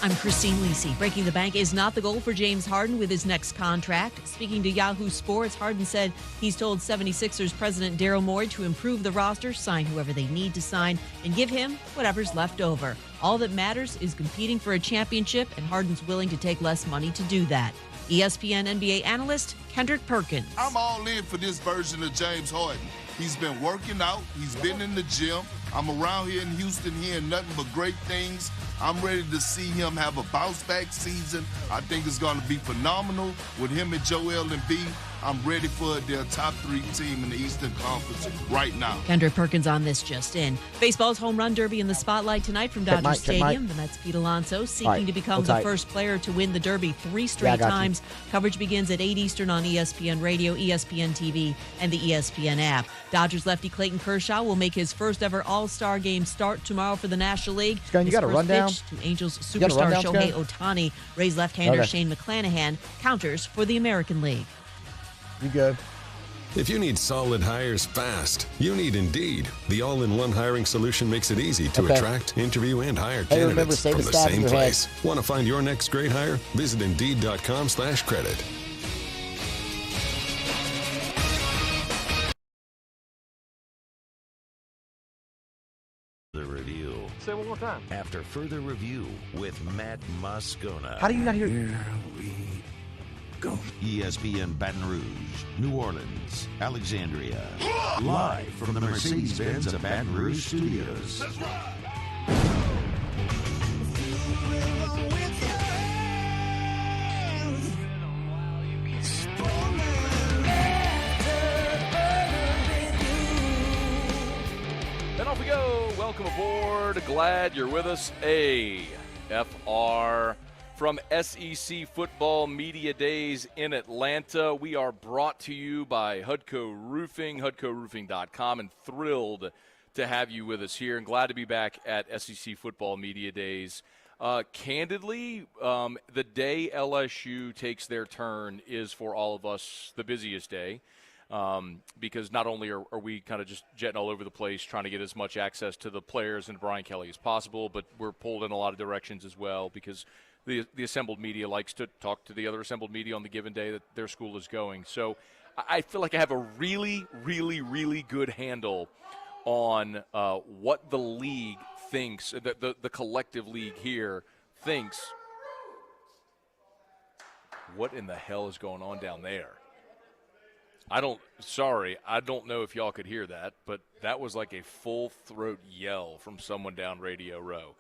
I'm Christine Lisi. Breaking the bank is not the goal for James Harden with his next contract. Speaking to Yahoo Sports, Harden said he's told 76ers President Daryl Morey to improve the roster, sign whoever they need to sign, and give him whatever's left over. All that matters is competing for a championship, and Harden's willing to take less money to do that. ESPN NBA analyst Kendrick Perkins. I'm all in for this version of James Harden. He's been working out. He's been in the gym. I'm around here in Houston hearing nothing but great things. I'm ready to see him have a bounce-back season. I think it's going to be phenomenal with him and Joel Embiid. I'm ready for their top 3 team in the Eastern Conference right now. Kendrick Perkins on This Just In. Baseball's home run derby in the spotlight tonight from Dodger Stadium. The Mets' Pete Alonso seeking to become the first player to win the derby 3 straight times. Coverage begins at 8 Eastern on ESPN Radio, ESPN TV, and the ESPN app. Dodgers lefty Clayton Kershaw will make his first ever All-Star game start tomorrow for the National League. You got a rundown? To Angels superstar Shohei Ohtani. Rays left-hander Shane McClanahan counters for the American League. You good? If you need solid hires fast, you need Indeed. The all-in-one hiring solution makes it easy to attract, interview, and hire candidates from the same place. Want to find your next great hire? Visit Indeed.com/credit. The review. Say one more time. After further review with Matt Moscona. How do you not hear? Here we go. ESPN Baton Rouge, New Orleans, Alexandria. Live from the Mercedes-Benz of Baton Rouge studios. That's right. And off we go. Welcome aboard. Glad you're with us. AFR from SEC Football Media Days in Atlanta. We are brought to you by Hudco Roofing, HudcoRoofing.com, and thrilled to have you with us here and glad to be back at SEC Football Media Days. Candidly, the day LSU takes their turn is for all of us the busiest day. Because not only are we kind of just jetting all over the place trying to get as much access to the players and Brian Kelly as possible, but we're pulled in a lot of directions as well because the assembled media likes to talk to the other assembled media on the given day that their school is going. So I feel like I have a really, really, really good handle on what the league thinks, the collective league here thinks. What in the hell is going on down there? I don't know if y'all could hear that, but that was like a full throat yell from someone down Radio Row.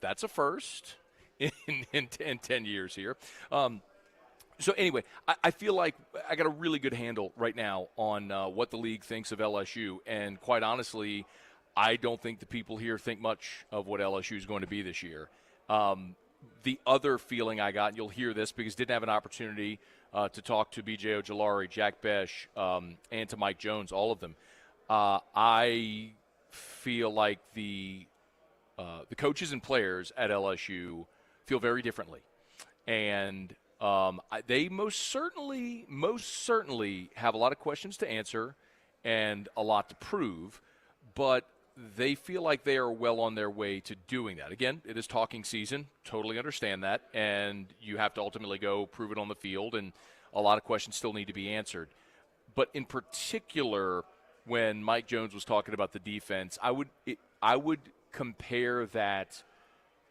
That's a first in 10 years here. So anyway, I feel like I got a really good handle right now on what the league thinks of LSU. And quite honestly, I don't think the people here think much of what LSU is going to be this year. The other feeling I got, and you'll hear this because didn't have an opportunity to talk to B.J. Ojulari, Jack Besh, and to Mike Jones, all of them. I feel like the coaches and players at LSU feel very differently. And they most certainly have a lot of questions to answer and a lot to prove, but they feel like they are well on their way to doing that. Again, it is talking season. Totally understand that. And you have to ultimately go prove it on the field, and a lot of questions still need to be answered. But in particular, when Mike Jones was talking about the defense, I would compare that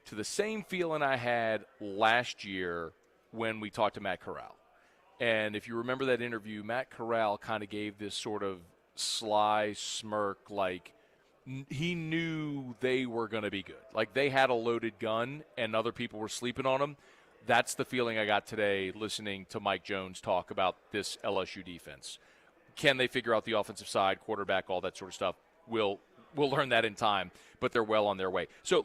to the same feeling I had last year when we talked to Matt Corral. And if you remember that interview, Matt Corral kind of gave this sort of sly smirk, like he knew they were going to be good. Like they had a loaded gun and other people were sleeping on them. That's the feeling I got today listening to Mike Jones talk about this LSU defense. Can they figure out the offensive side, quarterback, all that sort of stuff? We'll learn that in time, but they're well on their way. So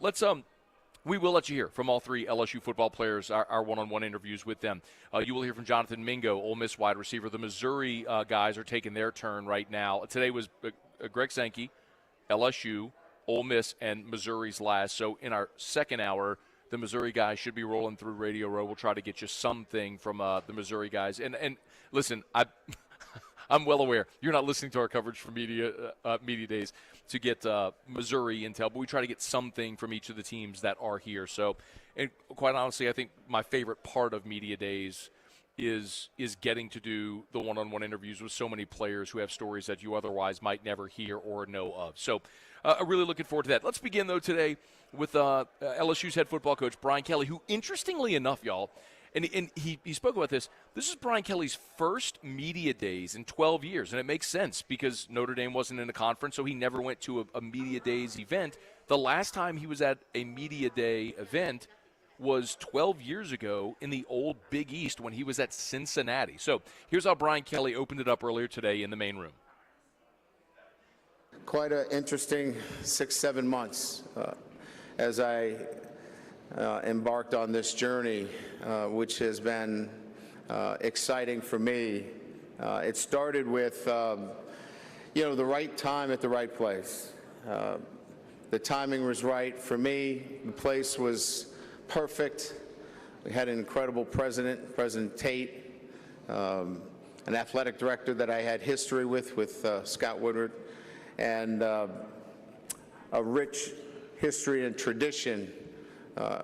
we will let you hear from all 3 LSU football players, our one-on-one interviews with them. You will hear from Jonathan Mingo, Ole Miss wide receiver. The Missouri guys are taking their turn right now. Today was Greg Sankey, LSU, Ole Miss, and Missouri's last. So in our second hour, the Missouri guys should be rolling through Radio Row. We'll try to get you something from the Missouri guys. And listen, I'm well aware you're not listening to our coverage for media days to get Missouri intel, but we try to get something from each of the teams that are here. So And quite honestly, I think my favorite part of media days is getting to do the one-on-one interviews with so many players who have stories that you otherwise might never hear or know of. So I'm really looking forward to that. Let's begin, though, today with LSU's head football coach, Brian Kelly, who, interestingly enough, y'all, and he spoke about this, this is Brian Kelly's first media days in 12 years, and it makes sense because Notre Dame wasn't in a conference, so he never went to a media days event. The last time he was at a media day event was 12 years ago in the old Big East when he was at Cincinnati. So here's how Brian Kelly opened it up earlier today in the main room. Quite an interesting 6-7 months as I embarked on this journey, which has been exciting for me. It started with, the right time at the right place. The timing was right for me. The place was perfect. We had an incredible president, President Tate, an athletic director that I had history with Scott Woodward, and a rich history and tradition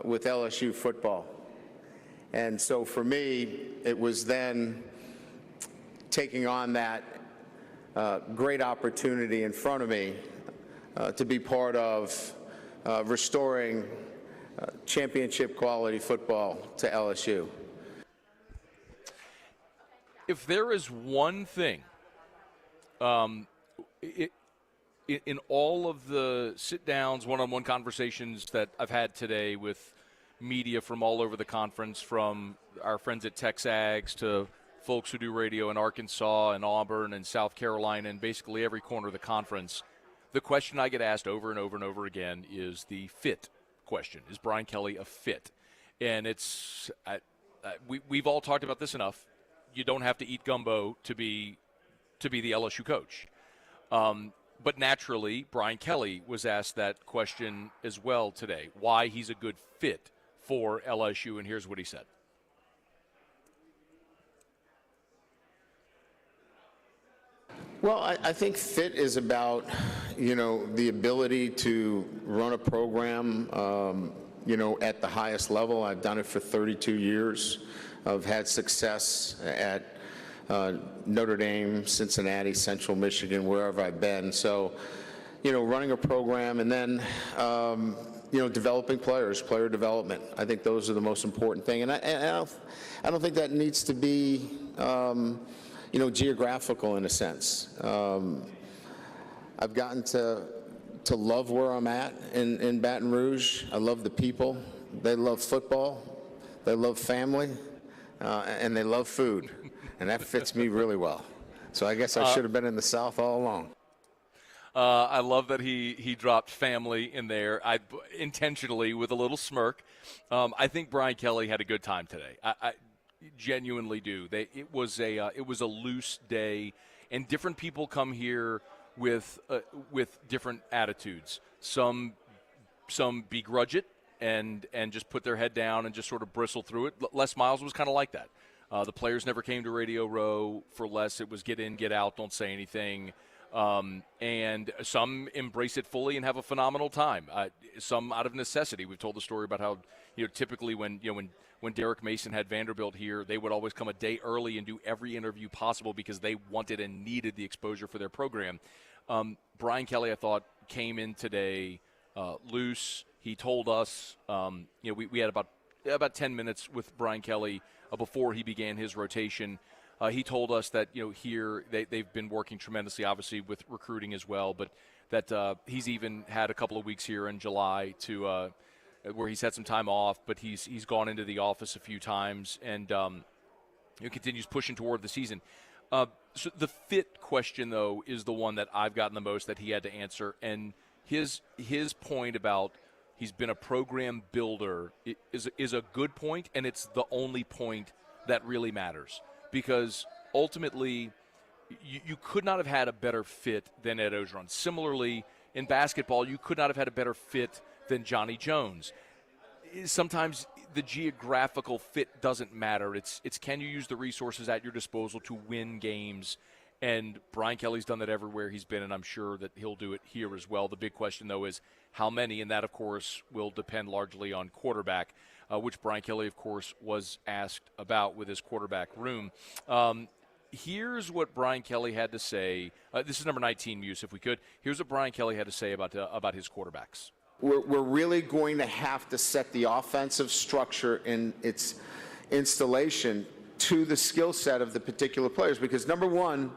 with LSU football. And so for me, it was then taking on that great opportunity in front of me to be part of restoring championship quality football to LSU. If there is one thing in all of the sit-downs, one-on-one conversations that I've had today with media from all over the conference, from our friends at Texags to folks who do radio in Arkansas and Auburn and South Carolina and basically every corner of the conference, the question I get asked over and over and over again is the fit question. Is Brian Kelly a fit? And it's we've all talked about this enough. You don't have to eat gumbo to be the LSU coach. But naturally, Brian Kelly was asked that question as well today, why he's a good fit for LSU, and here's what he said. Well, I think fit is about, the ability to run a program, at the highest level. I've done it for 32 years. I've had success at Notre Dame, Cincinnati, Central Michigan, wherever I've been. So, running a program and then, developing players, player development. I think those are the most important thing. And I don't think that needs to be, geographical in a sense. I've gotten to love where I'm at in Baton Rouge. I love the people. They love football. They love family. And they love food. And that fits me really well. So I guess I should have been in the South all along. I love that he dropped family in there, intentionally with a little smirk. I think Brian Kelly had a good time today. I genuinely do. It was a loose day, and different people come here with different attitudes. Some begrudge it and just put their head down and just sort of bristle through it. Les Miles was kind of like that. The players never came to Radio Row for Les. It was get in, get out, don't say anything. And some embrace it fully and have a phenomenal time. Some out of necessity. We've told the story about how, typically when Derek Mason had Vanderbilt here, they would always come a day early and do every interview possible because they wanted and needed the exposure for their program. Brian Kelly, I thought, came in today loose. He told us, we had about 10 minutes with Brian Kelly before he began his rotation. He told us that, here they've been working tremendously, obviously, with recruiting as well, but that he's even had a couple of weeks here in July to where he's had some time off, but he's gone into the office a few times and continues pushing toward the season. So the fit question, though, is the one that I've gotten the most that he had to answer, and his point about he's been a program builder is a good point, and it's the only point that really matters. Because ultimately, you could not have had a better fit than Ed Ogeron. Similarly, in basketball, you could not have had a better fit than Johnny Jones. Sometimes the geographical fit doesn't matter. It's can you use the resources at your disposal to win games And Brian Kelly's done that everywhere he's been, and I'm sure that he'll do it here as well. The big question, though, is how many, and that, of course, will depend largely on quarterback, which Brian Kelly, of course, was asked about with his quarterback room. Here's what Brian Kelly had to say. This is number 19, Muse, if we could. Here's what Brian Kelly had to say about his quarterbacks. We're really going to have to set the offensive structure in its installation to the skill set of the particular players, because number one,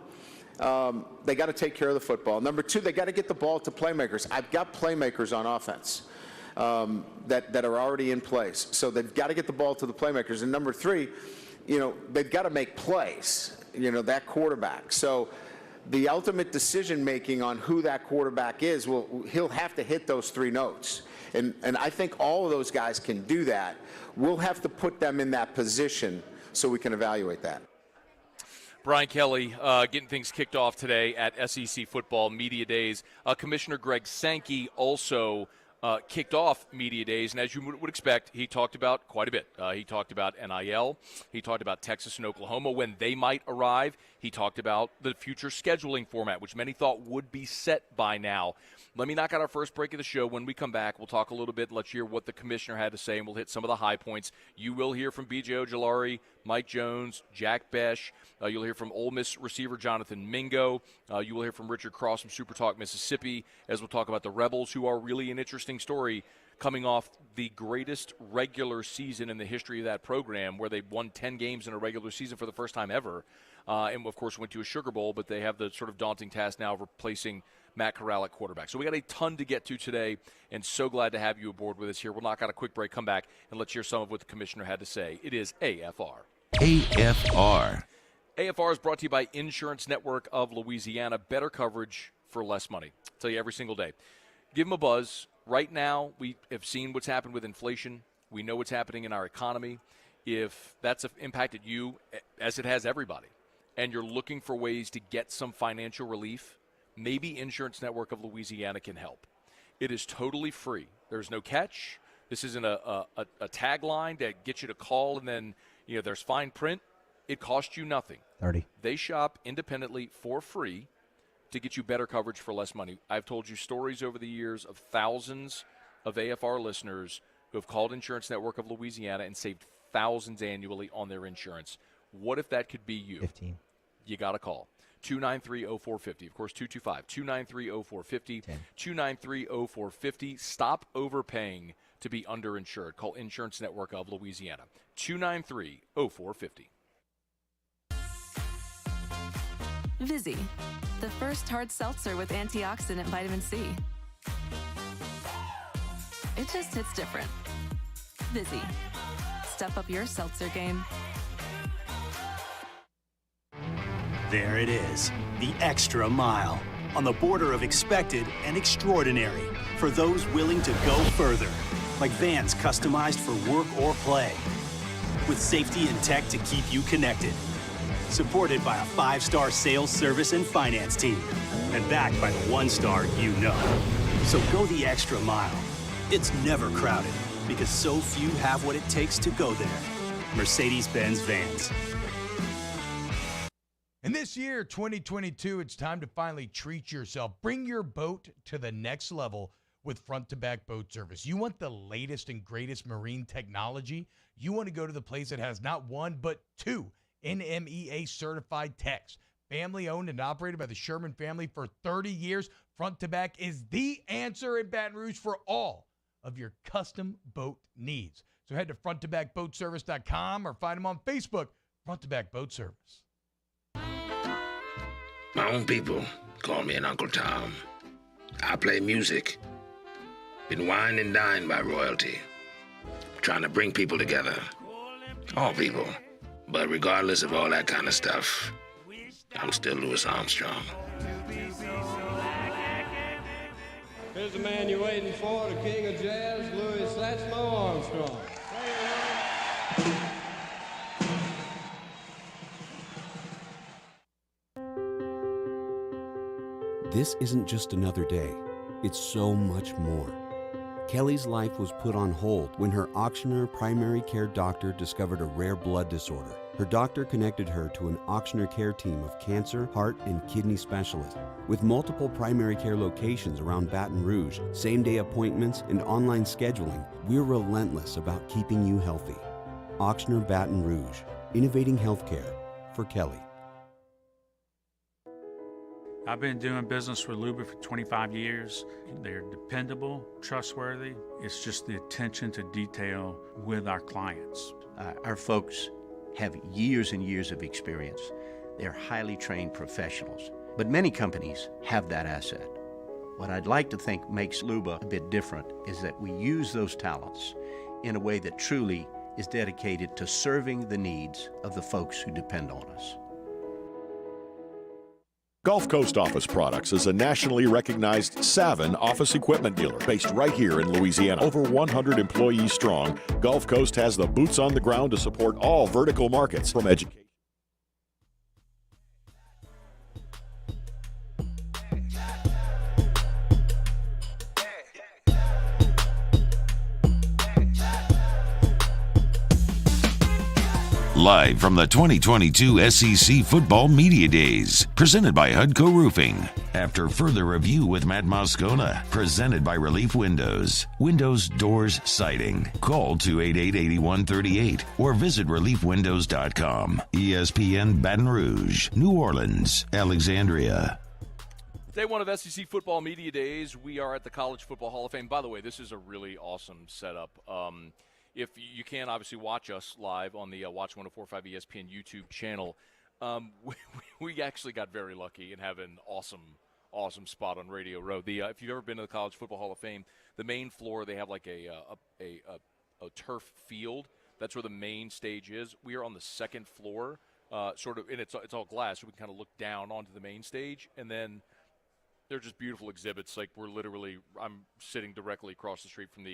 they got to take care of the football. Number two, they got to get the ball to playmakers. I've got playmakers on offense that are already in place, so they've got to get the ball to the playmakers. And number three, they've got to make plays, that quarterback. So the ultimate decision making on who that quarterback is, he'll have to hit those three notes. And I think all of those guys can do that. We'll have to put them in that position so we can evaluate that. Brian Kelly getting things kicked off today at SEC Football Media Days. Commissioner Greg Sankey also kicked off Media Days, and as you would expect, he talked about quite a bit. He talked about NIL. He talked about Texas and Oklahoma when they might arrive. He talked about the future scheduling format, which many thought would be set by now. Let me knock out our first break of the show. When we come back, we'll talk a little bit. Let's hear what the commissioner had to say, and we'll hit some of the high points. You will hear from B.J. Ojulari, Mike Jones, Jack Besh. You'll hear from Ole Miss receiver Jonathan Mingo. You will hear from Richard Cross from Super Talk Mississippi, as we'll talk about the Rebels, who are really an interesting story, coming off the greatest regular season in the history of that program, where they won 10 games in a regular season for the first time ever. And, of course, went to a Sugar Bowl, but they have the sort of daunting task now of replacing Matt Corral at quarterback. So we got a ton to get to today, and so glad to have you aboard with us here. We'll knock out a quick break, come back, and let's hear some of what the commissioner had to say. It is AFR. AFR. AFR is brought to you by Insurance Network of Louisiana. Better coverage for less money. I tell you every single day. Give them a buzz. Right now, we have seen what's happened with inflation. We know what's happening in our economy. If that's impacted you, as it has everybody, and you're looking for ways to get some financial relief, maybe Insurance Network of Louisiana can help. It is totally free. There's no catch. This isn't a tagline that gets you to call and then, there's fine print. It costs you nothing. 30. They shop independently for free to get you better coverage for less money. I've told you stories over the years of thousands of AFR listeners who have called Insurance Network of Louisiana and saved thousands annually on their insurance. What if that could be you? 15. You got to call. 293-0450. Of course, 225-293-0450. 293-0450. Stop overpaying to be underinsured. Call Insurance Network of Louisiana. 293-0450. Vizzy, the first hard seltzer with antioxidant vitamin C. It just hits different. Vizzy. Step up your seltzer game. There it is, the extra mile, on the border of expected and extraordinary, for those willing to go further, like vans customized for work or play, with safety and tech to keep you connected, supported by a 5-star sales, service, and finance team, and backed by the 1-star you know. So go the extra mile. It's never crowded, because so few have what it takes to go there. Mercedes-Benz Vans. And this year, 2022, it's time to finally treat yourself. Bring your boat to the next level with front-to-back boat service. You want the latest and greatest marine technology? You want to go to the place that has not one, but 2 NMEA-certified techs. Family-owned and operated by the Sherman family for 30 years, front-to-back is the answer in Baton Rouge for all of your custom boat needs. So head to fronttobackboatservice.com or find them on Facebook, Front to Back Boat Service. My own people call me an Uncle Tom. I play music. Been wined and dined by royalty. Trying to bring people together. All people. But regardless of all that kind of stuff, I'm still Louis Armstrong. Here's the man you're waiting for, the king of jazz, Louis Satchmo Armstrong. This isn't just another day. It's so much more. Kelly's life was put on hold when her auctioneer primary care doctor discovered a rare blood disorder. Her doctor connected her to an auctioneer care team of cancer, heart, and kidney specialists. With multiple primary care locations around Baton Rouge, same-day appointments, and online scheduling, we're relentless about keeping you healthy. Auctioneer Baton Rouge, innovating healthcare for Kelly. I've been doing business with Luba for 25 years. They're dependable, trustworthy. It's just the attention to detail with our clients. Our folks have years and years of experience. They're highly trained professionals, but many companies have that asset. What I'd like to think makes Luba a bit different is that we use those talents in a way that truly is dedicated to serving the needs of the folks who depend on us. Gulf Coast Office Products is a nationally recognized Savin office equipment dealer based right here in Louisiana. Over 100 employees strong, Gulf Coast has the boots on the ground to support all vertical markets, from education. Live from the 2022 SEC Football Media Days, presented by Hudco Roofing. After further review with Matt Moscona, presented by Relief Windows. Windows, doors, siding. Call 288-8138 or visit reliefwindows.com. ESPN Baton Rouge, New Orleans, Alexandria. Day one of SEC Football Media Days. We are at the College Football Hall of Fame. By the way, this is a really awesome setup. If you can, obviously, watch us live on the Watch 104.5 ESPN YouTube channel. We actually got very lucky and have an awesome spot on Radio Row. If you've ever been to the College Football Hall of Fame, the main floor, they have like a turf field. That's where the main stage is. We are on the second floor, and it's all glass, so we can kind of look down onto the main stage. And then they're just beautiful exhibits. Like I'm sitting directly across the street from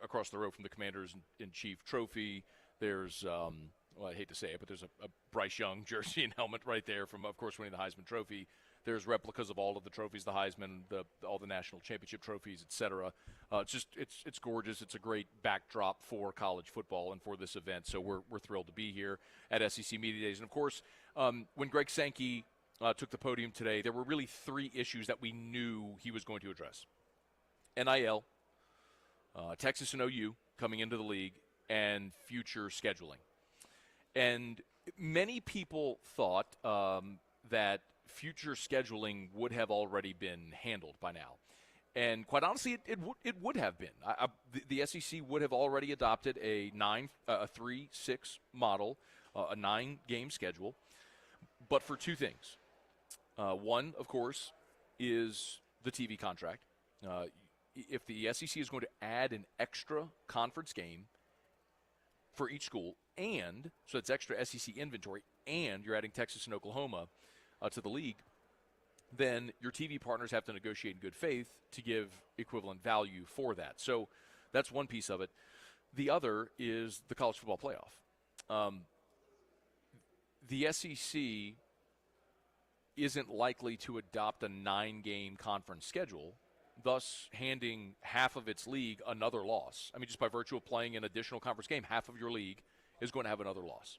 across the road from the Commanders-in-Chief trophy. There's, I hate to say it, but there's a Bryce Young jersey and helmet right there from, of course, winning the Heisman Trophy. There's replicas of all of the trophies, the Heisman, all the national championship trophies, etc. It's gorgeous. It's a great backdrop for college football and for this event. So we're thrilled to be here at SEC Media Days. And of course, when Greg Sankey took the podium today, there were really three issues that we knew he was going to address: NIL, Texas and OU coming into the league, and future scheduling. And many people thought that future scheduling would have already been handled by now. And quite honestly, it would have been. The SEC would have already adopted a 3-6 model, a 9-game schedule, but for two things. One, of course, is the TV contract. If the SEC is going to add an extra conference game for each school, and so it's extra SEC inventory, and you're adding Texas and Oklahoma to the league, then your TV partners have to negotiate in good faith to give equivalent value for that. So that's one piece of it. The other is the college football playoff. The SEC isn't likely to adopt a 9-game conference schedule, thus handing half of its league another loss. I mean, just by virtue of playing an additional conference game, half of your league is going to have another loss.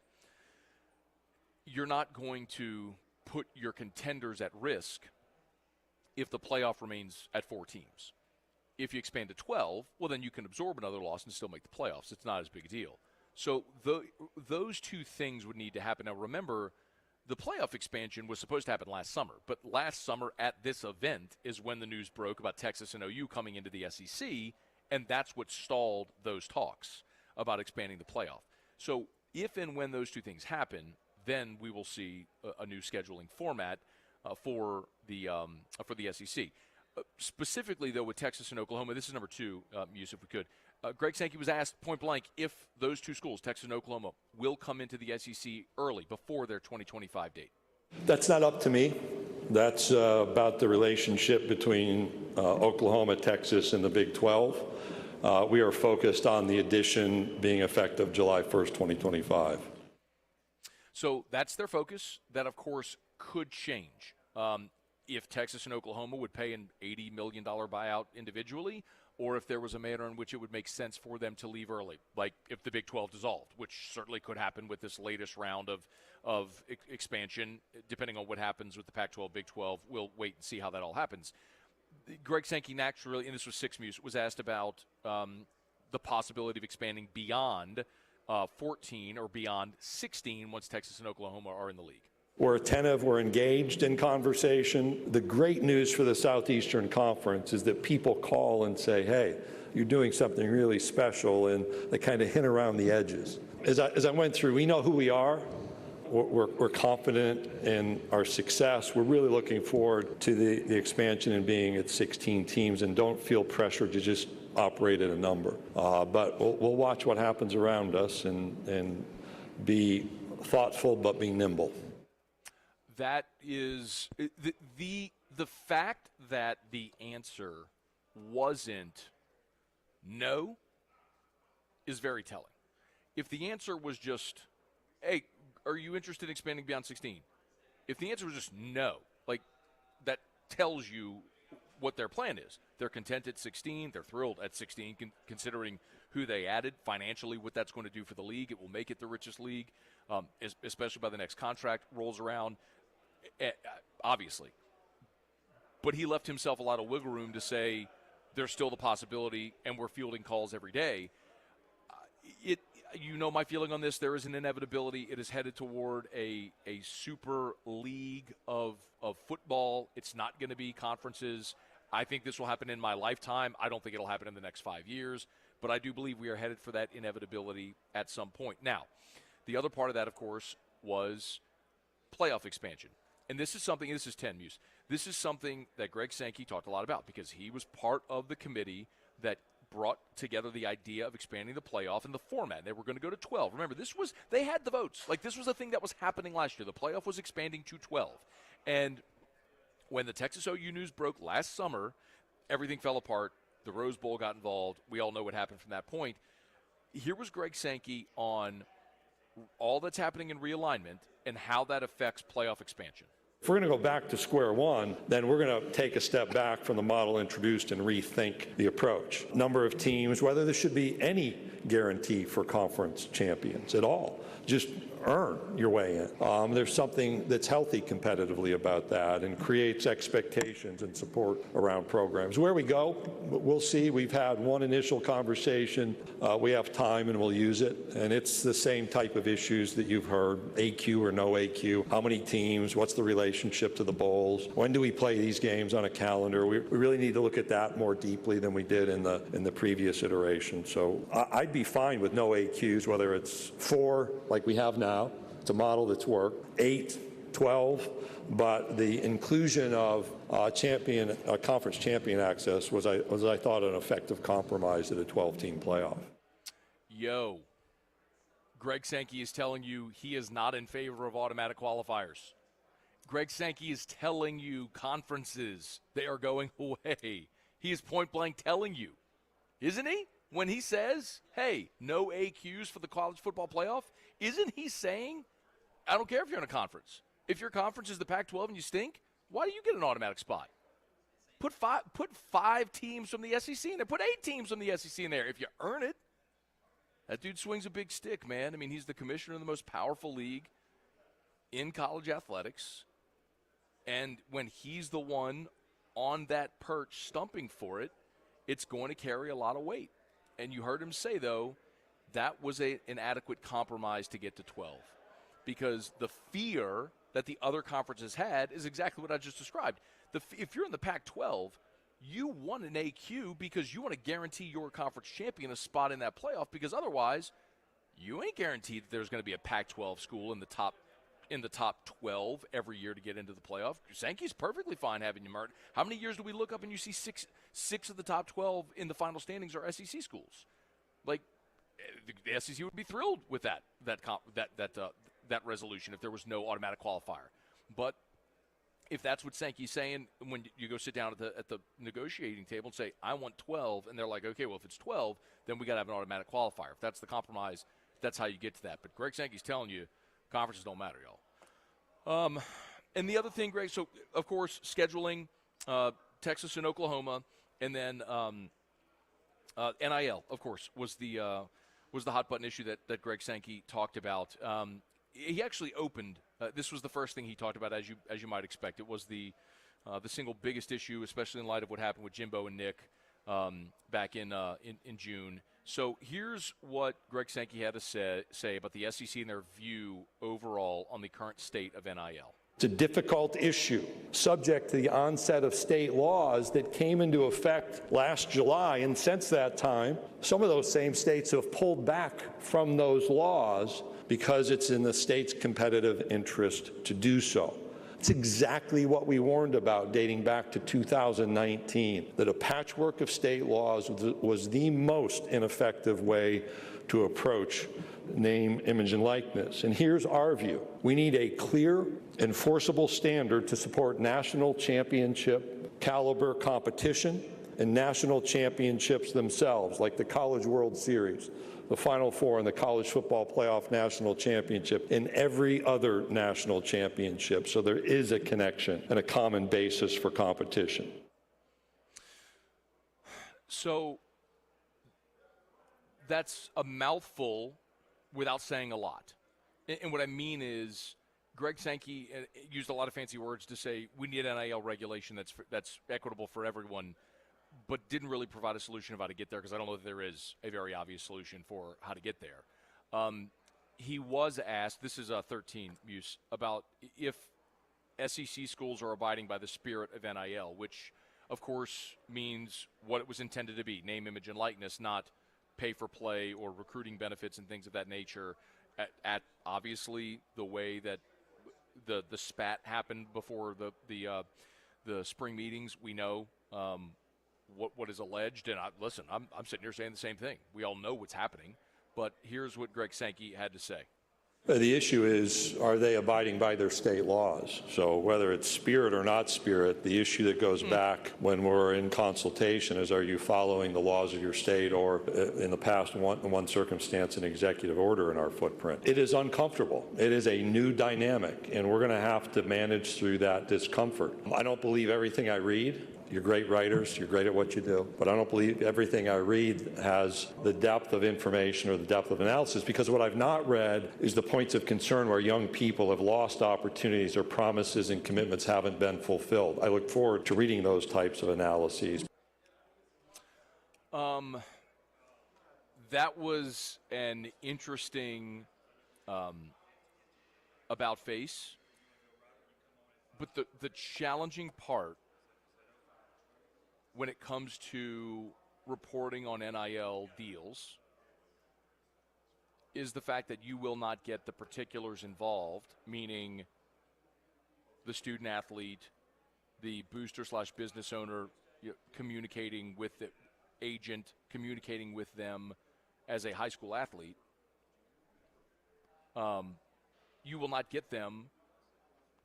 You're not going to put your contenders at risk if the playoff remains at 4 teams. If you expand to 12, well, then you can absorb another loss and still make the playoffs. It's not as big a deal. So those two things would need to happen. Now, remember, the playoff expansion was supposed to happen last summer, but last summer at this event is when the news broke about Texas and OU coming into the SEC, and that's what stalled those talks about expanding the playoff. So if and when those two things happen, then we will see a new scheduling format for the SEC. Specifically, though, with Texas and Oklahoma, this is number 2, Yusuf, if we could. Greg Sankey was asked point blank if those two schools, Texas and Oklahoma, will come into the SEC early, before their 2025 date. That's not up to me. That's about the relationship between Oklahoma, Texas, and the Big 12. We are focused on the addition being effective July 1st, 2025. So that's their focus. That, of course, could change. If Texas and Oklahoma would pay an $80 million buyout individually, or if there was a manner in which it would make sense for them to leave early, like if the Big 12 dissolved, which certainly could happen with this latest round of expansion, depending on what happens with the Pac-12, Big 12. We'll wait and see how that all happens. Greg Sankey naturally, and this was 6 Muse, was asked about the possibility of expanding beyond 14 or beyond 16 once Texas and Oklahoma are in the league. We're attentive, we're engaged in conversation. The great news for the Southeastern Conference is that people call and say, hey, you're doing something really special, and they kind of hint around the edges. As I went through, we know who we are. We're confident in our success. We're really looking forward to the expansion and being at 16 teams, and don't feel pressured to just operate at a number. But we'll watch what happens around us and be thoughtful but be nimble. That is the fact that the answer wasn't no is very telling. If the answer was just, hey, are you interested in expanding beyond 16? If the answer was just no, like, that tells you what their plan is. They're content at 16. They're thrilled at 16, considering who they added financially, what that's going to do for the league. It will make it the richest league, especially by the next contract rolls around, obviously. But he left himself a lot of wiggle room to say there's still the possibility, and we're fielding calls every day. You know my feeling on this. There is an inevitability. It is headed toward a super league of football. It's not going to be conferences. I think this will happen in my lifetime. I don't think it'll happen in the next 5 years. But I do believe we are headed for that inevitability at some point. Now, the other part of that, of course, was playoff expansion. And this is something, this is 10 Muse. This is something that Greg Sankey talked a lot about because he was part of the committee that brought together the idea of expanding the playoff and the format. They were going to go to 12. Remember, they had the votes. Like, this was a thing that was happening last year. The playoff was expanding to 12. And when the Texas OU news broke last summer, everything fell apart. The Rose Bowl got involved. We all know what happened from that point. Here was Greg Sankey on all that's happening in realignment and how that affects playoff expansion. If we're going to go back to square one, then we're going to take a step back from the model introduced and rethink the approach. Number of teams, whether there should be any guarantee for conference champions at all. Just earn your way in. There's something that's healthy competitively about that and creates expectations and support around programs. Where we go, we'll see. We've had one initial conversation. We have time and we'll use it. And it's the same type of issues that you've heard, AQ or no AQ, how many teams, what's the relationship to the bowls, when do we play these games on a calendar. We really need to look at that more deeply than we did in the previous iteration. So I'd be fine with no AQs, whether it's 4 like we have now. It's a model that's worked. 8, 12, but the inclusion of conference champion access was I thought an effective compromise at a 12-team playoff. Yo, Greg Sankey is telling you he is not in favor of automatic qualifiers. Greg Sankey is telling you conferences, they are going away. He is point blank telling you, isn't he? When he says, hey, no AQs for the college football playoff, isn't he saying, I don't care if you're in a conference. If your conference is the Pac-12 and you stink, why do you get an automatic spot? Put five teams from the SEC in there. Put 8 teams from the SEC in there. If you earn it, that dude swings a big stick, man. I mean, he's the commissioner of the most powerful league in college athletics. And when he's the one on that perch stumping for it, it's going to carry a lot of weight. And you heard him say, though, that was an adequate compromise to get to 12. Because the fear that the other conferences had is exactly what I just described. If you're in the Pac-12, you want an AQ because you want to guarantee your conference champion a spot in that playoff, because otherwise you ain't guaranteed that there's going to be a Pac-12 school in the top 12 every year to get into the playoff. Sankey's perfectly fine having you mark. How many years do we look up and you see six of the top 12 in the final standings are SEC schools? Like, the SEC would be thrilled with that resolution if there was no automatic qualifier. But if that's what Sankey's saying, when you go sit down at the negotiating table and say, I want 12, and they're like, okay, well, if it's 12, then we got to have an automatic qualifier. If that's the compromise, that's how you get to that. But Greg Sankey's telling you, conferences don't matter, y'all. And the other thing, Greg, so, of course, scheduling Texas and Oklahoma, and then NIL, of course, was the hot button issue that Greg Sankey talked about. He actually opened. This was the first thing he talked about, as you might expect. It was the single biggest issue, especially in light of what happened with Jimbo and Nick back in June. So here's what Greg Sankey had to say about the SEC and their view overall on the current state of NIL. It's a difficult issue, subject to the onset of state laws that came into effect last July. And since that time, some of those same states have pulled back from those laws because it's in the state's competitive interest to do so. It's exactly what we warned about dating back to 2019, that a patchwork of state laws was the most ineffective way to approach name, image, and likeness. And here's our view. We need a clear, enforceable standard to support national championship caliber competition and national championships themselves, like the College World Series, the Final Four, and the College Football Playoff National Championship, and every other national championship. So there is a connection and a common basis for competition. So that's a mouthful without saying a lot. And what I mean is, Greg Sankey used a lot of fancy words to say we need NIL regulation that's equitable for everyone, but didn't really provide a solution of how to get there, because I don't know that there is a very obvious solution for how to get there. He was asked, this is 13, Muse, about if SEC schools are abiding by the spirit of NIL, which, of course, means what it was intended to be, name, image, and likeness, not pay for play or recruiting benefits and things of that nature, at obviously the way that the spat happened before the spring meetings. We know what is alleged, and I'm sitting here saying the same thing. We all know what's happening, but here's what Greg Sankey had to say. The issue is, are they abiding by their state laws? So whether it's spirit or not spirit, the issue that goes back when we're in consultation is, are you following the laws of your state, or in the past, in one circumstance, an executive order in our footprint? It is uncomfortable. It is a new dynamic, and we're going to have to manage through that discomfort. I don't believe everything I read. You're great writers, you're great at what you do, but I don't believe everything I read has the depth of information or the depth of analysis, because what I've not read is the points of concern where young people have lost opportunities or promises and commitments haven't been fulfilled. I look forward to reading those types of analyses. That was an interesting about face, but the challenging part when it comes to reporting on NIL deals is the fact that you will not get the particulars involved, meaning the student athlete, the booster/business owner, communicating with the agent, communicating with them as a high school athlete. You will not get them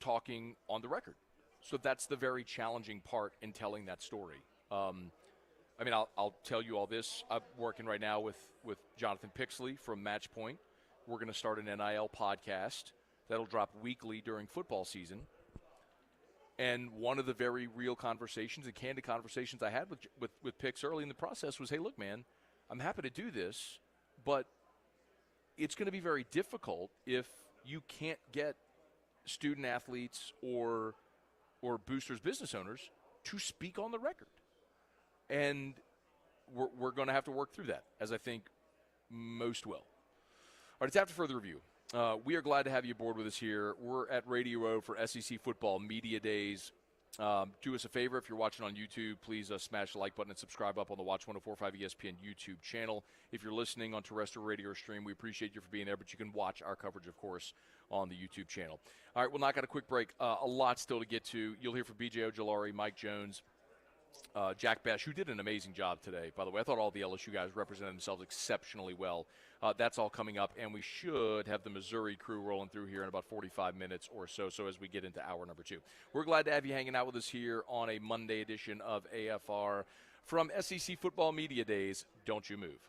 talking on the record. So that's the very challenging part in telling that story. I mean, I'll tell you all this. I'm working right now with Jonathan Pixley from Matchpoint. We're going to start an NIL podcast that'll drop weekly during football season. And one of the very real conversations and candid conversations I had with Pix early in the process was, hey, look, man, I'm happy to do this, but it's going to be very difficult if you can't get student athletes or boosters, business owners to speak on the record. And we're going to have to work through that, as I think most will. All right, it's after further review. We are glad to have you aboard with us here. We're at Radio Row for SEC Football Media Days. Do us a favor, if you're watching on YouTube, please smash the like button and subscribe up on the Watch 104.5 ESPN YouTube channel. If you're listening on terrestrial radio or stream, we appreciate you for being there, but you can watch our coverage, of course, on the YouTube channel. All right, we'll knock out a quick break. A lot still to get to. You'll hear from BJ Ojulari, Mike Jones, Jack Bash, who did an amazing job today, by the way. I thought all the LSU guys represented themselves exceptionally well. That's all coming up, and we should have the Missouri crew rolling through here in about 45 minutes or so as we get into hour number 2. We're glad to have you hanging out with us here on a Monday edition of AFR. From SEC Football Media Days, don't you move.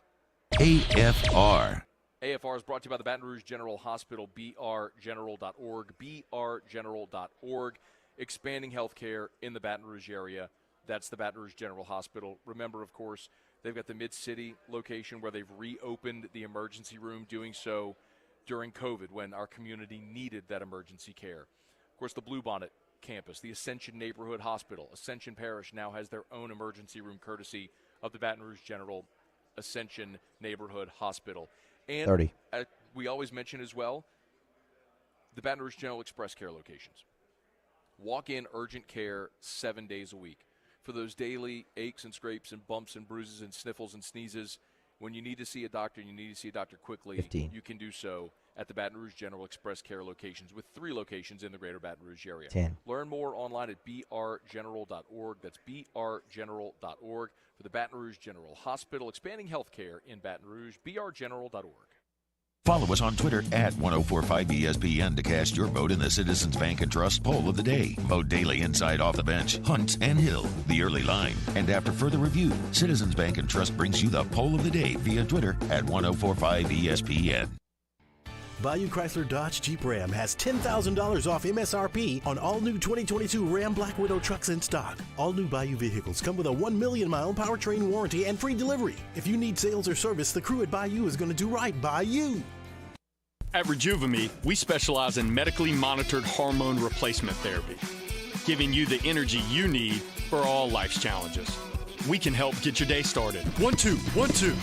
AFR. AFR is brought to you by the Baton Rouge General Hospital, brgeneral.org, brgeneral.org, expanding healthcare in the Baton Rouge area. That's the Baton Rouge General Hospital. Remember, of course, They've got the Mid-City location where they've reopened the emergency room, doing so during COVID when our community needed that emergency care. Of course, the Bluebonnet campus, the Ascension Neighborhood Hospital. Ascension Parish now has their own emergency room courtesy of the Baton Rouge General Ascension Neighborhood Hospital. And 30. We always mention as well the Baton Rouge General Express Care locations. Walk-in urgent care 7 days a week. For those daily aches and scrapes and bumps and bruises and sniffles and sneezes, when you need to see a doctor and you need to see a doctor quickly, 15. You can do so at the Baton Rouge General Express Care locations, with 3 locations in the greater Baton Rouge area. 10. Learn more online at brgeneral.org. That's brgeneral.org for the Baton Rouge General Hospital, expanding health care in Baton Rouge, brgeneral.org. Follow us on Twitter at 1045ESPN to cast your vote in the Citizens Bank and Trust poll of the day. Vote daily inside, off the bench, Hunt and Hill, the early line. And after further review, Citizens Bank and Trust brings you the poll of the day via Twitter at 1045ESPN. Bayou Chrysler Dodge Jeep Ram has $10,000 off MSRP on all new 2022 Ram Black Widow trucks in stock. All new Bayou vehicles come with a 1 million mile powertrain warranty and free delivery. If you need sales or service, the crew at Bayou is going to do right by you. At Rejuvame, we specialize in medically monitored hormone replacement therapy, giving you the energy you need for all life's challenges. We can help get your day started. 1, 2, 1, 2.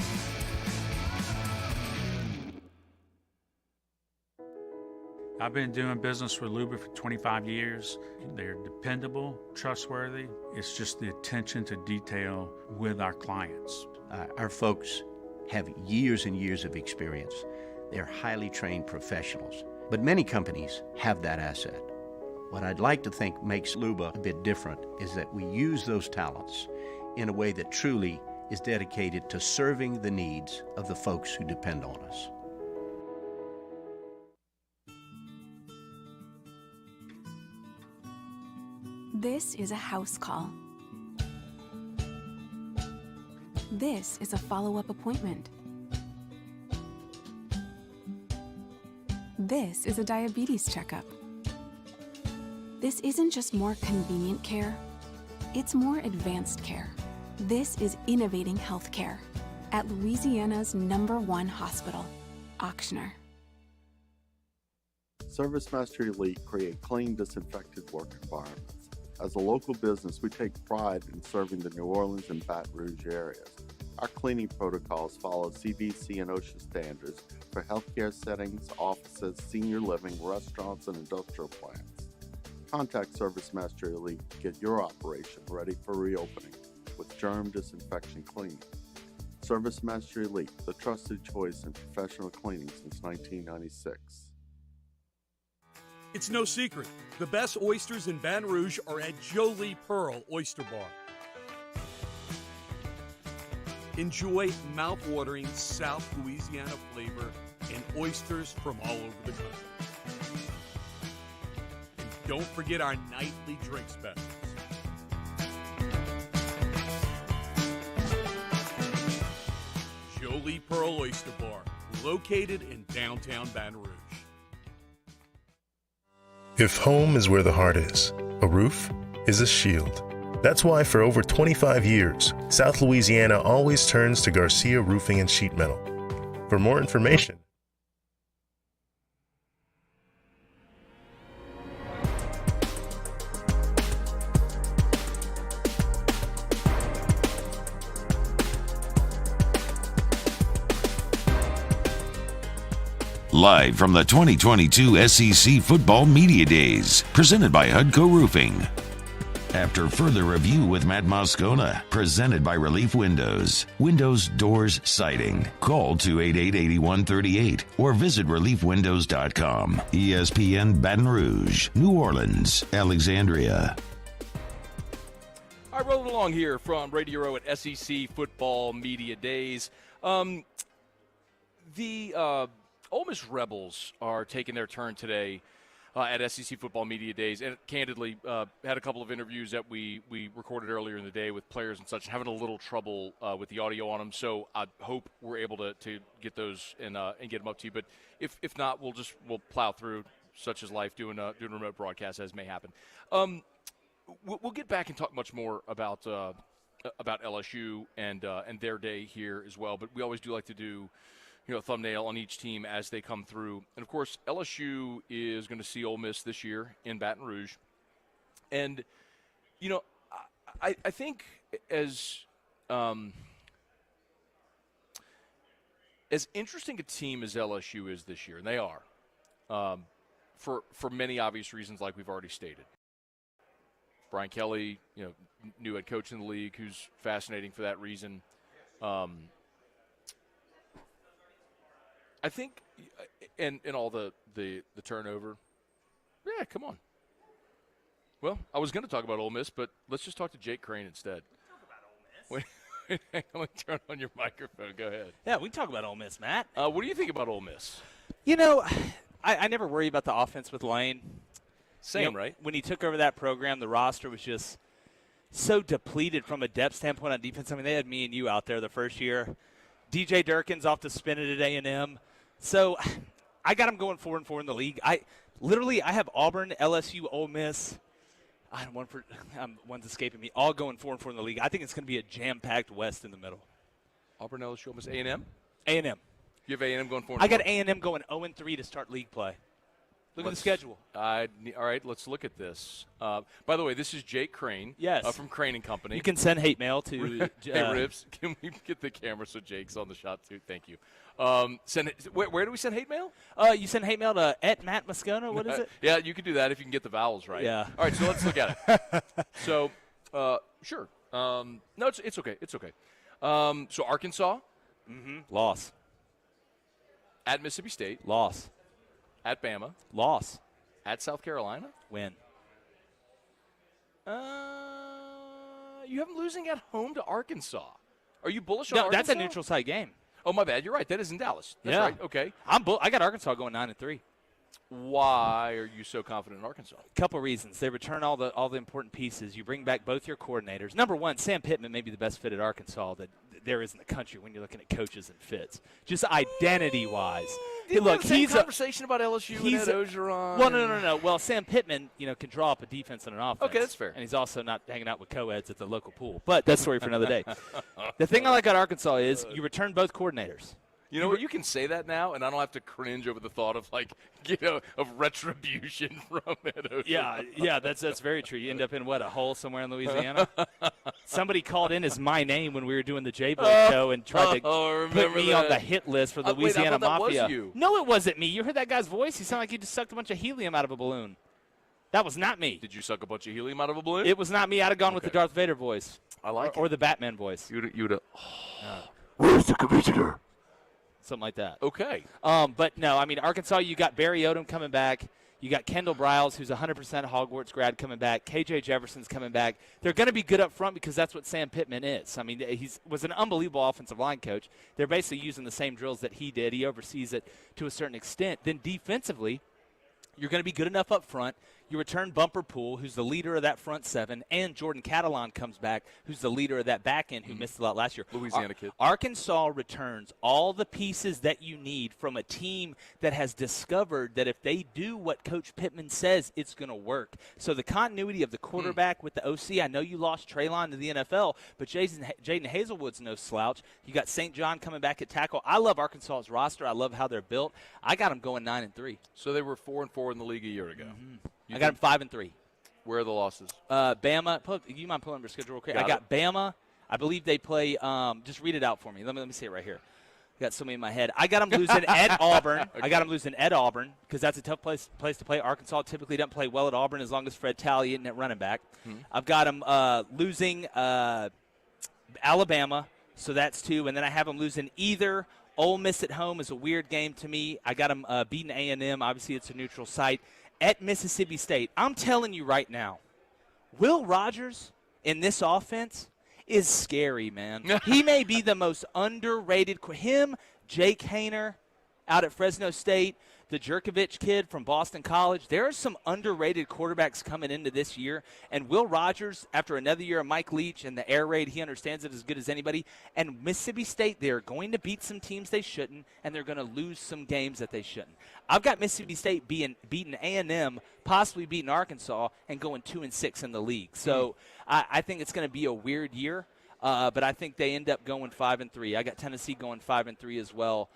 I've been doing business with Luba for 25 years. They're dependable, trustworthy. It's just the attention to detail with our clients. Our folks have years and years of experience. They're highly trained professionals, but many companies have that asset. What I'd like to think makes Luba a bit different is that we use those talents in a way that truly is dedicated to serving the needs of the folks who depend on us. This is a house call. This is a follow-up appointment. This is a diabetes checkup. This isn't just more convenient care, it's more advanced care. This is innovating healthcare at Louisiana's #1 hospital, Ochsner. ServiceMaster Elite create clean, disinfected work environments. As a local business, we take pride in serving the New Orleans and Baton Rouge areas. Our cleaning protocols follow CDC and OSHA standards for healthcare settings, offices, senior living, restaurants, and industrial plants. Contact ServiceMaster Elite to get your operation ready for reopening with germ disinfection cleaning. ServiceMaster Elite, the trusted choice in professional cleaning since 1996. It's no secret, the best oysters in Baton Rouge are at Jolie Pearl Oyster Bar. Enjoy mouth-watering South Louisiana flavor and oysters from all over the country. And don't forget our nightly drink specials. Jolie Pearl Oyster Bar, located in downtown Baton Rouge. If home is where the heart is, a roof is a shield. That's why for over 25 years, South Louisiana always turns to Garcia Roofing and Sheet Metal. For more information, Live from the 2022 SEC Football Media Days, presented by Hudco Roofing. After further review with Matt Moscona, presented by Relief Windows. Windows, doors, siding. Call 288-8138 or visit reliefwindows.com. ESPN Baton Rouge, New Orleans, Alexandria. I rolled along here from Radio Row at SEC Football Media Days. The Ole Miss Rebels are taking their turn today at SEC Football Media Days, and candidly had a couple of interviews that we recorded earlier in the day with players and such, having a little trouble with the audio on them. So I hope we're able to get those and get them up to you. But if not, we'll plow through, such as life, doing remote broadcasts as may happen. We'll get back and talk much more about about LSU and their day here as well. But we always do like to do, a thumbnail on each team as they come through. And, of course, LSU is going to see Ole Miss this year in Baton Rouge. And, I think as interesting a team as LSU is this year, and they are, for many obvious reasons like we've already stated. Brian Kelly, new head coach in the league, who's fascinating for that reason. I think, and all the turnover. Yeah, come on. Well, I was going to talk about Ole Miss, but let's just talk to Jake Crain instead. Talk about Ole Miss. Wait, let me turn on your microphone. Go ahead. Yeah, we can talk about Ole Miss, Matt. What do you think about Ole Miss? I never worry about the offense with Lane. Same, right? When he took over that program, the roster was just so depleted from a depth standpoint on defense. I mean, they had me and you out there the first year. DJ Durkin's off to spin it at A&M. So I got him going 4-4 in the league. I have Auburn, LSU, Ole Miss. One's escaping me. All going 4-4 in the league. I think it's going to be a jam-packed West in the middle. Auburn, LSU, Ole Miss, A&M? A&M. You have A&M going 4-4? I got A&M going 0-3 to start league play. Look at the schedule. All right, let's look at this. By the way, this is Jake Crain. Yes. From Crain and Company. You can send hate mail to Hey, Ribs, can we get the camera so Jake's on the shot too? Thank you. Where do we send hate mail? You send hate mail to @MattMoscona. What is it? Yeah, you can do that if you can get the vowels right. Yeah. All right, so let's look at it. So, sure. No, it's okay. It's okay. So Arkansas. Loss. At Mississippi State. Loss. At Bama. Loss. At South Carolina. Win. You have them losing at home to Arkansas. Are you bullish on No, Arkansas? that's a neutral site game. Oh, my bad. You're right. That is in Dallas. That's Yeah. right. Okay. I got Arkansas going 9-3. Why are you so confident in Arkansas? Couple reasons. They return all the important pieces. You bring back both your coordinators. Number one, Sam Pittman may be the best fit at Arkansas that there is in the country when you're looking at coaches and fits. Just identity-wise. Hey, look, he's a conversation about LSU and Ed Ogeron. Well, no. Well, Sam Pittman, can draw up a defense and an offense. Okay, that's fair. And he's also not hanging out with co-eds at the local pool. But that's a story for another day. The thing I like about Arkansas is you return both coordinators. You know what? You can say that now, and I don't have to cringe over the thought of of retribution from Ed Ogeron. Yeah, that's very true. You end up in a hole somewhere in Louisiana. Somebody called in as my name when we were doing the J-Boy show and tried to put me on the hit list for the Louisiana Mafia. That was you. No, it wasn't me. You heard that guy's voice? He sounded like he just sucked a bunch of helium out of a balloon. That was not me. Did you suck a bunch of helium out of a balloon? It was not me. I'd have gone with the Darth Vader voice. I like or the Batman voice. You'd have. Where's the commissioner? Something like that. Okay. But no, I mean, Arkansas, you got Barry Odom coming back. You got Kendall Briles, who's 100% Hogwarts grad, coming back. KJ Jefferson's coming back. They're going to be good up front because that's what Sam Pittman is. I mean, he was an unbelievable offensive line coach. They're basically using the same drills that he did. He oversees it to a certain extent. Then defensively, you're going to be good enough up front. You return Bumper Poole, who's the leader of that front seven, and Jordan Catalan comes back, who's the leader of that back end who missed a lot last year. Louisiana kid. Arkansas returns all the pieces that you need from a team that has discovered that if they do what Coach Pittman says, it's going to work. So the continuity of the quarterback with the OC, I know you lost Traylon to the NFL, but Jaden Hazelwood's no slouch. You got St. John coming back at tackle. I love Arkansas's roster. I love how they're built. I got them going 9-3. So they were 4-4 in the league a year ago. I got them 5-3. Where are the losses? Bama. You mind pulling up your schedule real quick? I got Bama. I believe they play. Just read it out for me. Let me see it right here. I got so many in my head. I got them losing at Auburn. Okay. I got them losing at Auburn because that's a tough place to play. Arkansas typically doesn't play well at Auburn as long as Fred Talley isn't at running back. I've got them losing Alabama, so that's 2, and then I have them losing either. Ole Miss at home is a weird game to me. I got them beating A&M. Obviously, it's a neutral site. At Mississippi State, I'm telling you right now, Will Rogers in this offense is scary, man. He may be the most underrated. Him, Jake Haener out at Fresno State, the Jerkovich kid from Boston College. There are some underrated quarterbacks coming into this year. And Will Rogers, after another year of Mike Leach and the air raid, he understands it as good as anybody. And Mississippi State, they're going to beat some teams they shouldn't, and they're going to lose some games that they shouldn't. I've got Mississippi State beating A&M, possibly beating Arkansas, and going 2-6 in the league. So I think it's going to be a weird year. but I think they end up going 5-3. I got Tennessee going 5-3 as well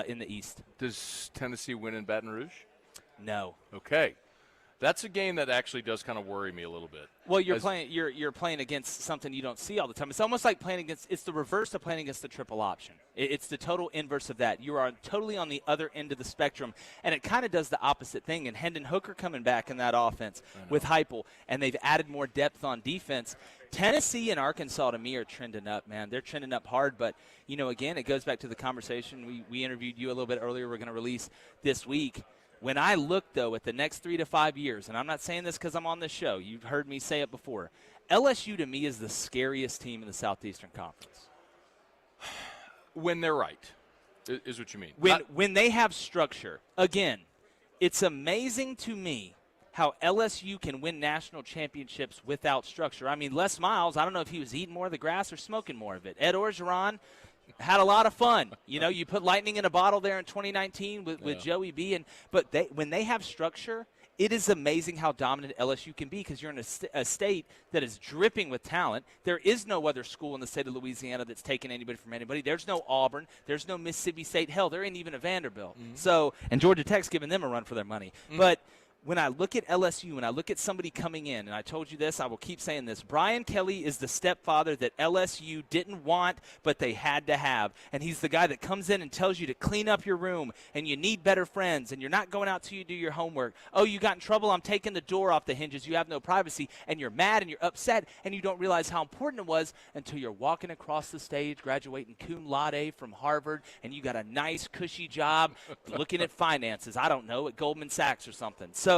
in the East. Does Tennessee win in Baton Rouge? No. Okay. That's a game that actually does kind of worry me a little bit. Well, you're playing against something you don't see all the time. It's almost like it's the reverse of playing against the triple option. It's the total inverse of that. You are totally on the other end of the spectrum, and it kind of does the opposite thing. And Hendon Hooker coming back in that offense with Heupel, and they've added more depth on defense. Tennessee and Arkansas, to me, are trending up, man. They're trending up hard, but, again, it goes back to the conversation. We interviewed you a little bit earlier. We're going to release this week. When I look, though, at the next 3 to 5 years, and I'm not saying this because I'm on this show. You've heard me say it before. LSU, to me, is the scariest team in the Southeastern Conference. When they're right, is what you mean. When they have structure. Again, it's amazing to me how LSU can win national championships without structure. I mean, Les Miles, I don't know if he was eating more of the grass or smoking more of it. Ed Orgeron had a lot of fun. You put lightning in a bottle there in 2019 with Joey B. But when they have structure, it is amazing how dominant LSU can be because you're in a state that is dripping with talent. There is no other school in the state of Louisiana that's taken anybody from anybody. There's no Auburn. There's no Mississippi State. Hell, there ain't even a Vanderbilt. And Georgia Tech's giving them a run for their money. But when I look at LSU, when I look at somebody coming in, and I told you this, I will keep saying this, Brian Kelly is the stepfather that LSU didn't want, but they had to have. And he's the guy that comes in and tells you to clean up your room, and you need better friends, and you're not going out till you do your homework. Oh, you got in trouble, I'm taking the door off the hinges, you have no privacy, and you're mad and you're upset, and you don't realize how important it was until you're walking across the stage, graduating cum laude from Harvard, and you got a nice, cushy job looking at finances, I don't know, at Goldman Sachs or something. So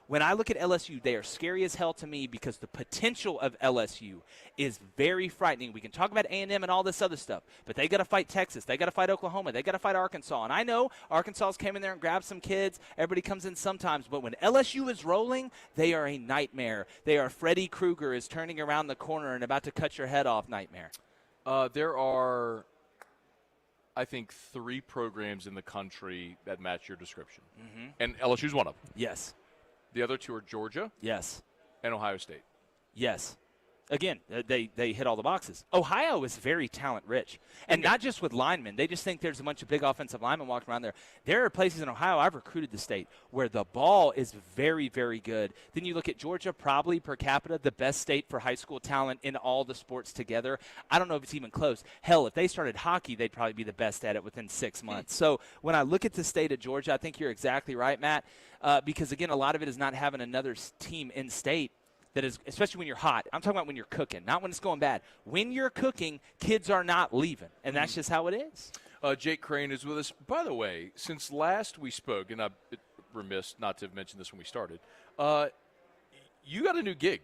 when I look at LSU, they are scary as hell to me because the potential of LSU is very frightening. We can talk about A&M and all this other stuff, but they got to fight Texas. They got to fight Oklahoma. They got to fight Arkansas. And I know Arkansas's came in there and grabbed some kids. Everybody comes in sometimes. But when LSU is rolling, they are a nightmare. They are Freddy Krueger is turning around the corner and about to cut your head off nightmare. There are, I think, 3 programs in the country that match your description. And LSU's one of them. Yes. The other 2 are Georgia. Yes. And Ohio State. Yes. Again, they hit all the boxes. Ohio is very talent-rich, and not just with linemen. They just think there's a bunch of big offensive linemen walking around there. There are places in Ohio, I've recruited the state, where the ball is very, very good. Then you look at Georgia, probably per capita, the best state for high school talent in all the sports together. I don't know if it's even close. Hell, if they started hockey, they'd probably be the best at it within 6 months. So when I look at the state of Georgia, I think you're exactly right, Matt, because, again, a lot of it is not having another team in state that is, especially when you're hot. I'm talking about when you're cooking, not when it's going bad. When you're cooking, kids are not leaving, and that's just how it is. Jake Crain is with us. By the way, since last we spoke, and I'm remiss not to have mentioned this when we started, you got a new gig.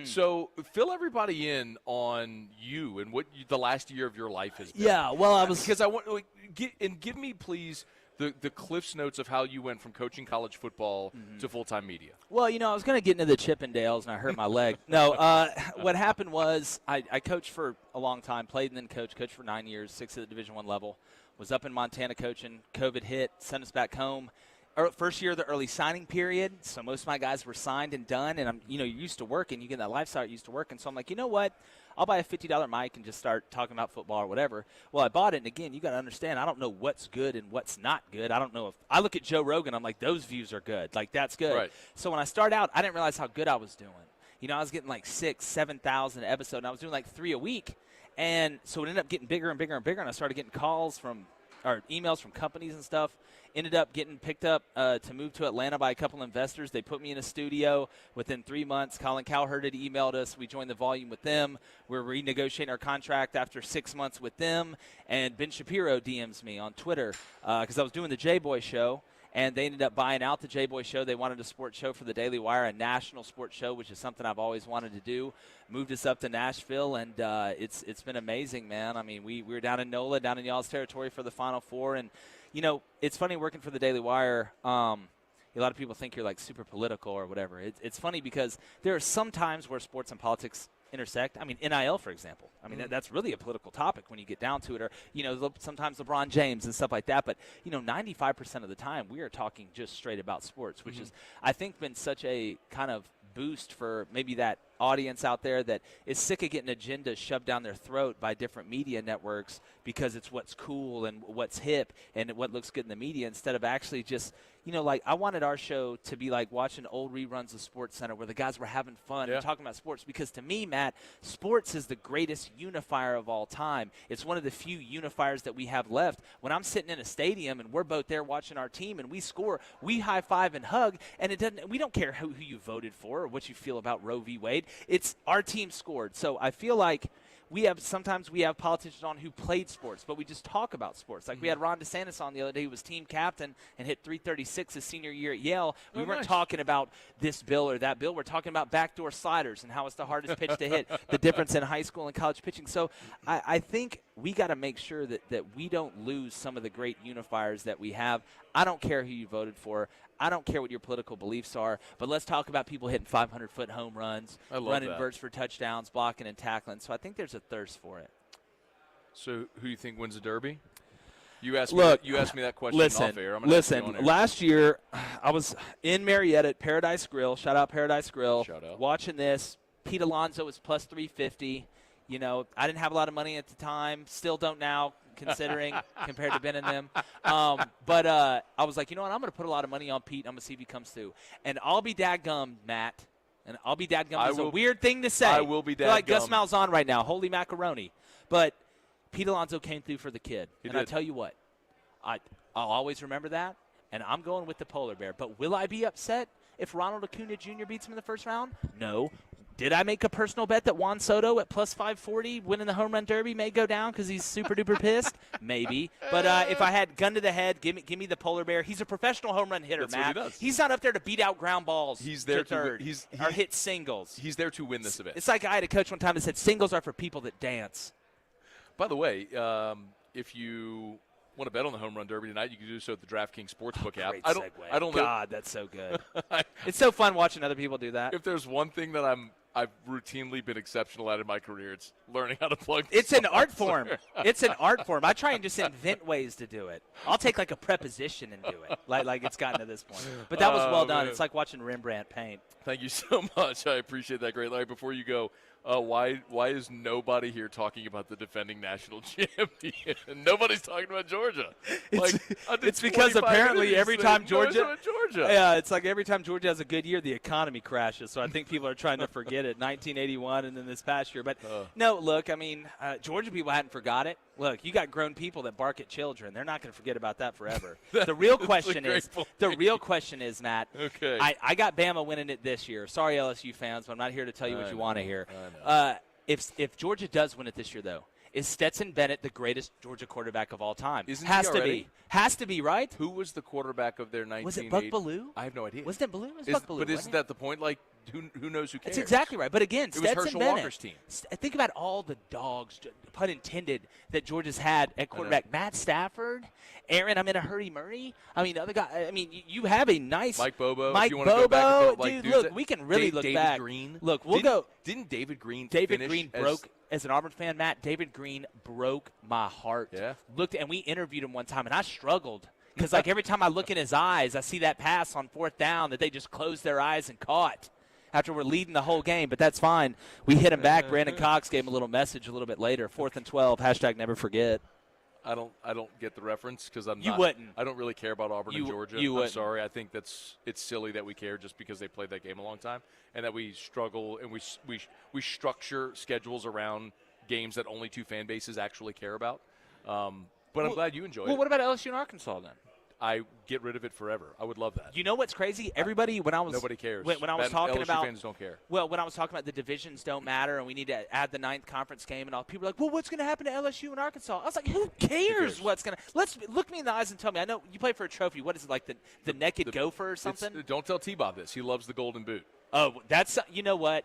So fill everybody in on you and what the last year of your life has been. Yeah, well, I was – because I want give me, please – the Cliff's Notes of how you went from coaching college football to full-time media. Well, I was going to get into the Chippendales, and I hurt my leg. No, what happened was I coached for a long time, played and then coached for 9 years, 6 at the Division I level, was up in Montana coaching. COVID hit, sent us back home. First year of the early signing period, so most of my guys were signed and done, and I'm, you're used to working. You get that lifestyle, you're used to working. So I'm like, you know what? I'll buy a $50 mic and just start talking about football or whatever. Well, I bought it, and again, you got to understand, I don't know what's good and what's not good. I don't know if – I look at Joe Rogan, I'm like, those views are good. Like, that's good. Right. So when I start out, I didn't realize how good I was doing. I was getting like 6,000, 7,000 an episode, and I was doing like 3 a week. And so it ended up getting bigger and bigger and bigger, and I started getting calls from – or emails from companies and stuff. Ended up getting picked up to move to Atlanta by a couple investors. They put me in a studio. Within 3 months, Colin Cowherd had emailed us. We joined the volume with them. We're renegotiating our contract after 6 months with them. And Ben Shapiro DMs me on Twitter because I was doing the J-Boy show. And they ended up buying out the J-Boy show. They wanted a sports show for the Daily Wire, a national sports show, which is something I've always wanted to do. Moved us up to Nashville, and it's been amazing, man. I mean, we were down in NOLA, down in y'all's territory for the Final Four. And, it's funny working for the Daily Wire. A lot of people think you're, like, super political or whatever. It's funny because there are some times where sports and politics intersect. I mean, NIL, for example. I mean, that's really a political topic when you get down to it. Or, sometimes LeBron James and stuff like that. But, 95% of the time we are talking just straight about sports, which is, I think, been such a kind of boost for maybe that audience out there that is sick of getting agendas shoved down their throat by different media networks because it's what's cool and what's hip and what looks good in the media instead of actually just, like I wanted our show to be like watching old reruns of Sports Center where the guys were having fun and talking about sports because to me, Matt, sports is the greatest unifier of all time. It's one of the few unifiers that we have left. When I'm sitting in a stadium and we're both there watching our team and we score, we high five and hug, and we don't care who you voted for or what you feel about Roe v. Wade. It's our team scored. So I feel like sometimes we have politicians on who played sports, but we just talk about sports. Like we had Ron DeSantis on the other day who was team captain and hit 336 his senior year at Yale. We weren't talking about this bill or that bill. We're talking about backdoor sliders and how it's the hardest pitch to hit, the difference in high school and college pitching. So I think we got to make sure that we don't lose some of the great unifiers that we have. I don't care who you voted for. I don't care what your political beliefs are, but let's talk about people hitting 500-foot home runs, running verts for touchdowns, blocking and tackling. So I think there's a thirst for it. So who do you think wins the Derby? You asked me that question off air. I'm Listen, last year I was in Marietta at Paradise Grill. Shout out Paradise Grill. Shout out. Watching this. Pete Alonso was plus 350. I didn't have a lot of money at the time. Still don't now, considering compared to Ben and them. But I was like, you know what? I'm going to put a lot of money on Pete. I'm going to see if he comes through. And I'll be dadgum, Matt. And I'll be dadgum. It's a weird thing to say. I will be dadgum. Like Gus Malzahn right now. Holy macaroni. But Pete Alonso came through for the kid. He and did. I tell you what, I'll always remember that. And I'm going with the polar bear. But will I be upset if Ronald Acuna Jr. beats him in the first round? No. Did I make a personal bet that Juan Soto at plus 540 winning the home run derby may go down because he's super duper pissed? Maybe. But if I had gun to the head, give me the polar bear. He's a professional home run hitter, That's Matt. what he does. He's not up there to beat out ground balls. He's there to third or hit singles. He's there to win this event. It's like I had a coach one time that said singles are for people that dance. By the way, if you want to bet on the home run derby tonight, you can do so at the DraftKings Sportsbook app. Great I segue. don't know. God, that's so good. It's so fun watching other people do that. If there's one thing that I've routinely been exceptional at in my career, it's learning how to plug. It's an art form. It's an art form. I try and just invent ways to do it. I'll take like a preposition and do it, like it's gotten to this point. But that was well done. Man. It's like watching Rembrandt paint. Thank you so much. I appreciate that, great Larry. Before you go, why is nobody here talking about the defending national champion? Nobody's talking about Georgia. It's because apparently every time Georgia, yeah, it's like every time Georgia has a good year, the economy crashes. So I think people are trying to forget it. 1981 and then this past year. But no, look, I mean, Georgia people hadn't forgot it. Look, you got grown people that bark at children. They're not going to forget about that forever. The real question is, Matt. Okay. I got Bama winning it this year. Sorry, LSU fans, but I'm not here to tell you what you want to hear. If Georgia does win it this year, though, is Stetson Bennett the greatest Georgia quarterback of all time? Has to be, right? Who was the quarterback of their 1980? Was it Buck Bellew? I have no idea. Wasn't it Bellew? It was Buck Bellew. But isn't that the point? Like, who knows who cares? That's exactly right. But again, it was Stetson Herschel Bennett. Walker's team. Think about all the dogs, pun intended, that Georgia's had at quarterback. Matt Stafford, Aaron, Hurry Murray. I mean, the other guy. I mean, you have a nice Mike Bobo. Mike if you want to go back and dude, look, we can really look David back. Green. Look, we'll go. Didn't David Green? David Green broke. As an Auburn fan, Matt, David Green broke my heart. Yeah. And we interviewed him one time, and I struggled. Because, like, every time I look in his eyes, I see that pass on fourth down that they just closed their eyes and caught after we're leading the whole game. But that's fine. We hit him back. Brandon Cox gave him a little message a little bit later. 4th and 12, #never forget. I don't get the reference because You wouldn't. I don't really care about Auburn and Georgia. I'm sorry. I think it's silly that we care just because they played that game a long time, and that we struggle and we structure schedules around games that only two fan bases actually care about. But I'm glad you enjoy it. Well, what about LSU and Arkansas then? I get rid of it forever. I would love that. You know what's crazy? Everybody, nobody cares. When I was talking LSU about fans don't care. Well, when I was talking about the divisions don't matter and we need to add the 9th conference game and all, people are like, well, what's going to happen to LSU and Arkansas? I was like, who cares what's going to? Let's look me in the eyes and tell me. I know you play for a trophy. What is it, like the naked gopher or something? Don't tell T-Bob this. He loves the Golden Boot. Oh, that's you know what?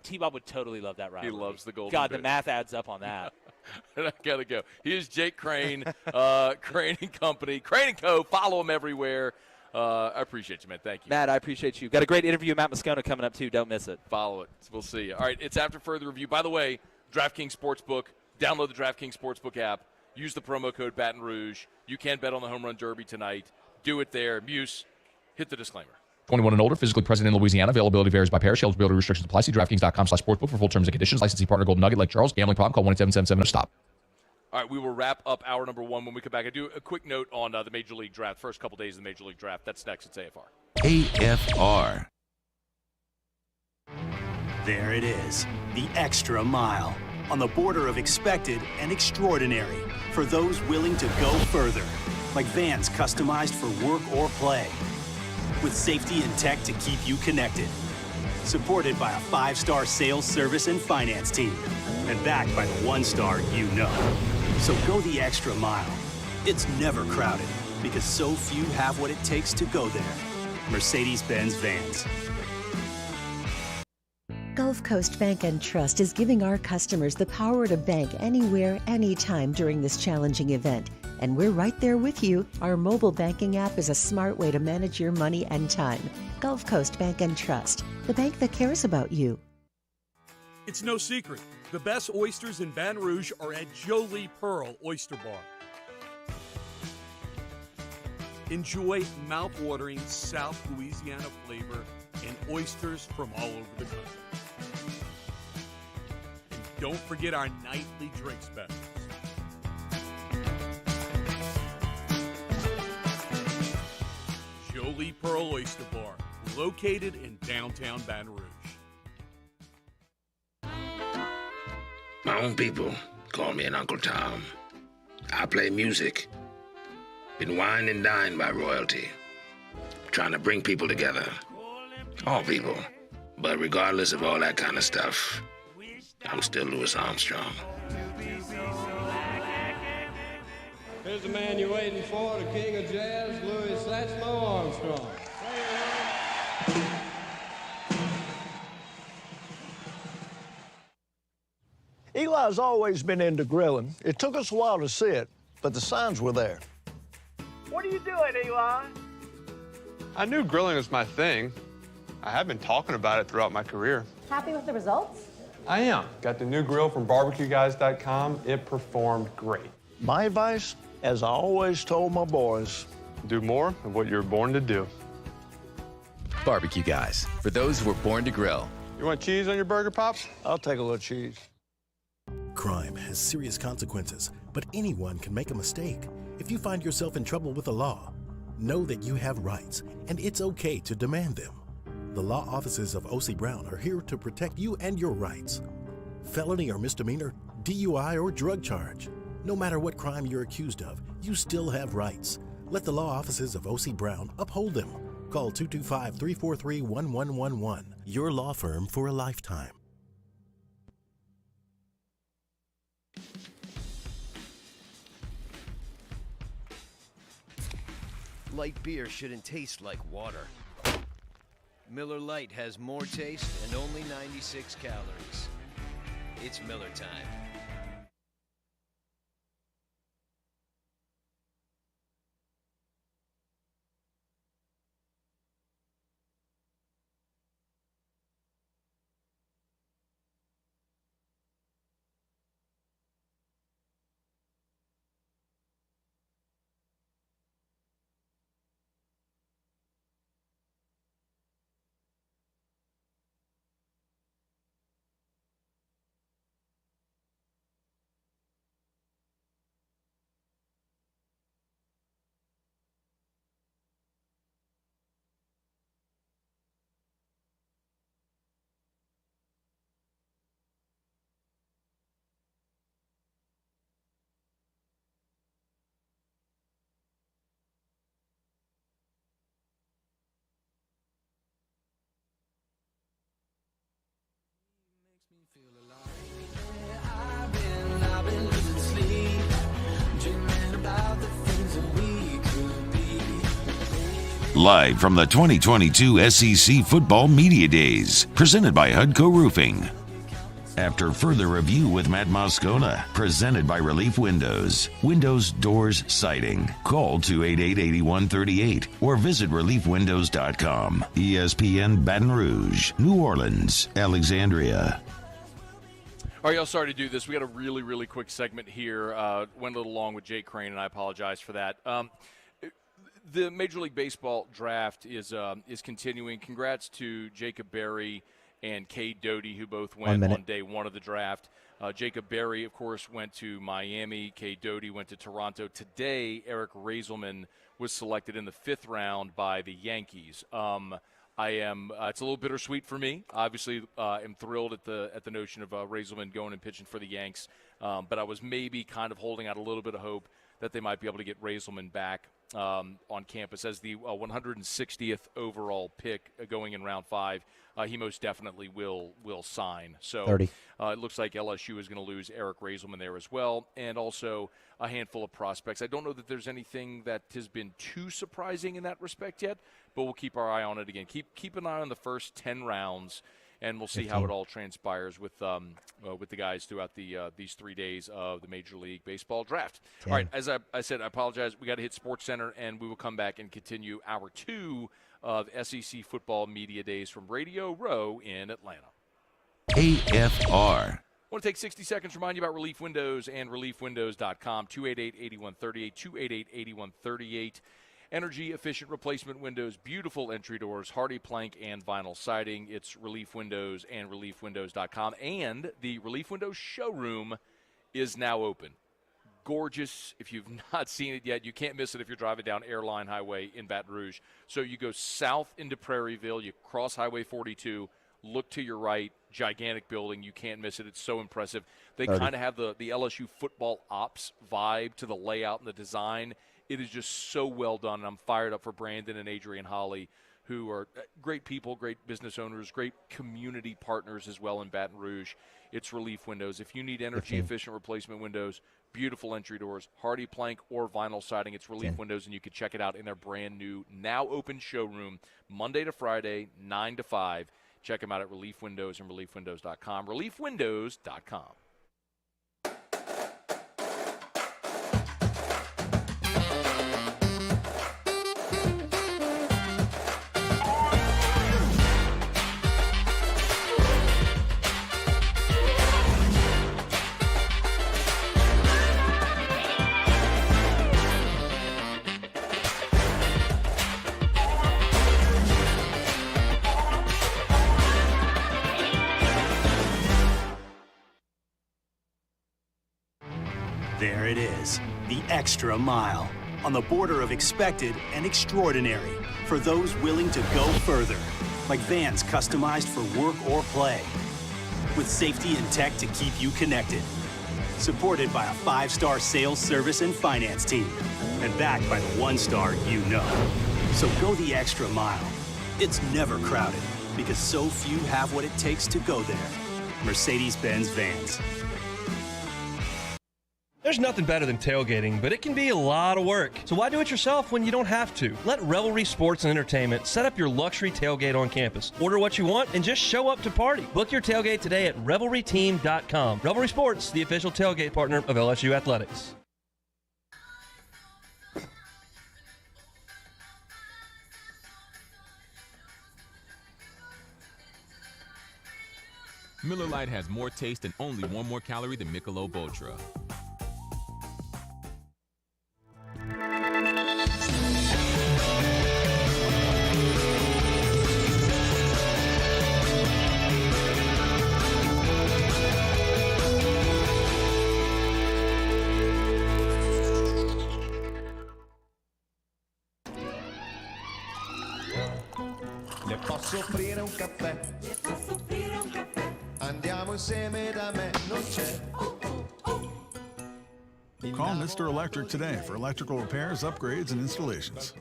T-Bob would totally love that rivalry. He loves the Golden God, Boot. the math adds up on that. I gotta go. Here's Jake Crain, Crain and Company, Crain and Co. Follow him everywhere. I appreciate you, man. Thank you, Matt. I appreciate you. Got a great interview with Matt Moscona coming up too. Don't miss it. Follow it. We'll see you. All right, it's after further review. By the way, DraftKings Sportsbook. Download the DraftKings Sportsbook app. Use the promo code Baton Rouge. You can bet on the Home Run Derby tonight. Do it there. Muse, hit the disclaimer. 21 and older, physically present in Louisiana. Availability varies by parish. Eligibility restrictions apply. See DraftKings.com/sportsbook for full terms and conditions. Licensee partner Golden Nugget, Lake Charles. Gambling problem? Call 1-877-7-STOP. All right, we will wrap up hour number one when we come back. I do a quick note on the Major League Draft. First couple days of the Major League Draft. That's next. It's AFR. AFR. There it is, the extra mile, on the border of expected and extraordinary, for those willing to go further, like vans customized for work or play, with safety and tech to keep you connected, supported by a 5-star sales, service, and finance team, and backed by the 1-star you know. So go the extra mile. It's never crowded, because so few have what it takes to go there. Mercedes-Benz Vans. Gulf Coast Bank and Trust is giving our customers the power to bank anywhere, anytime during this challenging event. And we're right there with you. Our mobile banking app is a smart way to manage your money and time. Gulf Coast Bank and Trust, the bank that cares about you. It's no secret. The best oysters in Baton Rouge are at Jolie Pearl Oyster Bar. Enjoy mouth-watering South Louisiana flavor and oysters from all over the country. And don't forget our nightly drink specials. Jolie Pearl Oyster Bar, located in downtown Baton Rouge. My own people call me an Uncle Tom. I play music. Been wined and dined by royalty. Trying to bring people together. All people. But regardless of all that kind of stuff, I'm still Louis Armstrong. Here's the man you're waiting for, the king of jazz, Louis Armstrong. Eli's always been into grilling. It took us a while to see it, but the signs were there. What are you doing, Eli? I knew grilling was my thing. I have been talking about it throughout my career. Happy with the results? I am. Got the new grill from barbecueguys.com. It performed great. My advice, as I always told my boys, do more of what you're born to do. Barbecue Guys, for those who were born to grill. You want cheese on your burger, Pops? I'll take a little cheese. Crime has serious consequences, but anyone can make a mistake. If you find yourself in trouble with the law, know that you have rights, and it's okay to demand them. The law offices of O.C. Brown are here to protect you and your rights. Felony or misdemeanor, DUI or drug charge. No matter what crime you're accused of, you still have rights. Let the law offices of O.C. Brown uphold them. Call 225-343-1111. Your law firm for a lifetime. Light beer shouldn't taste like water. Miller Lite has more taste and only 96 calories. It's Miller time. Live from the 2022 SEC Football Media Days, presented by Hudco Roofing. After further review with Matt Moscona, presented by Relief Windows. Windows, doors, siding. Call 288-8138 or visit reliefwindows.com. ESPN Baton Rouge, New Orleans, Alexandria. All right, y'all, sorry to do this. We got a really, really quick segment here. Went a little long with Jake Crain, and I apologize for that. The Major League Baseball draft is continuing. Congrats to Jacob Berry and Cade Doty, who both went on day one of the draft. Jacob Berry, of course, went to Miami. Cade Doty went to Toronto. Today, Eric Raiselman was selected in the 5th round by the Yankees. It's a little bittersweet for me. Obviously, I'm thrilled at the notion of Raiselman going and pitching for the Yanks. But I was maybe kind of holding out a little bit of hope that they might be able to get Raiselman back on campus as the 160th overall pick going in round 5. He most definitely will sign. So it looks like LSU is going to lose Eric Raiselman there as well, and also a handful of prospects. I don't know that there's anything that has been too surprising in that respect yet, but we'll keep our eye on it again. Keep an eye on the first 10 rounds, and we'll see 15. How it all transpires with the guys throughout these 3 days of the Major League Baseball draft. 10. All right, as I said, I apologize. We got to hit Sports Center, and we will come back and continue hour 2 of SEC Football Media Days from Radio Row in Atlanta. AFR. I want to take 60 seconds to remind you about Relief Windows and ReliefWindows.com, 288-8138, 288-8138. Energy-efficient replacement windows, beautiful entry doors, hardy plank and vinyl siding. It's Relief Windows and ReliefWindows.com. And the Relief Windows showroom is now open. Gorgeous. If you've not seen it yet, you can't miss it if you're driving down Airline Highway in Baton Rouge. So you go south into Prairieville, you cross Highway 42, look to your right, gigantic building. You can't miss it. It's so impressive. They kind of have the LSU football ops vibe to the layout and the design. It is just so well done, and I'm fired up for Brandon and Adrian Holly, who are great people, great business owners, great community partners as well in Baton Rouge. It's Relief Windows. If you need energy-efficient replacement windows, beautiful entry doors, hardy plank or vinyl siding, it's Relief Windows, and you can check it out in their brand-new, now-open showroom, Monday to Friday, 9 to 5. Check them out at Relief Windows and ReliefWindows.com. ReliefWindows.com. There it is, the extra mile, on the border of expected and extraordinary, for those willing to go further, like vans customized for work or play, with safety and tech to keep you connected, supported by a 5-star sales, service, and finance team, and backed by the 1-star you know. So go the extra mile. It's never crowded, because so few have what it takes to go there. Mercedes-Benz Vans. There's nothing better than tailgating, but it can be a lot of work. So why do it yourself when you don't have to? Let Revelry Sports and Entertainment set up your luxury tailgate on campus. Order what you want and just show up to party. Book your tailgate today at revelryteam.com. Revelry Sports, the official tailgate partner of LSU Athletics. Miller Lite has more taste and only 1 more calorie than Michelob Ultra. Le posso offrire un caffè? Andiamo insieme da me, non c'è. Call Mr. Electric today for electrical repairs, upgrades, and installations.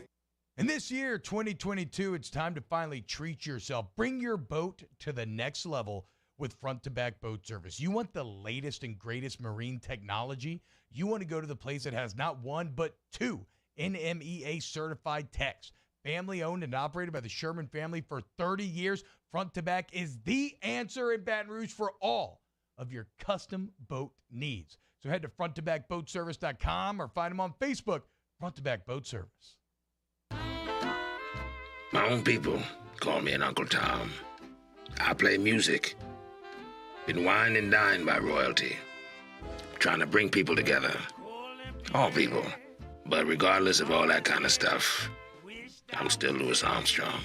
And this year, 2022, it's time to finally treat yourself. Bring your boat to the next level with front-to-back boat service. You want the latest and greatest marine technology? You want to go to the place that has not 1, but 2 NMEA certified techs. Family owned and operated by the Sherman family for 30 years. Front to Back is the answer in Baton Rouge for all of your custom boat needs. So head to fronttobackboatservice.com or find them on Facebook, Front to Back Boat Service. My own people call me an Uncle Tom. I play music. Been wined and dined by royalty. Trying to bring people together. All people. But regardless of all that kind of stuff, I'm still Louis Armstrong.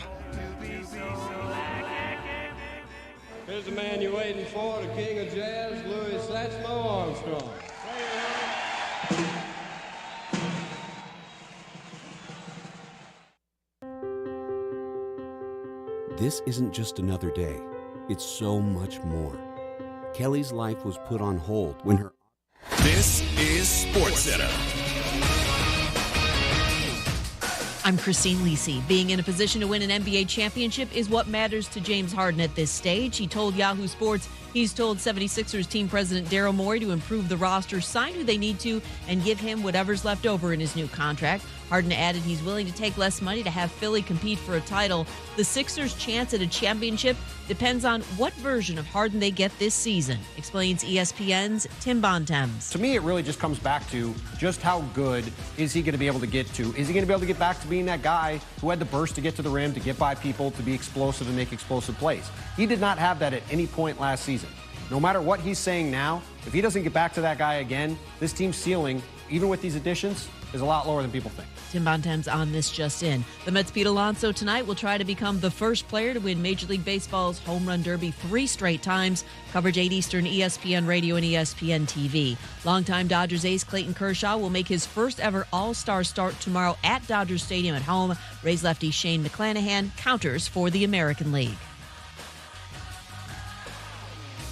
Here's the man you're waiting for, the king of jazz, Louis Satchmo Armstrong. This isn't just another day. It's so much more. Kelly's life was put on hold when her... This is SportsCenter. I'm Christine Lisi. Being in a position to win an NBA championship is what matters to James Harden at this stage. He told Yahoo Sports he's told 76ers team president Daryl Morey to improve the roster, sign who they need to, and give him whatever's left over in his new contract. Harden added he's willing to take less money to have Philly compete for a title. The Sixers' chance at a championship depends on what version of Harden they get this season, explains ESPN's Tim Bontemps. To me, it really just comes back to just how good is he going to be able to get to? Is he going to be able to get back to being that guy who had the burst to get to the rim, to get by people, to be explosive and make explosive plays? He did not have that at any point last season. No matter what he's saying now, if he doesn't get back to that guy again, this team's ceiling, even with these additions, is a lot lower than people think. Tim Bontemps on This Just In. The Mets' Pete Alonso tonight will try to become the first player to win Major League Baseball's Home Run Derby 3 straight times. Coverage 8 Eastern, ESPN Radio and ESPN TV. Longtime Dodgers ace Clayton Kershaw will make his first ever All-Star start tomorrow at Dodger Stadium at home. Rays lefty Shane McClanahan counters for the American League.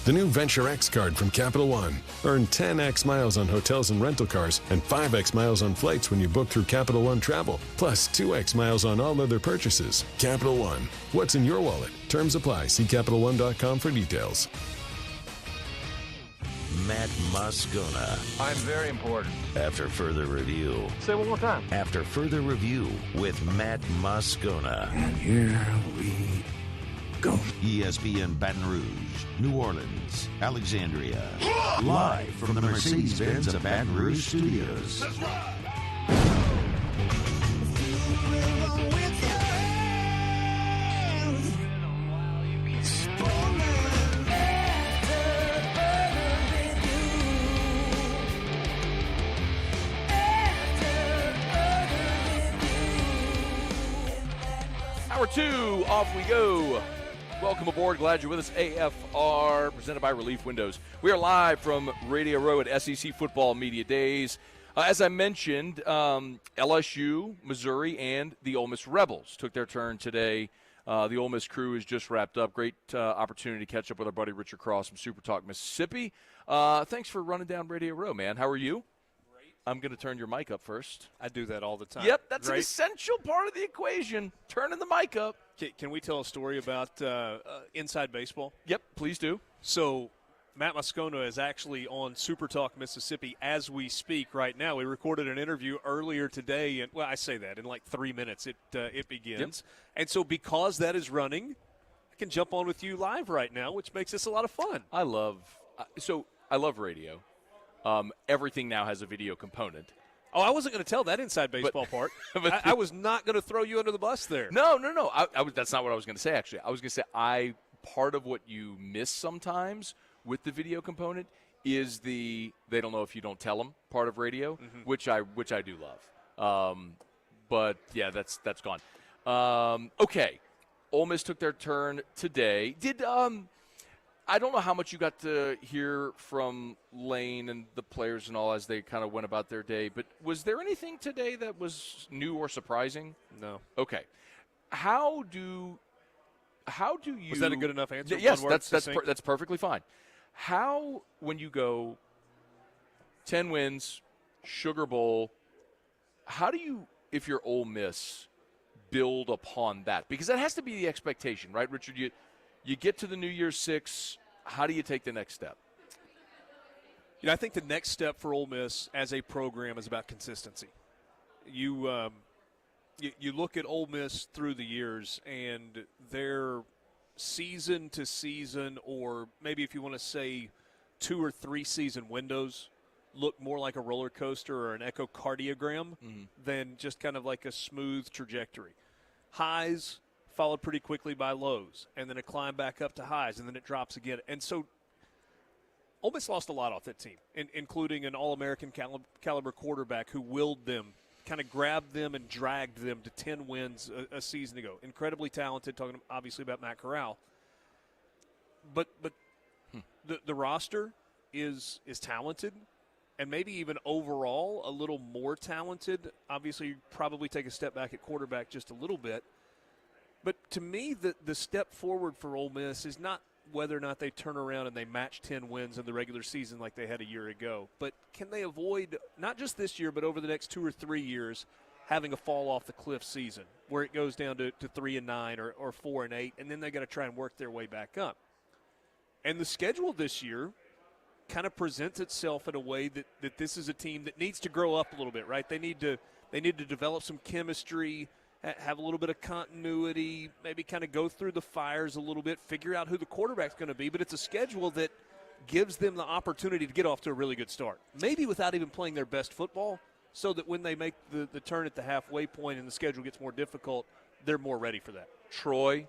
The new Venture X card from Capital One. Earn 10x miles on hotels and rental cars and 5x miles on flights when you book through Capital One Travel, plus 2x miles on all other purchases. Capital One. What's in your wallet? Terms apply. See CapitalOne.com for details. Matt Moscona. I'm very important. After further review. Say it one more time. After further review with Matt Moscona. And here we go. ESPN Baton Rouge, New Orleans, Alexandria. Live from the Mercedes-Benz of Baton Rouge studios. That's right. Hour 2, off we go. Welcome aboard. Glad you're with us. AFR, presented by Relief Windows. We are live from Radio Row at SEC Football Media Days. As I mentioned, LSU, Missouri, and the Ole Miss Rebels took their turn today. The Ole Miss crew has just wrapped up. Great opportunity to catch up with our buddy Richard Cross from Super Talk, Mississippi. Thanks for running down Radio Row, man. How are you? I'm going to turn your mic up first. I do that all the time. Yep, that's an essential part of the equation, turning the mic up. Can we tell a story about Inside Baseball? Yep, please do. So Matt Moscona is actually on Super Talk Mississippi as we speak right now. We recorded an interview earlier today, and well, I say that in like 3 minutes it begins. Yep. And so because that is running, I can jump on with you live right now, which makes this a lot of fun. I love radio. Everything now has a video component. Oh, I wasn't going to tell that Inside Baseball part. I was not going to throw you under the bus there. No. That's not what I was going to say, actually. I was going to say part of what you miss sometimes with the video component is they don't know if you don't tell them part of radio, which I do love. But, yeah, that's gone. Okay. Ole Miss took their turn today. I don't know how much you got to hear from Lane and the players and all as they kind of went about their day, but was there anything today that was new or surprising? No. Okay. How do you? Was that a good enough answer? Yes, that's perfectly fine. How, when you go 10 wins, Sugar Bowl, how do you, if you're Ole Miss, build upon that? Because that has to be the expectation, right, Richard? You get to the New Year's 6. How do you take the next step? I think the next step for Ole Miss as a program is about consistency. You look at Ole Miss through the years, and their season to season, or maybe if you want to say 2 or 3 season windows, look more like a roller coaster or an echocardiogram than just kind of like a smooth trajectory. Highs followed pretty quickly by lows, and then a climb back up to highs, and then it drops again. And so Ole Miss lost a lot off that team, including an All-American caliber quarterback who willed them kind of grabbed them and dragged them to 10 wins a season ago. Incredibly talented, talking obviously about Matt Corral. But the roster is talented, and maybe even overall a little more talented. Obviously, you probably take a step back at quarterback just a little bit. But to me, the step forward for Ole Miss is not whether or not they turn around and they match 10 wins in the regular season like they had a year ago. But can they avoid, not just this year, but over the next 2 or 3 years, having a fall-off-the-cliff season where it goes down to 3-9 or 4-8, and then they got to try and work their way back up. And the schedule this year kind of presents itself in a way that this is a team that needs to grow up a little bit, right? They need to develop some chemistry, have a little bit of continuity, maybe kind of go through the fires a little bit, figure out who the quarterback's going to be. But it's a schedule that gives them the opportunity to get off to a really good start, maybe without even playing their best football, so that when they make the turn at the halfway point and the schedule gets more difficult, they're more ready for that. Troy,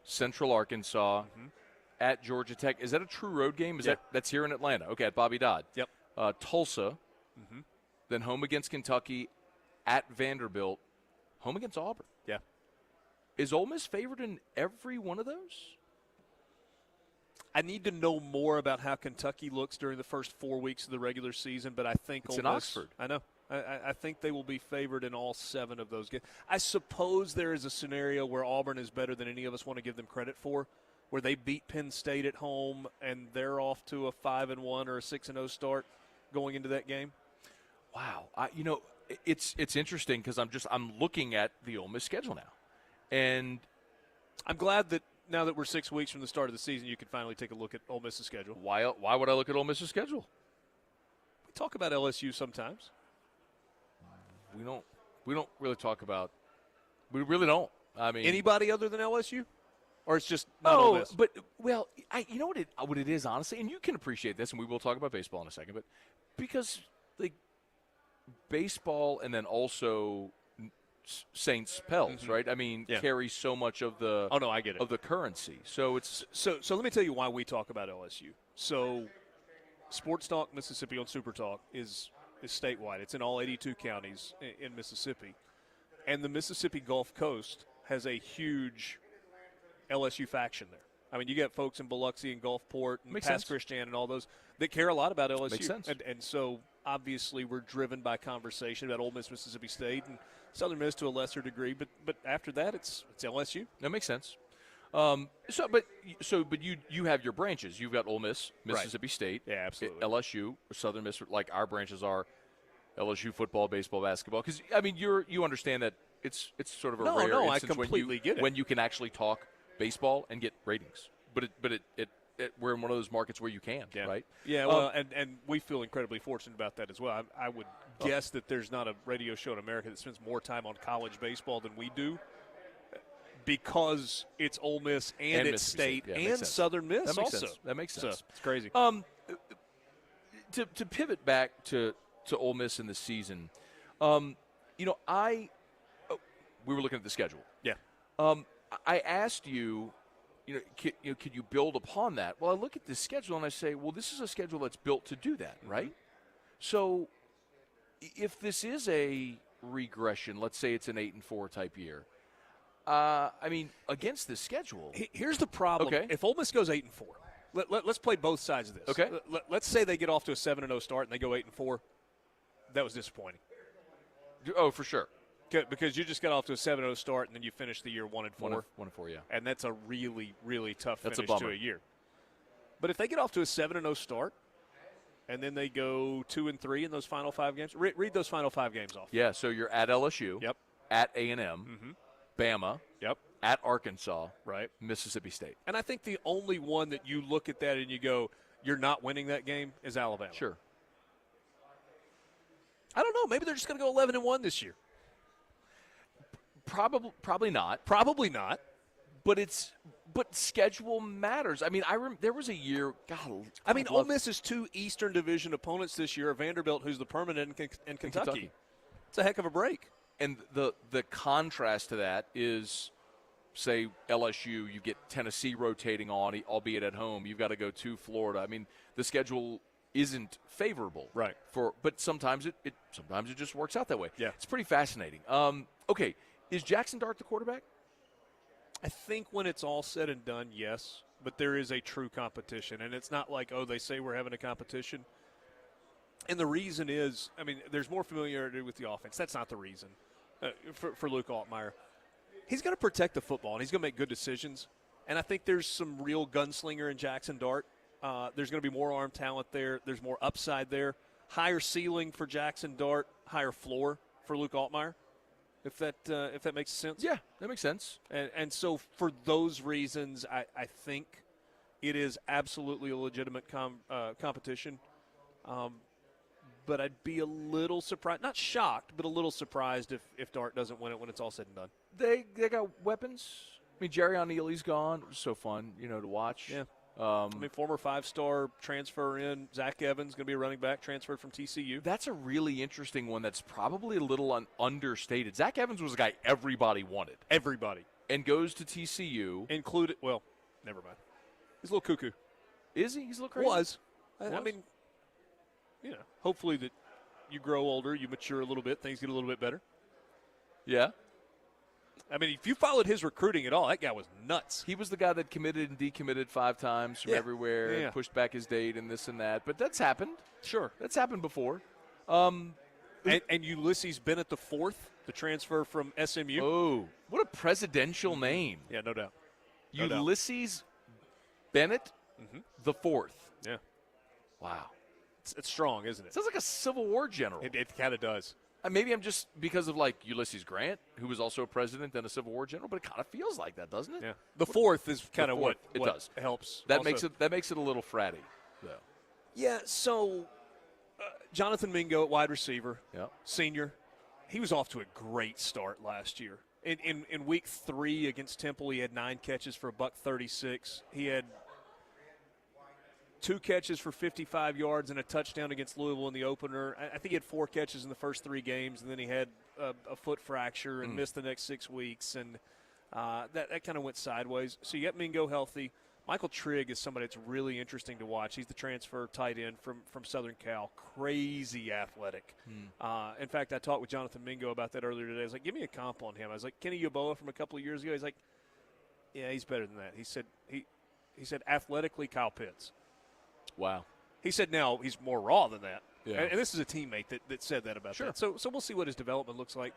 Central Arkansas, at Georgia Tech. Is that a true road game? That's here in Atlanta? Okay, at Bobby Dodd. Yep. Tulsa, then home against Kentucky, at Vanderbilt, home against Auburn. Yeah. Is Ole Miss favored in every one of those? I need to know more about how Kentucky looks during the first 4 weeks of the regular season, but I think it's Ole in Miss, Oxford. I know. I think they will be favored in all 7 of those games. I suppose there is a scenario where Auburn is better than any of us want to give them credit for, where they beat Penn State at home and they're off to a 5-1 or a 6-0 start going into that game. Wow. It's interesting because I'm looking at the Ole Miss schedule now. And I'm glad that now that we're 6 weeks from the start of the season, you can finally take a look at Ole Miss's schedule. Why would I look at Ole Miss's schedule? We talk about LSU sometimes. We don't really talk about – we really don't. I mean – anybody other than LSU? Or it's just not Ole Miss? But, you know what it is, honestly, and you can appreciate this, and we will talk about baseball in a second, but because, baseball and then also Saints Pels, right? I mean, carry so much of the I get it. Of the currency. So it's so let me tell you why we talk about LSU. So Sports Talk Mississippi on Super Talk is statewide. It's in all 82 counties in Mississippi. And the Mississippi Gulf Coast has a huge LSU faction there. I mean, you got folks in Biloxi and Gulfport and Pass Christian and all those that care a lot about LSU. Makes sense. And so obviously we're driven by conversation about Ole Miss, Mississippi State, and Southern Miss to a lesser degree. But after that, it's LSU. That makes sense. But you have your branches. You've got Ole Miss, Mississippi State, absolutely, LSU, Southern Miss. Like our branches are LSU football, baseball, basketball. Because I mean, you understand that it's sort of a rare instance I completely get it. When you can actually talk baseball and get ratings. But we're in one of those markets where you can, right? Yeah, well, and we feel incredibly fortunate about that as well. I would guess that there's not a radio show in America that spends more time on college baseball than we do, because it's Ole Miss and it's State and Southern Miss that makes also. Sense. That makes sense. So, it's crazy. To pivot back to Ole Miss in the season, we were looking at the schedule. Yeah. I asked you, could you build upon that? Well, I look at the schedule and I say, well, this is a schedule that's built to do that, right? So if this is a regression, let's say it's an 8-4 type year, I mean, against this schedule. Here's the problem. Okay. If Ole Miss goes 8-4, let's play both sides of this. Okay. Let's say they get off to a 7-0 start and they go 8-4. That was disappointing. Oh, for sure. Because you just got off to a 7-0 start and then you finish the year 1-4. 1-4, yeah. And that's a really, really tough That's finish to a year. But if they get off to a 7-0 start and then they go 2-3 in those final 5 games, read those final 5 games off. Yeah, so you're at LSU. Yep. At A&M. Bama. Yep. At Arkansas. Right. Mississippi State. And I think the only one that you look at that and you go, you're not winning that game is Alabama. Sure. I don't know. Maybe they're just going to go 11-1 this year. Probably not. Probably not. But schedule matters. I mean, there was a year. God, I mean, Ole Miss's 2 Eastern Division opponents this year are Vanderbilt, who's the permanent, and Kentucky. It's a heck of a break. And the contrast to that is, say, LSU. You get Tennessee rotating on, albeit at home. You've got to go to Florida. I mean, the schedule isn't favorable. Right. But sometimes it just works out that way. Yeah. It's pretty fascinating. Okay, is Jackson Dart the quarterback? I think when it's all said and done, yes. But there is a true competition, and it's not like, they say we're having a competition. And the reason is, there's more familiarity with the offense. That's not the reason for Luke Altmaier. He's going to protect the football, and he's going to make good decisions. And I think there's some real gunslinger in Jackson Dart. There's going to be more arm talent there. There's more upside there. Higher ceiling for Jackson Dart, higher floor for Luke Altmaier. If that makes sense. Yeah, that makes sense. And so for those reasons, I think it is absolutely a legitimate competition. But I'd be a little surprised, not shocked, but a little surprised if Dart doesn't win it when it's all said and done. They got weapons. Jerry O'Neally's gone. It was so fun, to watch. Yeah. Former 5-star transfer in. Zach Evans going to be a running back, transferred from TCU. That's a really interesting one that's probably a little understated. Zach Evans was a guy everybody wanted. Everybody. And goes to TCU. Included, never mind. He's a little cuckoo. Is he? He's a little crazy? Was. Hopefully that you grow older, you mature a little bit, things get a little bit better. Yeah. If you followed his recruiting at all, that guy was nuts. He was the guy that committed and decommitted 5 times from everywhere, and pushed back his date and this and that. But that's happened. Sure. That's happened before. And Ulysses Bennett the fourth, the transfer from SMU. Oh, what a presidential name. Yeah, no doubt. Ulysses Bennett the fourth. Yeah. Wow. It's strong, isn't it? Sounds like a Civil War general. It kind of does. Maybe I'm just because of Ulysses Grant, who was also a president and a Civil War general, but it kind of feels like that, doesn't it? Yeah. The fourth is kind of what it does. Helps. That also. makes it a little fratty, though. Yeah. So, Jonathan Mingo at wide receiver, senior, he was off to a great start last year. In week 3 against Temple, he had 9 catches for $136. He had 2 catches for 55 yards and a touchdown against Louisville in the opener. I think he had 4 catches in the first 3 games, and then he had a foot fracture and missed the next 6 weeks, and that kind of went sideways. So you got Mingo healthy. Michael Trigg is somebody that's really interesting to watch. He's the transfer tight end from Southern Cal. Crazy athletic. In fact, I talked with Jonathan Mingo about that earlier today. I was like, give me a comp on him. I was like, Kenny Yeboah from a couple of years ago. He's like, yeah, he's better than that. He said athletically Kyle Pitts. Wow. He said now he's more raw than that. Yeah. And this is a teammate that said that about that. So we'll see what his development looks like.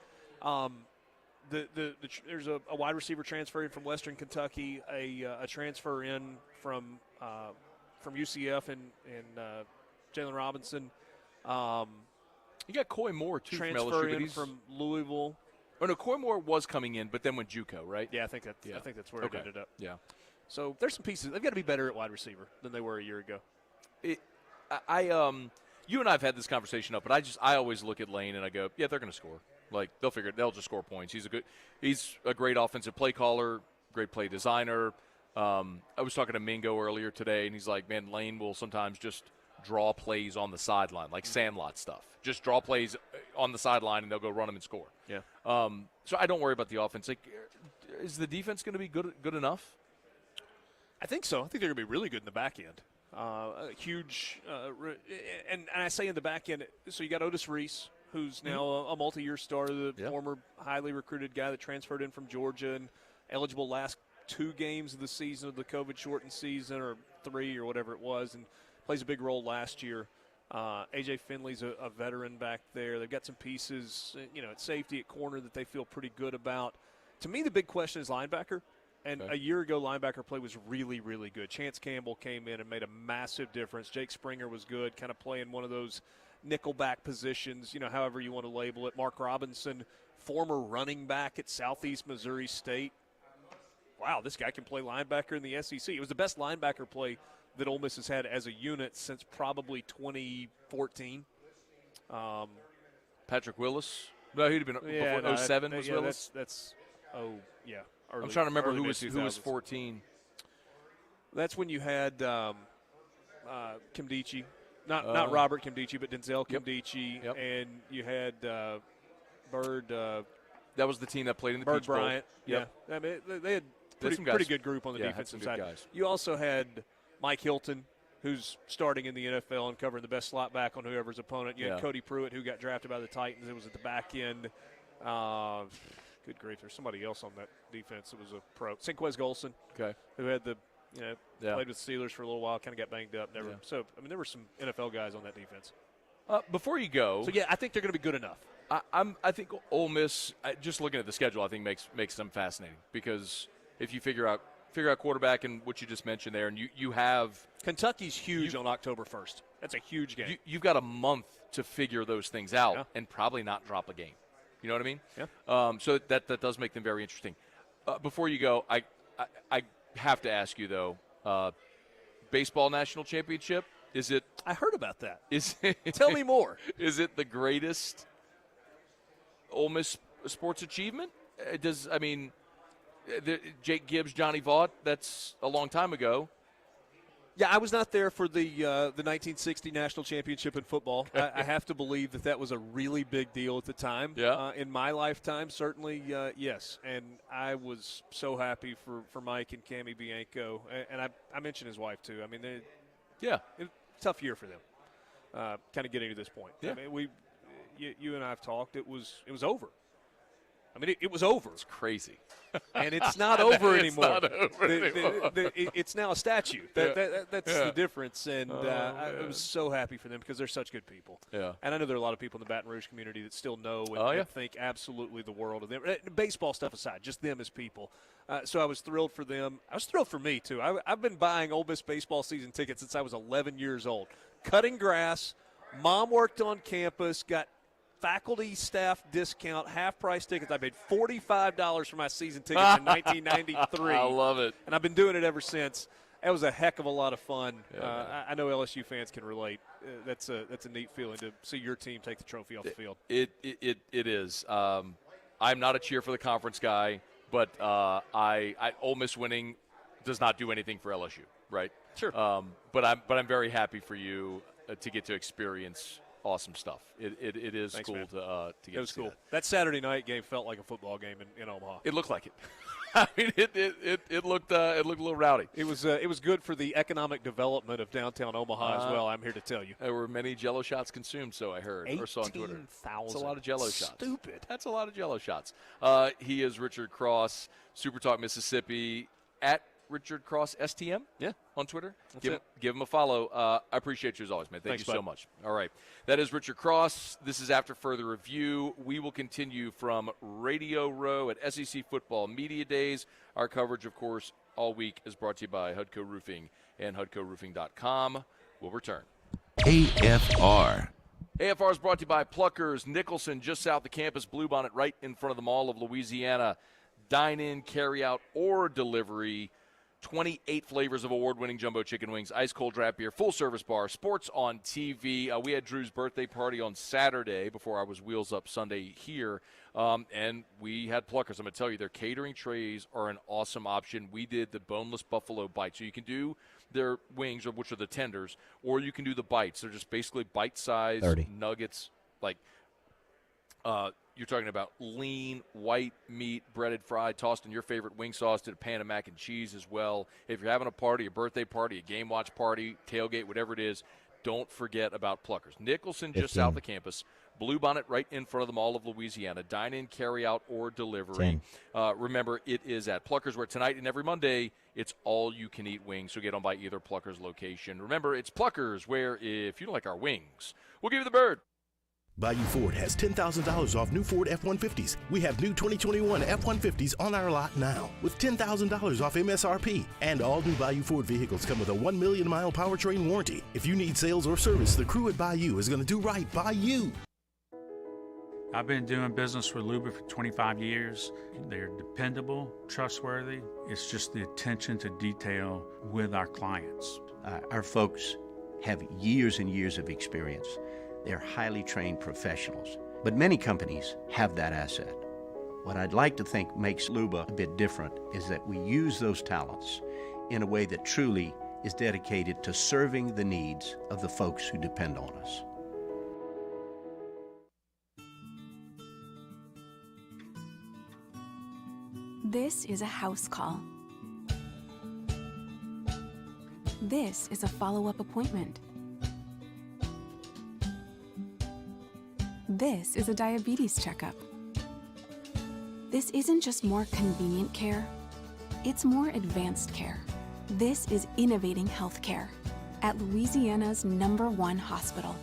There's a wide receiver transfer in from Western Kentucky, a transfer in from UCF and Jalen Robinson. You got Coy Moore, too, from transfer LSU. in from Louisville. Oh, no, Coy Moore was coming in, but then went JUCO, right? Yeah, I think that's where it ended up. Yeah. So there's some pieces. They've got to be better at wide receiver than they were a year ago. You and I have had this conversation up, but I always look at Lane and I go, yeah, they're going to score. They'll figure it. They'll just score points. He's a great offensive play caller, great play designer. I was talking to Mingo earlier today, and he's like, man, Lane will sometimes just draw plays on the sideline, like Sandlot stuff. Just draw plays on the sideline, and they'll go run them and score. Yeah. So I don't worry about the offense. Is the defense going to be good enough? I think so. I think they're going to be really good in the back end. Huge, and I say in the back end, so you got Otis Reese, who's now a multi-year starter, the former highly recruited guy that transferred in from Georgia and eligible last 2 games of the season of the COVID-shortened season, or 3 or whatever it was, and plays a big role last year. A.J. Finley's a veteran back there. They've got some pieces, at safety, at corner that they feel pretty good about. To me, the big question is linebacker. And a year ago, linebacker play was really, really good. Chance Campbell came in and made a massive difference. Jake Springer was good, kind of playing one of those nickelback positions, however you want to label it. Mark Robinson, former running back at Southeast Missouri State. Wow, this guy can play linebacker in the SEC. It was the best linebacker play that Ole Miss has had as a unit since probably 2014. Patrick Willis? No, he'd have been before 07 was Willis? Yeah. I'm trying to remember who was 14. That's when you had Kimdichie. Not Robert Kimdichie, but Denzel Kimdichie. Yep. And you had Bird. That was the team that played in the Bird Peach Bowl. Bryant. Yep. Yeah. I mean, they had pretty good group on the defensive side. Guys. You also had Mike Hilton, who's starting in the NFL and covering the best slot back on whoever's opponent. You had Cody Pruitt, who got drafted by the Titans. It was at the back end. Good grief, there's somebody else on that defense that was a pro. Sinquez Golson, who had played with Steelers for a little while, kind of got banged up. So, I mean, there were some NFL guys on that defense. Before you go. So, I think they're going to be good enough. I think Ole Miss, just looking at the schedule, I think makes them fascinating because if you figure out quarterback and what you just mentioned there, and you have Kentucky's huge on October 1st. That's a huge game. You've got a month to figure those things out and probably not drop a game. You know what I mean? Yeah. So that does make them very interesting. Before you go, I have to ask you though, baseball national championship, is it? I heard about that. Tell me more. Is it the greatest Ole Miss sports achievement? Jake Gibbs, Johnny Vaught, that's a long time ago. Yeah, I was not there for the 1960 national championship in football. I have to believe that was a really big deal at the time. Yeah. In my lifetime, certainly, yes. And I was so happy for Mike and Cammie Bianco. And I mentioned his wife, too. I mean, it was a tough year for them, kind of getting to this point. Yeah. I mean, you and I have talked. It was over. I mean, it was over. It's crazy. And it's not over anymore. It's not over anymore. It's now a statue. That's the difference. And I was so happy for them because they're such good people. Yeah. And I know there are a lot of people in the Baton Rouge community that still know and think absolutely the world of them. Baseball stuff aside, just them as people. So I was thrilled for them. I was thrilled for me, too. I've been buying Ole Miss baseball season tickets since I was 11 years old. Cutting grass. Mom worked on campus, got faculty staff discount, half-price tickets. I paid $45 for my season tickets in 1993. I love it. And I've been doing it ever since. That was a heck of a lot of fun. I know LSU fans can relate. That's a neat feeling to see your team take the trophy off the field. It is. I'm not a cheer for the conference guy, but Ole Miss winning does not do anything for LSU, right? Sure. But I'm very happy for you to get to experience awesome stuff. It is Thanks, cool man. to get. It was to see cool. That Saturday night game felt like a football game in Omaha. It looked like it. I mean, it looked a little rowdy. It was good for the economic development of downtown Omaha as well. I'm here to tell you. There were many Jello shots consumed, so I heard or saw on Twitter. 18,000. That's a lot of Jello shots. Stupid. That's a lot of Jello shots. He is Richard Cross, Super Talk Mississippi at Richard Cross STM. Yeah, on Twitter. Give him a follow. I appreciate you as always, man. Thanks you so much. All right, that is Richard Cross. This is After Further Review. We will continue from Radio Row at SEC Football Media Days. Our coverage, of course, all week is brought to you by Hudco Roofing and HudcoRoofing.com. We'll return. AFR. AFR is brought to you by Pluckers, Nicholson, just south of campus, Bluebonnet, right in front of the Mall of Louisiana. Dine-in, carry-out, or delivery. 28 flavors of award-winning jumbo chicken wings, ice-cold draft beer, full-service bar, sports on TV. We had Drew's birthday party on Saturday before I was Wheels Up Sunday here, and we had Pluckers. I'm going to tell you, their catering trays are an awesome option. We did the boneless buffalo bites. So you can do their wings, which are the tenders, or you can do the bites. They're just basically bite-sized nuggets, like you're talking about lean, white meat, breaded, fried, tossed in your favorite wing sauce, did a pan of mac and cheese as well. If you're having a party, a birthday party, a game watch party, tailgate, whatever it is, don't forget about Pluckers. Nicholson, just south of campus. Bluebonnet right in front of the Mall of Louisiana. Dine-in, carry-out, or delivery. Remember, it is at Pluckers, where tonight and every Monday, it's all-you-can-eat wings, so get on by either Pluckers location. Remember, it's Pluckers, where if you don't like our wings, we'll give you the bird. Bayou Ford has $10,000 off new Ford F-150s. We have new 2021 F-150s on our lot now with $10,000 off MSRP. And all new Bayou Ford vehicles come with a 1 million mile powertrain warranty. If you need sales or service, the crew at Bayou is going to do right by you. I've been doing business with Luba for 25 years. They're dependable, trustworthy. It's just the attention to detail with our clients. Our folks have years and years of experience. They're highly trained professionals, but many companies have that asset. What I'd like to think makes Luba a bit different is that we use those talents in a way that truly is dedicated to serving the needs of the folks who depend on us. This is a house call. This is a follow-up appointment. This is a diabetes checkup. This isn't just more convenient care, it's more advanced care. This is innovating healthcare at Louisiana's #1 hospital,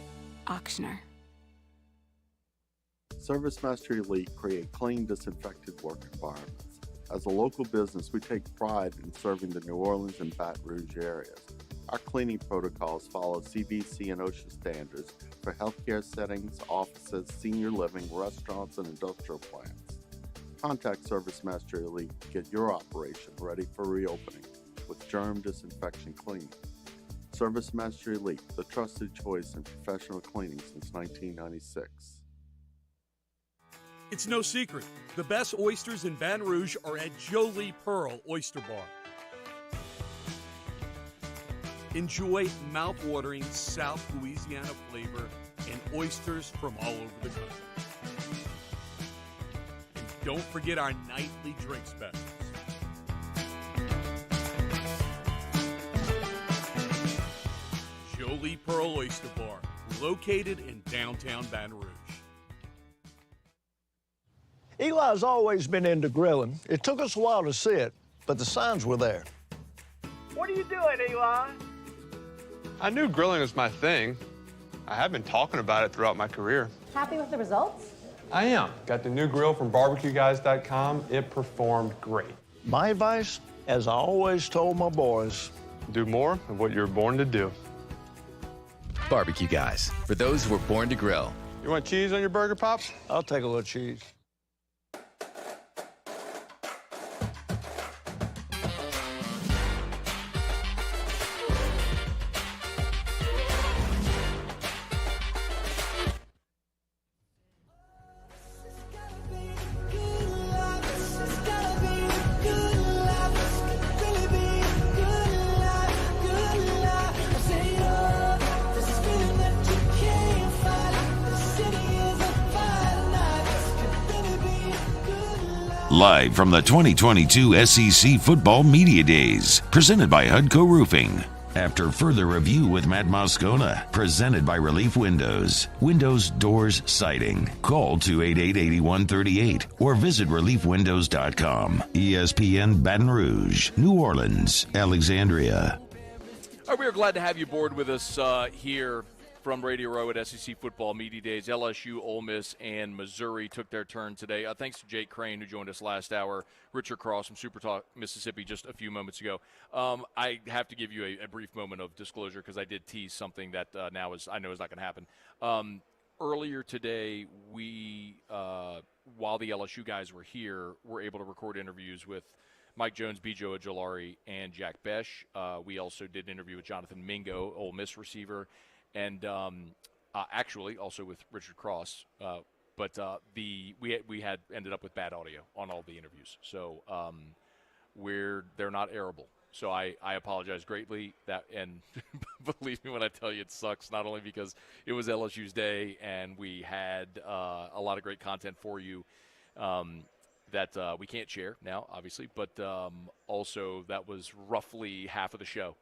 Ochsner. ServiceMaster Elite create clean, disinfected work environments. As a local business, we take pride in serving the New Orleans and Baton Rouge areas. Our cleaning protocols follow CDC and OSHA standards for healthcare settings, offices, senior living, restaurants, and industrial plants. Contact ServiceMaster Elite to get your operation ready for reopening with germ disinfection cleaning. ServiceMaster Elite, the trusted choice in professional cleaning since 1996. It's no secret. The best oysters in Baton Rouge are at Jolie Pearl Oyster Bar. Enjoy mouth-watering South Louisiana flavor and oysters from all over the country. And don't forget our nightly drink specials. Jolie Pearl Oyster Bar, located in downtown Baton Rouge. Eli's always been into grilling. It took us a while to see it, but the signs were there. What are you doing, Eli? I knew grilling was my thing. I have been talking about it throughout my career. Happy with the results? I am. Got the new grill from barbecueguys.com. It performed great. My advice, as I always told my boys, do more of what you're born to do. Barbecue Guys, for those who were born to grill. You want cheese on your burger, Pops? I'll take a little cheese. Live from the 2022 SEC Football Media Days, presented by Hudco Roofing. After further review with Matt Moscona, presented by Relief Windows. Windows, doors, siding. Call 288-8138 or visit reliefwindows.com. ESPN Baton Rouge, New Orleans, Alexandria. All right, we are glad to have you aboard with us here from Radio Row at SEC Football Media Days. LSU, Ole Miss, and Missouri took their turn today. Thanks to Jake Crain, who joined us last hour, Richard Cross from Super Talk Mississippi just a few moments ago. I have to give you a brief moment of disclosure because I did tease something that now I know is not going to happen. Earlier today, we, while the LSU guys were here, were able to record interviews with Mike Jones, B.J. Ojulari, and Jack Besh. We also did an interview with Jonathan Mingo, Ole Miss receiver, and actually also with Richard Cross, but we had ended up with bad audio on all the interviews, so they're not airable. So I apologize greatly. And believe me when I tell you, it sucks. Not only because it was LSU's day and we had a lot of great content for you that we can't share now, obviously, but also that was roughly half of the show.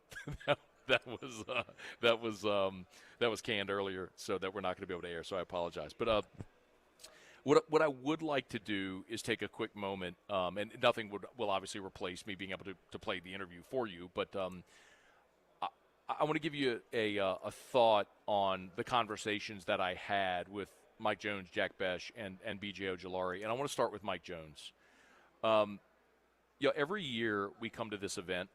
That was canned earlier, so that we're not going to be able to air. So I apologize. But what I would like to do is take a quick moment, and nothing will obviously replace me being able to play the interview for you. But I want to give you a thought on the conversations that I had with Mike Jones, Jack Besh, and B.J. Ojulari, and I want to start with Mike Jones. Every year we come to this event.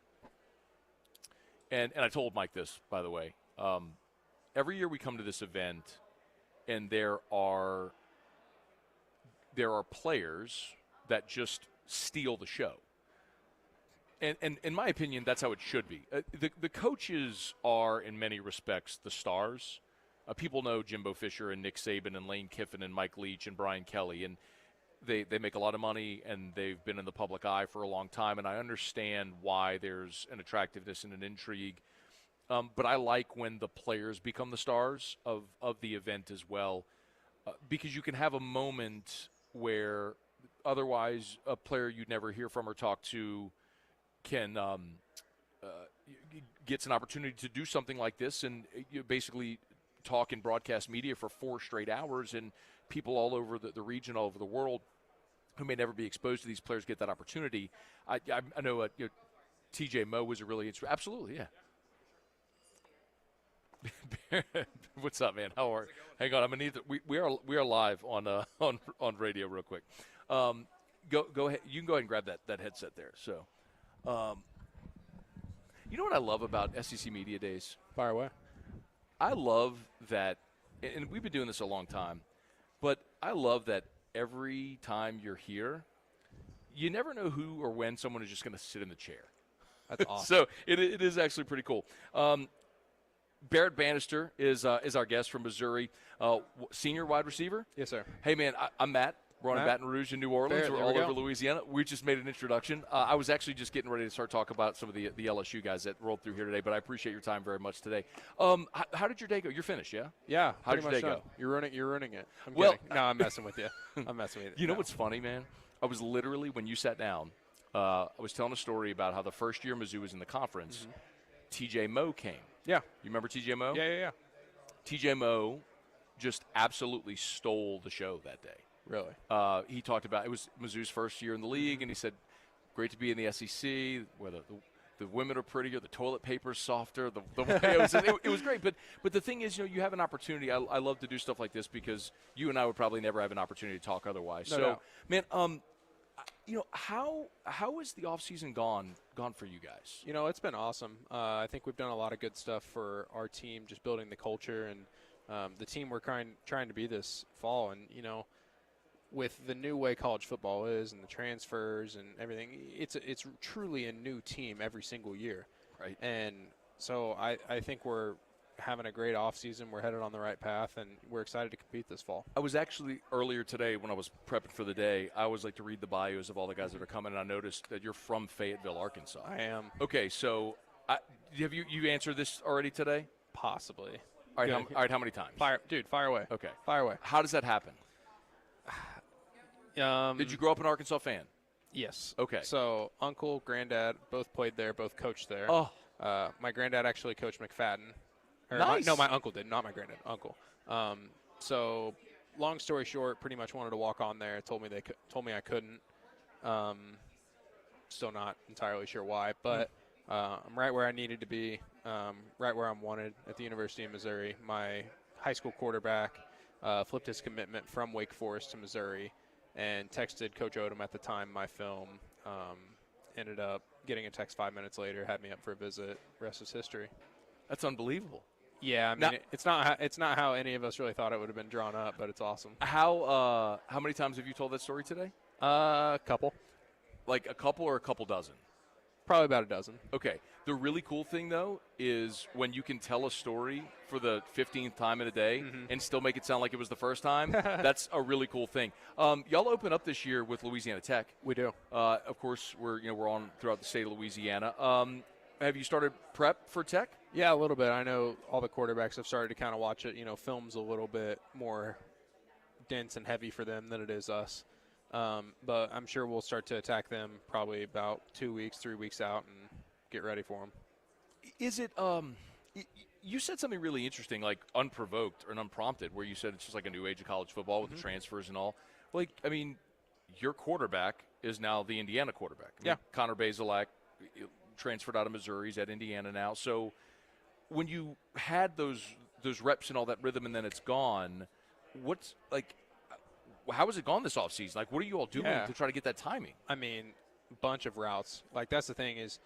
And I told Mike this, by the way. Every year we come to this event, and there are players that just steal the show. And in my opinion, that's how it should be. The coaches are, in many respects, the stars. People know Jimbo Fisher and Nick Saban and Lane Kiffin and Mike Leach and Brian Kelly, and they make a lot of money, and they've been in the public eye for a long time, and I understand why there's an attractiveness and an intrigue. But I like when the players become the stars of the event as well, because you can have a moment where otherwise a player you'd never hear from or talk to can gets an opportunity to do something like this and you basically talk in broadcast media for 4 straight hours, and people all over the region, all over the world who may never be exposed to these players get that opportunity. I know TJ Moe was a really interesting. Absolutely, yeah. What's up, man? How are you? Hang on, I'm gonna need to, we are live on radio real quick. Go ahead. You can go ahead and grab that headset there. So, you know what I love about SEC Media Days? Fire away. I love that, and we've been doing this a long time, but I love that every time you're here, you never know who or when someone is just going to sit in the chair. That's awesome. So it is actually pretty cool. Barrett Banister is our guest from Missouri, senior wide receiver. Yes, sir. Hey, man, I'm Matt. We're on Baton Rouge in New Orleans. Barrett, We're all over Louisiana. We just made an introduction. I was actually just getting ready to start talking about some of the LSU guys that rolled through here today, but I appreciate your time very much today. How did your day go? You're finished, yeah? Yeah. How did your day go? You're ruining it. I'm well, kidding. No, I'm messing with you. I'm messing with you. You know what's funny, man? I was literally, when you sat down, I was telling a story about how the first year Mizzou was in the conference, TJ Moe came. Yeah. You remember TJ Moe? Yeah. TJ Moe just absolutely stole the show that day. Really? He talked about it was Mizzou's first year in the league, and he said, "Great to be in the SEC. Where the women are prettier, the toilet paper's softer. It was great." But the thing is, you have an opportunity. I love to do stuff like this because you and I would probably never have an opportunity to talk otherwise. No. Man, how has the off season gone for you guys? It's been awesome. I think we've done a lot of good stuff for our team, just building the culture and the team we're trying to be this fall, and with the new way college football is and the transfers and everything, it's truly a new team every single year. Right. And so I think we're having a great offseason. We're headed on the right path, and we're excited to compete this fall. I was actually earlier today when I was prepping for the day, I always like to read the bios of all the guys that are coming, and I noticed that you're from Fayetteville, Arkansas. I am. Okay, so have you answered this already today? Possibly. All right, how many times? Fire away. Okay. Fire away. How does that happen? Did you grow up an Arkansas fan? Yes. Okay. So uncle, granddad, both played there, both coached there. Oh. My granddad actually coached McFadden. Nice. My uncle did, not my granddad. Uncle. So long story short, pretty much wanted to walk on there. Told me I couldn't. Still not entirely sure why, but I'm right where I needed to be, right where I'm wanted at the University of Missouri. My high school quarterback flipped his commitment from Wake Forest to Missouri and texted Coach Odom at the time my film. Ended up getting a text 5 minutes later, had me up for a visit. Rest is history. That's unbelievable. Yeah, I mean, it's not how any of us really thought it would have been drawn up, but it's awesome. How many times have you told that story today? A couple. Like a couple or a couple dozen? Probably about a dozen. Okay. The really cool thing, though, is when you can tell a story for the 15th time in a day and still make it sound like it was the first time. That's a really cool thing. Y'all open up this year with Louisiana Tech. We do. Of course, we're on throughout the state of Louisiana. Have you started prep for Tech? Yeah, a little bit. I know all the quarterbacks have started to kind of watch it. Film's a little bit more dense and heavy for them than it is us. But I'm sure we'll start to attack them probably about 2 weeks, 3 weeks out and get ready for them. Is it you said something really interesting, like unprovoked or unprompted, where you said it's just like a new age of college football with the transfers and all. Like, I mean, your quarterback is now the Indiana quarterback. I mean, Connor Bazelak transferred out of Missouri. He's at Indiana now. So when you had those reps and all that rhythm and then it's gone, what's like – how has it gone this offseason? Like, what are you all doing to try to get that timing? I mean, a bunch of routes. Like, that's the thing is,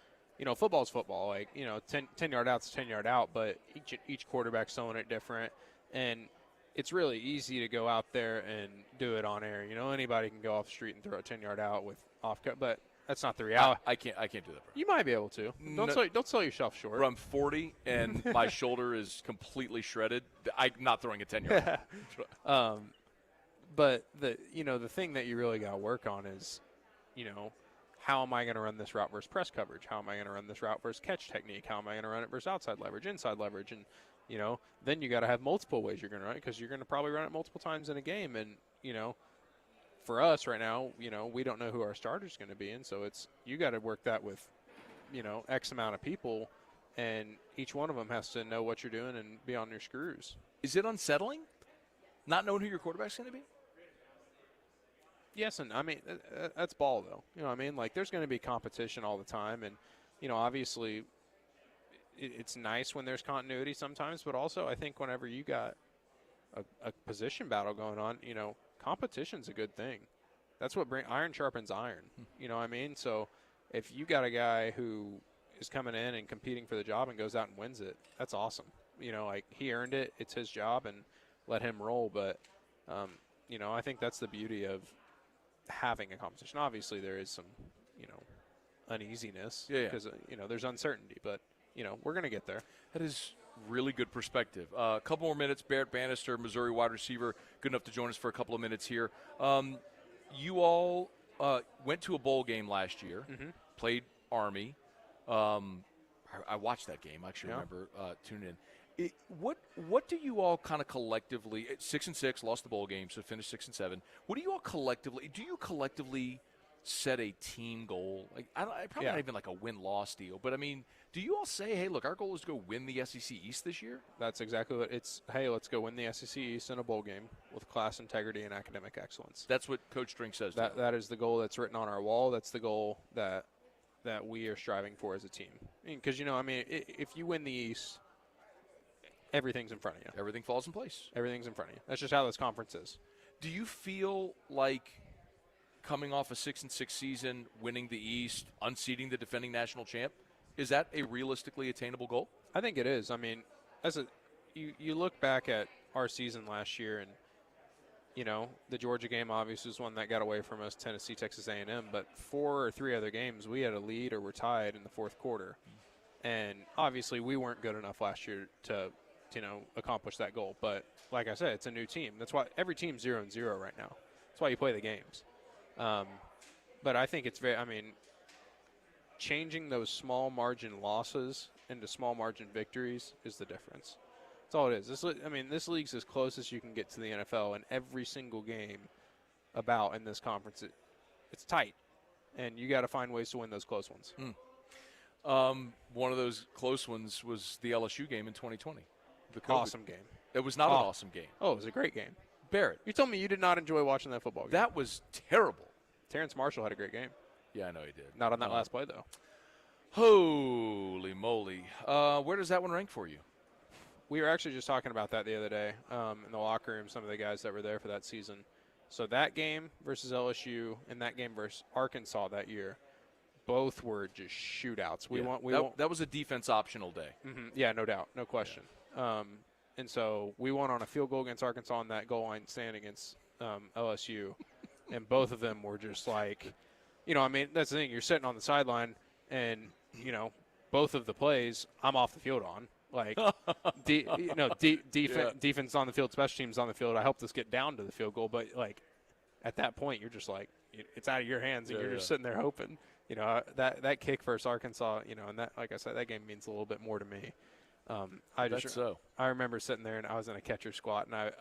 football's football. Like, 10-yard out's 10-yard out, but each quarterback's throwing it different. And it's really easy to go out there and do it on air. Anybody can go off the street and throw a 10-yard out with off-cut, but that's not the reality. I can't do that, bro. You might be able to. Don't sell yourself short. Bro, I'm 40, and my shoulder is completely shredded. I'm not throwing a 10-yard out. But the thing that you really got to work on is, how am I going to run this route versus press coverage? How am I going to run this route versus catch technique? How am I going to run it versus outside leverage, inside leverage? And, then you got to have multiple ways you're going to run it because you're going to probably run it multiple times in a game. And, for us right now, we don't know who our starter's going to be. And so you got to work that with X amount of people, and each one of them has to know what you're doing and be on your screws. Is it unsettling not knowing who your quarterback's going to be? Yes, and I mean, that's ball, though. You know what I mean? Like, there's going to be competition all the time, and, obviously it's nice when there's continuity sometimes, but also I think whenever you got a position battle going on, competition's a good thing. That's what iron sharpens iron. You know what I mean? So if you got a guy who is coming in and competing for the job and goes out and wins it, that's awesome. Like, he earned it. It's his job, and let him roll. But, I think that's the beauty of having a competition. Obviously, there is some, uneasiness because, there's uncertainty. But, we're going to get there. That is really good perspective. A couple more minutes. Barrett Banister, Missouri wide receiver, good enough to join us for a couple of minutes here. You all went to a bowl game last year, played Army. I watched that game. I actually remember tuning in. What do you all kind of collectively, 6-6, lost the bowl game, so finished 6-7. What do you all collectively set a team goal? Like, probably not even like a win-loss deal, but I mean, do you all say, hey, look, our goal is to go win the SEC East this year? That's exactly what it's. Hey, let's go win the SEC East in a bowl game with class integrity and academic excellence. That's what Coach Drink says. That is the goal that's written on our wall. That's the goal that we are striving for as a team. Because, if you win the East, everything's in front of you. Everything falls in place. Everything's in front of you. That's just how this conference is. Do you feel like coming off a 6-6 season, winning the East, unseating the defending national champ, is that a realistically attainable goal? I think it is. I mean, you look back at our season last year, and the Georgia game obviously was one that got away from us. Tennessee, Texas A&M, but 4 or 3 other games we had a lead or were tied in the fourth quarter, and obviously we weren't good enough last year to accomplish that goal. But like I said, it's a new team. That's why every team's 0-0 right now. That's why you play the games. But I think it's changing those small margin losses into small margin victories is the difference. That's all it is. This league's as close as you can get to the NFL, and every single game in this conference, it's tight, and you got to find ways to win those close ones. One of those close ones was the LSU game in 2020. Awesome game. It was not an awesome game. Oh, it was a great game. Barrett, you told me you did not enjoy watching that football game. That was terrible. Terrence Marshall had a great game. Yeah, I know he did. Not on that last play, though. Holy moly. Where does that one rank for you? We were actually just talking about that the other day in the locker room, some of the guys that were there for that season. So that game versus LSU and that game versus Arkansas that year, both were just shootouts. That was a defense optional day. Mm-hmm. Yeah, no doubt. No question. And so we won on a field goal against Arkansas on that goal line stand against LSU. And both of them were just like, that's the thing. You're sitting on the sideline and, both of the plays I'm off the field on. Like, defense on the field, special teams on the field. I hope this get down to the field goal. But, like, at that point, you're just like, it's out of your hands and you're just sitting there hoping. That kick versus Arkansas, and that, like I said, that game means a little bit more to me. I remember sitting there and I was in a catcher squat and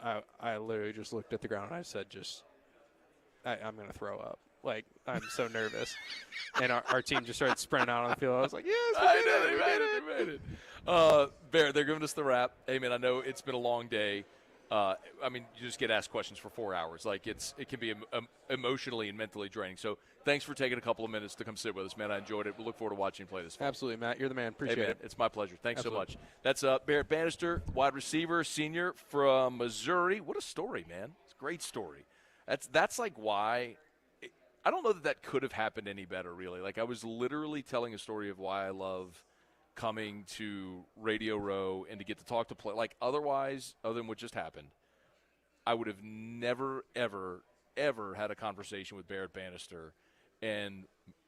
I literally just looked at the ground and I said, I'm going to throw up. Like, I'm so nervous. And our team just started sprinting out on the field. I was like, yes, we made it. Barrett, they're giving us the wrap. Hey, man, I know it's been a long day. You just get asked questions for 4 hours. Like, it can be emotionally and mentally draining. So thanks for taking a couple of minutes to come sit with us, man. I enjoyed it. We look forward to watching you play this fall. Absolutely, Matt. You're the man. Appreciate it. It's my pleasure. Thanks Absolutely. so much. That's Barrett Banister, wide receiver, senior from Missouri. What a story, man. It's a great story. That's like why – I don't know that could have happened any better, really. Like, I was literally telling a story of why I love coming to Radio Row and to get to talk to play. Like, otherwise, other than what just happened, I would have never, ever, ever had a conversation with Barrett Banister. And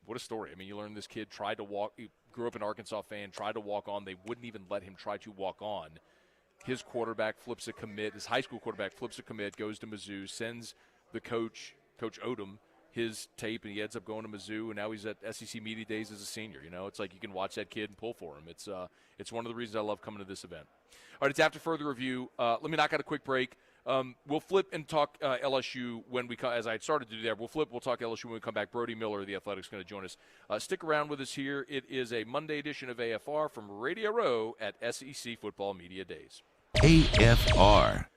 what a story. I mean, you learn this kid tried to walk – he grew up an Arkansas fan, tried to walk on. They wouldn't even let him try to walk on. His quarterback flips a commit. His high school quarterback flips a commit, goes to Mizzou, sends the Coach Odom, his tape, and he ends up going to Mizzou, and now he's at SEC Media Days as a senior. It's like you can watch that kid and pull for him. It's one of the reasons I love coming to this event. All right, it's after further review. Let me knock out a quick break. We'll flip and talk LSU when we come. As I started to do that, we'll talk LSU when we come back. Brody Miller of The Athletic is going to join us. Stick around with us here. It is a Monday edition of AFR from Radio Row at SEC Football Media Days. AFR.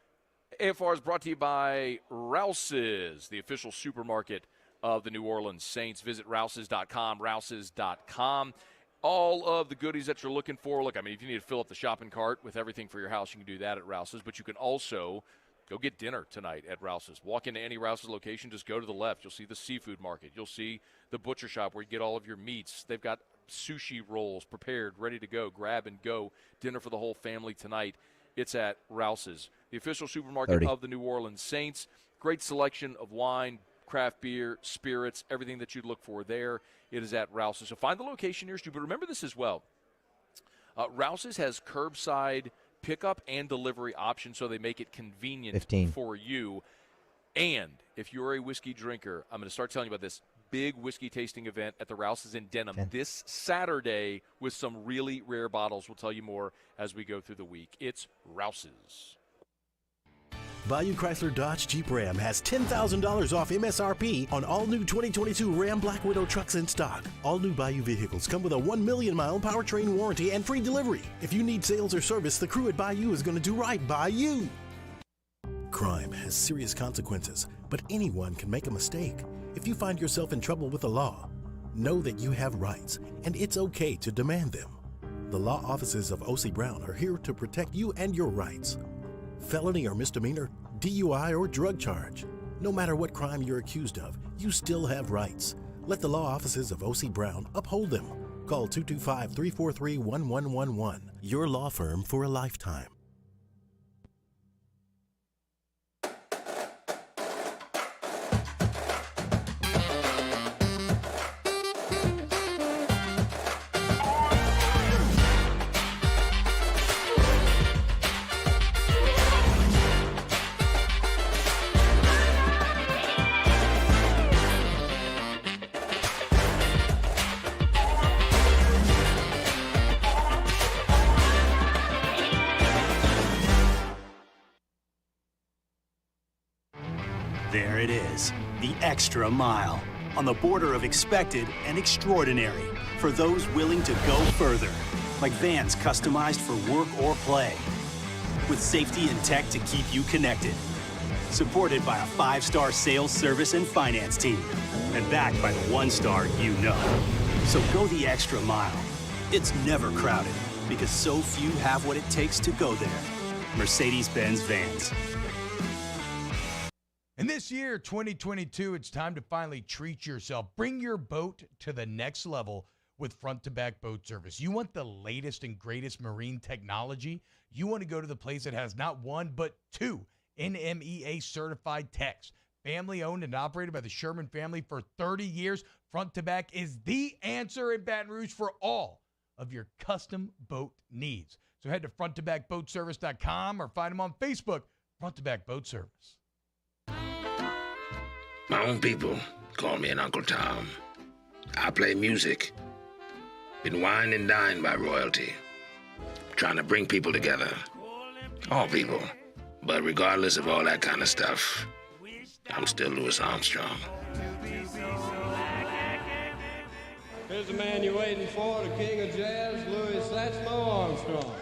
AFR is brought to you by Rouse's, the official supermarket of the New Orleans Saints. Visit Rouse's.com, Rouse's.com. All of the goodies that you're looking for. Look, I mean, if you need to fill up the shopping cart with everything for your house, you can do that at Rouse's. But you can also go get dinner tonight at Rouse's. Walk into any Rouse's location, just go to the left. You'll see the seafood market. You'll see the butcher shop where you get all of your meats. They've got sushi rolls prepared, ready to go. Grab and go. Dinner for the whole family tonight. It's at Rouse's, the official supermarket of the New Orleans Saints. Great selection of wine, craft beer, spirits, everything that you'd look for there. It is at Rouse's. So find the location nearest you. But remember this as well. Rouse's has curbside pickup and delivery options, so they make it convenient for you. And if you're a whiskey drinker, I'm going to start telling you about this big whiskey tasting event at the Rouse's in Denham this Saturday with some really rare bottles. We'll tell you more as we go through the week. It's Rouse's. Bayou Chrysler Dodge Jeep Ram has $10,000 off MSRP on all new 2022 Ram Black Widow trucks in stock. All new Bayou vehicles come with a 1 million mile powertrain warranty and free delivery. If you need sales or service, the crew at Bayou is going to do right by you. Crime has serious consequences, but anyone can make a mistake. If you find yourself in trouble with the law, know that you have rights, and it's okay to demand them. The law offices of O.C. Brown are here to protect you and your rights. Felony or misdemeanor, DUI or drug charge. No matter what crime you're accused of, you still have rights. Let the law offices of O.C. Brown uphold them. Call 225-343-1111. Your law firm for a lifetime. There it is, the extra mile, on the border of expected and extraordinary for those willing to go further, like vans customized for work or play, with safety and tech to keep you connected, supported by a 5-star sales, service, and finance team, and backed by the 1-star you know. So go the extra mile. It's never crowded, because so few have what it takes to go there. Mercedes-Benz Vans. And this year, 2022, it's time to finally treat yourself. Bring your boat to the next level with front-to-back boat service. You want the latest and greatest marine technology? You want to go to the place that has not one, but 2 NMEA-certified techs. Family-owned and operated by the Sherman family for 30 years, front-to-back is the answer in Baton Rouge for all of your custom boat needs. So head to fronttobackboatservice.com or find them on Facebook, Front to Back Boat Service. My own people call me an Uncle Tom. I play music. Been wined and dined by royalty. Trying to bring people together. All people. But regardless of all that kind of stuff, I'm still Louis Armstrong. Here's the man you're waiting for, the king of jazz, Louis Satchmo Armstrong.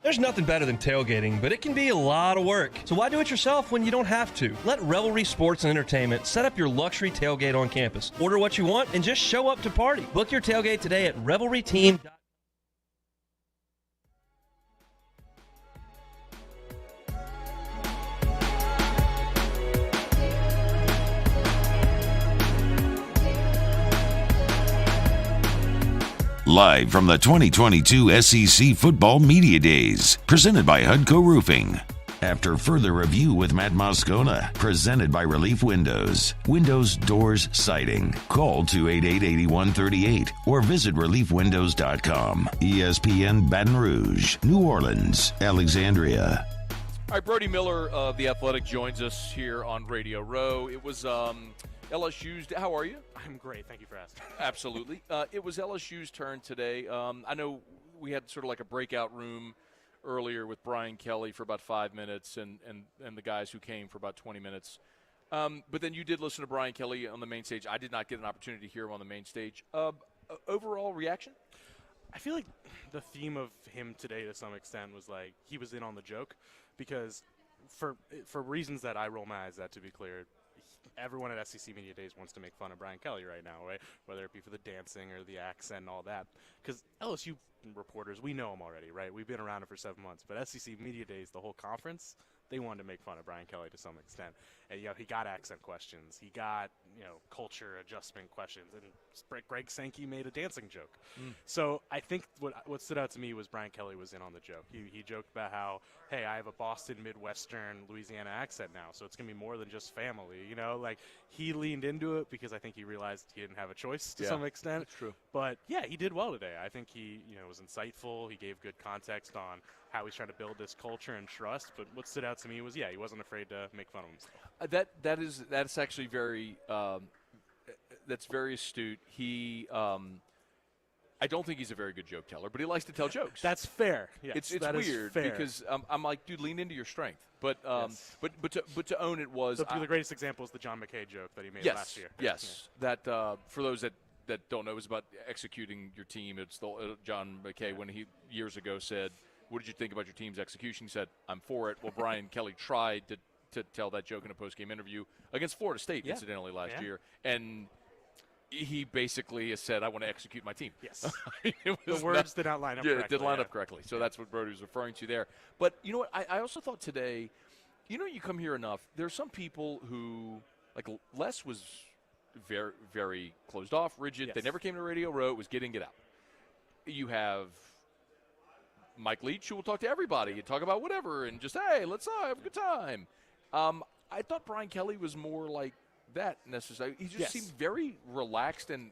There's nothing better than tailgating, but it can be a lot of work. So why do it yourself when you don't have to? Let Revelry Sports and Entertainment set up your luxury tailgate on campus. Order what you want and just show up to party. Book your tailgate today at revelryteam.com. Live from the 2022 SEC Football Media Days, presented by Hudco Roofing. After further review with Matt Moscona, presented by Relief Windows. Windows, doors, siding. Call 288-8138 or visit reliefwindows.com. ESPN Baton Rouge, New Orleans, Alexandria. All right, Brody Miller of The Athletic joins us here on Radio Row. It was LSU's. How are you? I'm great. Thank you for asking. Absolutely. It was LSU's turn today. I know we had sort of like a breakout room earlier with Brian Kelly for about 5 minutes and the guys who came for about 20 minutes. But then you did listen to Brian Kelly on the main stage. I did not get an opportunity to hear him on the main stage. Overall reaction? I feel like the theme of him today to some extent was like he was in on the joke because for reasons that I roll my eyes at, to be clear, everyone at SEC Media Days wants to make fun of Brian Kelly right now, right? Whether it be for the dancing or the accent and all that. Because LSU reporters, we know him already, right? We've been around it for 7 months. But SEC Media Days, the whole conference, they wanted to make fun of Brian Kelly to some extent. And, he got accent questions. He got, culture adjustment questions. And Greg Sankey made a dancing joke. So I think what stood out to me was Brian Kelly was in on the joke. He joked about how, hey, I have a Boston, Midwestern, Louisiana accent now, so it's going to be more than just family. Like he leaned into it because I think he realized he didn't have a choice to some extent. That's true. But, yeah, he did well today. I think he, was insightful. He gave good context on how he's trying to build this culture and trust. But what stood out to me was, he wasn't afraid to make fun of himself. That's actually very that's very astute. He I don't think he's a very good joke teller, but he likes to tell jokes. That's fair. Yes, it's weird because I'm like, dude, lean into your strength. But but to own it was the greatest example is the John McKay joke that he made last year. Yes, that for those that don't know, it was about executing your team. It's the John McKay when he years ago said, "What did you think about your team's execution?" He said, "I'm for it." Well, Brian Kelly tried to tell that joke in a post-game interview against Florida State, incidentally, last year, and he basically has said, "I want to execute my team." Yes, the words did not line up. correctly. It did line up correctly. So that's what Brody was referring to there. But you know what? I also thought today, you come here enough. There are some people who, like Les was very, very closed off, rigid. Yes. They never came to Radio Row. It was get in, get out. You have Mike Leach, who will talk to everybody and talk about whatever and just, hey, let's have a good time. I thought Brian Kelly was more like that necessarily. He just seemed very relaxed and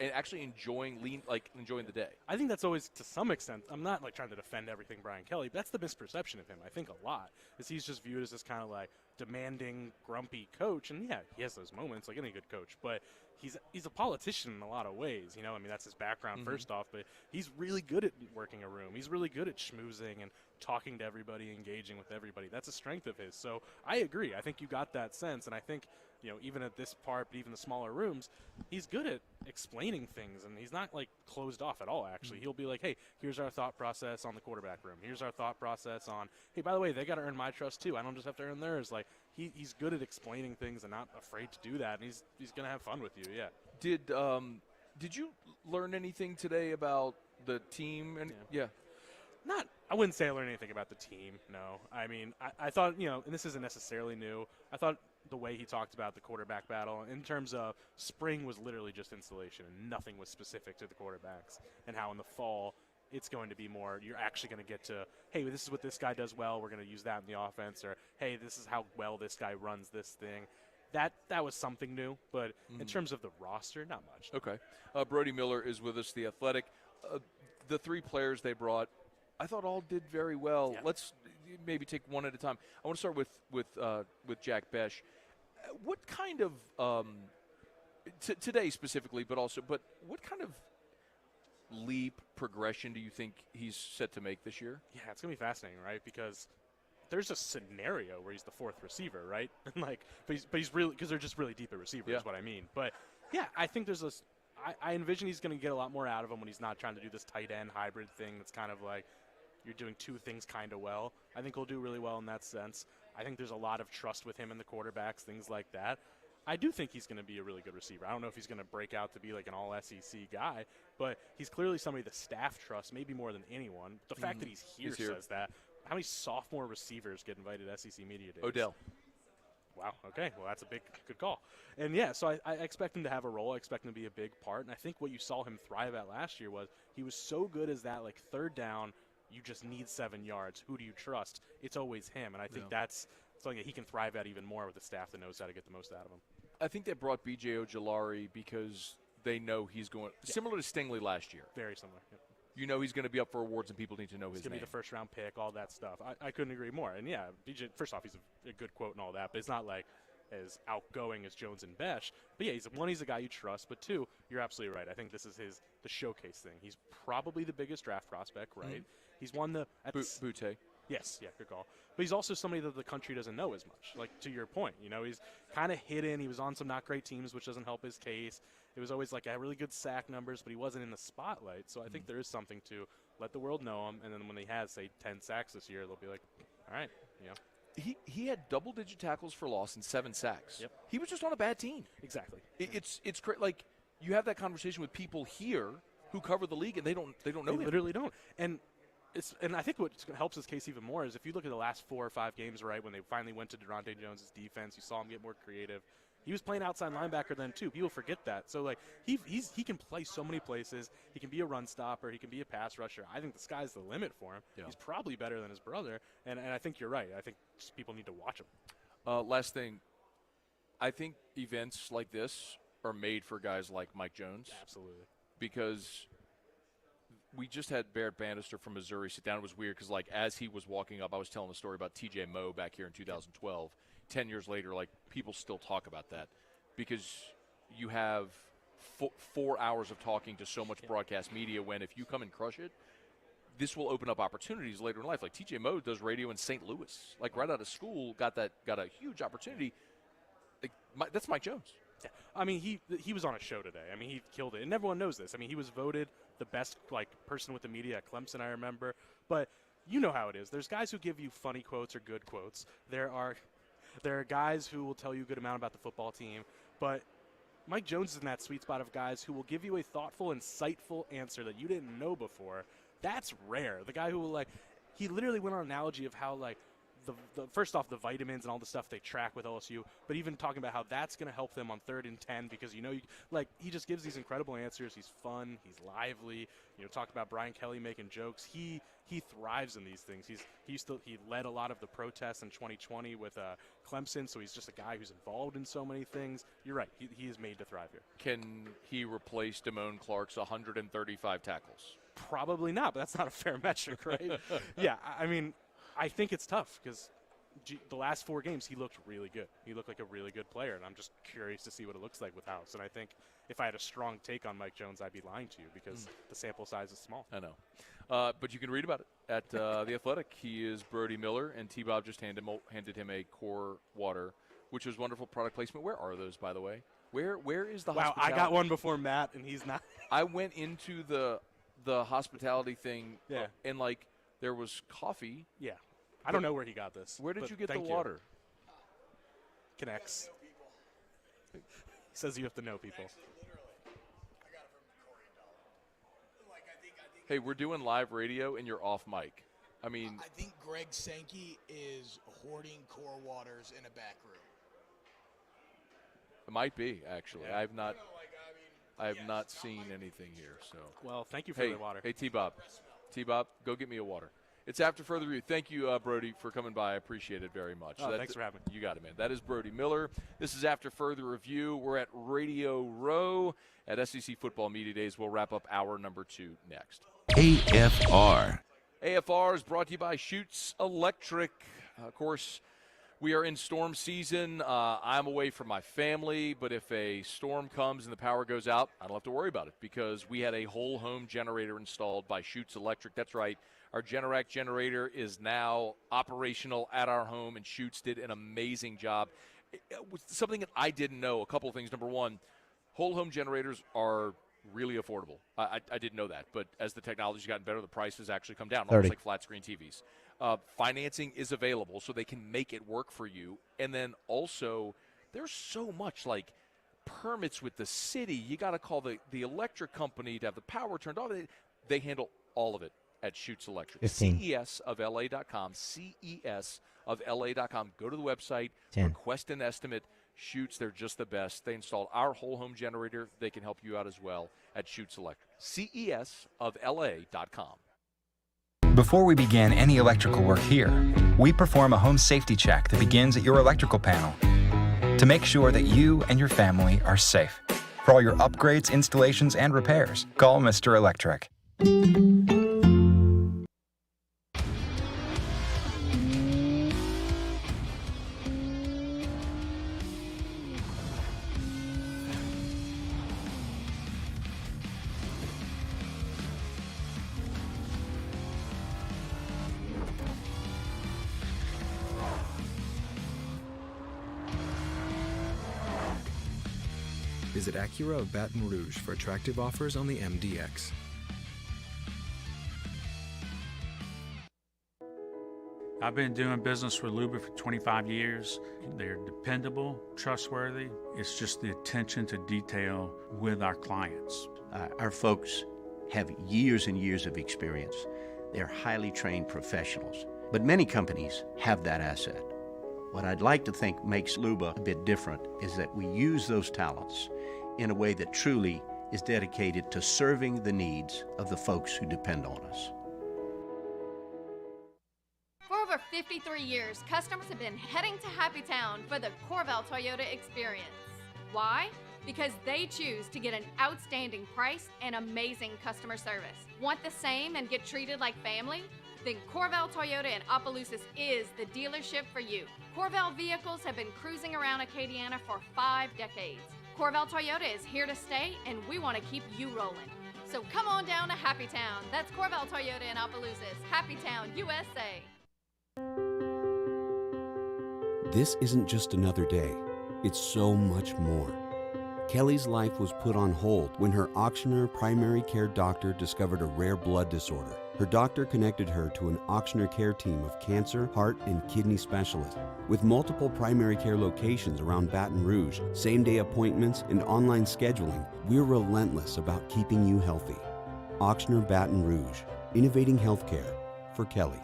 actually enjoying the day. I think that's always, to some extent, I'm not trying to defend everything Brian Kelly, but that's the misperception of him, I think, a lot, is he's just viewed as this kind of demanding, grumpy coach. And he has those moments like any good coach, but he's a politician in a lot of ways. That's his background first off, but he's really good at working a room. He's really good at schmoozing and talking to everybody, engaging with everybody. That's a strength of his. So I agree. I think you got that sense, and I think even at this part, but even the smaller rooms, he's good at explaining things, and he's not closed off at all. Actually, he'll be like, "Hey, here's our thought process on the quarterback room. Here's our thought process on, hey, by the way, they got to earn my trust too. I don't just have to earn theirs." He's good at explaining things and not afraid to do that, and he's gonna have fun with you. Yeah. Did you learn anything today about the team? And I wouldn't say I learned anything about the team, no. I thought, and this isn't necessarily new, I thought the way he talked about the quarterback battle in terms of spring was literally just installation and nothing was specific to the quarterbacks, and how in the fall it's going to be more, you're actually going to get to, hey, this is what this guy does well, we're going to use that in the offense, or hey, this is how well this guy runs this thing. That was something new, but in terms of the roster, not much. Okay. Brody Miller is with us, the Athletic. The three players they brought, I thought all did very well. Yeah. Let's maybe take one at a time. I want to start with Jack Besh. What kind of today specifically, but what kind of leap progression do you think he's set to make this year? Yeah, it's gonna be fascinating, right? Because there's a scenario where he's the fourth receiver, right? but he's really, because they're just really deep at receiver is what I mean. But yeah, I think there's this. I envision he's going to get a lot more out of him when he's not trying to do this tight end hybrid thing that's kind of like you're doing two things kind of well. I think he'll do really well in that sense. I think there's a lot of trust with him and the quarterbacks, things like that. I do think he's going to be a really good receiver. I don't know if he's going to break out to be like an all-SEC guy, but he's clearly somebody the staff trusts, maybe more than anyone. The fact that he's here says that. How many sophomore receivers get invited to SEC Media Days? Odell. Wow, okay. Well, that's a good call. And, so I expect him to have a role. I expect him to be a big part. And I think what you saw him thrive at last year was he was so good as that, third down, you just need 7 yards. Who do you trust? It's always him. And I think that's something that he can thrive at even more with a staff that knows how to get the most out of him. I think they brought B.J. Ojulari because they know he's going similar to Stingley last year. Very similar. Yep. You know he's going to be up for awards, and people need to know his name. He's going to be the first-round pick, all that stuff. I couldn't agree more. And, BJ, first off, he's a good quote and all that, but it's not like, as outgoing as Jones and Besh. But yeah, he's a guy you trust. But two, you're absolutely right. I think this is the showcase thing. He's probably the biggest draft prospect, right? Mm-hmm. He's won the Butte. Yes, yeah, good call. But he's also somebody that the country doesn't know as much. Like, to your point, he's kind of hidden. He was on some not great teams, which doesn't help his case. It was always like really good sack numbers, but he wasn't in the spotlight. So I think there is something to let the world know him, and then when he has, say, 10 sacks this year, they'll be like, all right, He had double-digit tackles for loss and 7 sacks. Yep. He was just on a bad team. Exactly. It's like you have that conversation with people here who cover the league, and they don't know. They literally don't. And I think what helps his case even more is if you look at the last 4 or 5 games, right, when they finally went to Durante Jones' defense, you saw him get more creative. He was playing outside linebacker then too. People forget that. So like he can play so many places. He can be a run stopper. He can be a pass rusher. I think the sky's the limit for him. Yeah. He's probably better than his brother. And I think you're right. I think just people need to watch him. Last thing, I think events like this are made for guys like Mike Jones. Absolutely. Because we just had Barrett Banister from Missouri sit down. It was weird because, like, as he was walking up, I was telling a story about T.J. Moe back here in 2012. 10 years later, like, people still talk about that because you have 4 hours of talking to so much broadcast media when if you come and crush it, this will open up opportunities later in life. Like, T.J. Moe does radio in St. Louis. Like, right out of school, got a huge opportunity. Like, that's Mike Jones. Yeah. I mean, he was on a show today. I mean, he killed it. And everyone knows this. I mean, he was voted the best, like, person with the media at Clemson, I remember. But you know how it is. There's guys who give you funny quotes or good quotes. There are guys who will tell you a good amount about the football team. But Mike Jones is in that sweet spot of guys who will give you a thoughtful, insightful answer that you didn't know before. That's rare. The guy who will, like, he literally went on an analogy of how, like, the first off, the vitamins and all the stuff they track with LSU, but even talking about how that's going to help them on 3rd and 10 because, he just gives these incredible answers. He's fun. He's lively. Talk about Brian Kelly making jokes. He thrives in these things. He led a lot of the protests in 2020 with Clemson, so he's just a guy who's involved in so many things. You're right. He is made to thrive here. Can he replace Damone Clark's 135 tackles? Probably not, but that's not a fair metric, right? Yeah, I mean, I think it's tough because the last 4 games he looked really good. He looked like a really good player, and I'm just curious to see what it looks like with House. And I think if I had a strong take on Mike Jones, I'd be lying to you because the sample size is small. I know. But you can read about it at The Athletic. He is Brody Miller, and T-Bob just handed him a Core Water, which was wonderful product placement. Where are those, by the way? Where is the hospitality? I got one before Matt, and he's not. I went into the hospitality thing, yeah, and, like, there was coffee. Yeah. I don't know where he got this. Where did you get the water? Connects. He says you have to know people. Hey, we're doing live radio, and you're off mic. I mean, I think Greg Sankey is hoarding Core Waters in a back room. It might be, actually. Yeah. I have not seen anything here. So. Well, thank you for the water. Hey, T-Bob. T-Bob, go get me a water. It's After Further Review. Thank you, Brody, for coming by. I appreciate it very much. Thanks for having me. You got it, man. That is Brody Miller. This is After Further Review. We're at Radio Row at SEC Football Media Days. We'll wrap up hour number 2 next. AFR. AFR is brought to you by Shoots Electric. Of course, we are in storm season. I'm away from my family, but if a storm comes and the power goes out, I don't have to worry about it because we had a whole home generator installed by Shoots Electric. That's right. Our Generac generator is now operational at our home, and Shoots did an amazing job. It was something that I didn't know. A couple of things. Number one, whole home generators are really affordable. I didn't know that, but as the technology's gotten better, the prices actually come down, almost like flat screen TVs. Financing is available, so they can make it work for you. And then also, there's so much like permits with the city. You got to call the electric company to have the power turned off. They handle all of it at Shoots Electric. 15. CESofLA.com. CESofLA.com. Go to the website. 10. Request an estimate. Shoots, they're just the best. They installed our whole home generator. They can help you out as well at Shoots Electric. CESofLA.com. Before we begin any electrical work here, we perform a home safety check that begins at your electrical panel to make sure that you and your family are safe. For all your upgrades, installations, and repairs, call Mr. Electric. Visit Acura of Baton Rouge for attractive offers on the MDX. I've been doing business with Luba for 25 years. They're dependable, trustworthy. It's just the attention to detail with our clients. Our folks have years and years of experience. They're highly trained professionals, but many companies have that asset. What I'd like to think makes Luba a bit different is that we use those talents in a way that truly is dedicated to serving the needs of the folks who depend on us. For over 53 years, customers have been heading to Happy Town for the Corval Toyota experience. Why? Because they choose to get an outstanding price and amazing customer service. Want the same and get treated like family? Then Corval Toyota in Opelousas is the dealership for you. Corval vehicles have been cruising around Acadiana for 5 decades. Corval Toyota is here to stay, and we want to keep you rolling. So come on down to Happy Town. That's Corval Toyota in Opelousas, Happy Town, USA. This isn't just another day. It's so much more. Kelly's life was put on hold when her auctioneer primary care doctor discovered a rare blood disorder. Her doctor connected her to an auctioneer care team of cancer, heart, and kidney specialists. With multiple primary care locations around Baton Rouge, same-day appointments, and online scheduling, we're relentless about keeping you healthy. Auctioneer Baton Rouge, innovating healthcare for Kelly.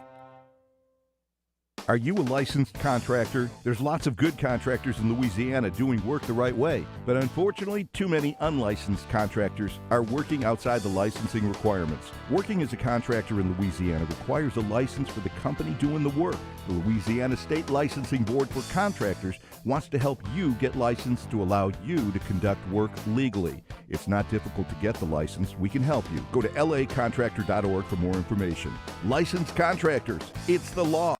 Are you a licensed contractor? There's lots of good contractors in Louisiana doing work the right way, but unfortunately, too many unlicensed contractors are working outside the licensing requirements. Working as a contractor in Louisiana requires a license for the company doing the work. The Louisiana State Licensing Board for Contractors wants to help you get licensed to allow you to conduct work legally. It's not difficult to get the license. We can help you. Go to lacontractor.org for more information. Licensed contractors, it's the law.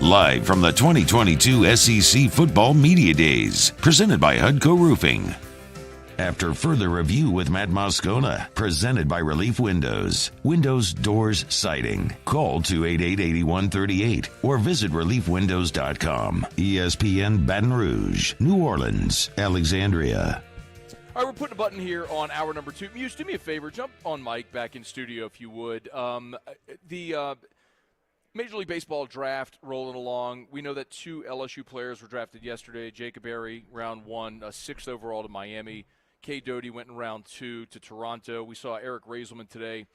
Live from the 2022 SEC Football Media Days, presented by Hudco Roofing. After further review with Matt Moscona, presented by Relief Windows. Windows, doors, siding. Call 288-8138 or visit reliefwindows.com. ESPN Baton Rouge, New Orleans, Alexandria. All right, we're putting a button here on hour number 2. Muse, do me a favor. Jump on Mike back in studio if you would. The Major League Baseball draft rolling along. We know that 2 LSU players were drafted yesterday. Jacob Berry, round 1, 6th overall to Miami. Kay Doty went in round 2 to Toronto. We saw Eric Raiselman today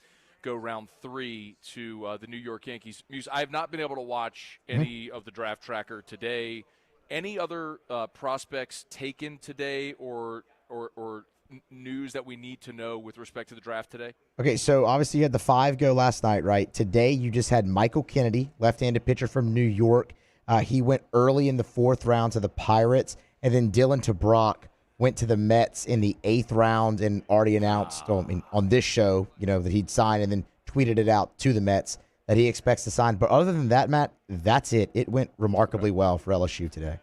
go round 3 to the New York Yankees. Muse, I have not been able to watch any of the draft tracker today. Any other prospects taken today or news that we need to know with respect to the draft today? Okay, so obviously you had the 5 go last night, right? Today you just had Michael Kennedy, left-handed pitcher from New York. He went early in the 4th round to the Pirates, and then Dylan TeBrock went to the Mets in the 8th round and already announced on this show, that he'd sign, and then tweeted it out to the Mets that he expects to sign. But other than that, Matt, that's it. It went remarkably well for LSU today.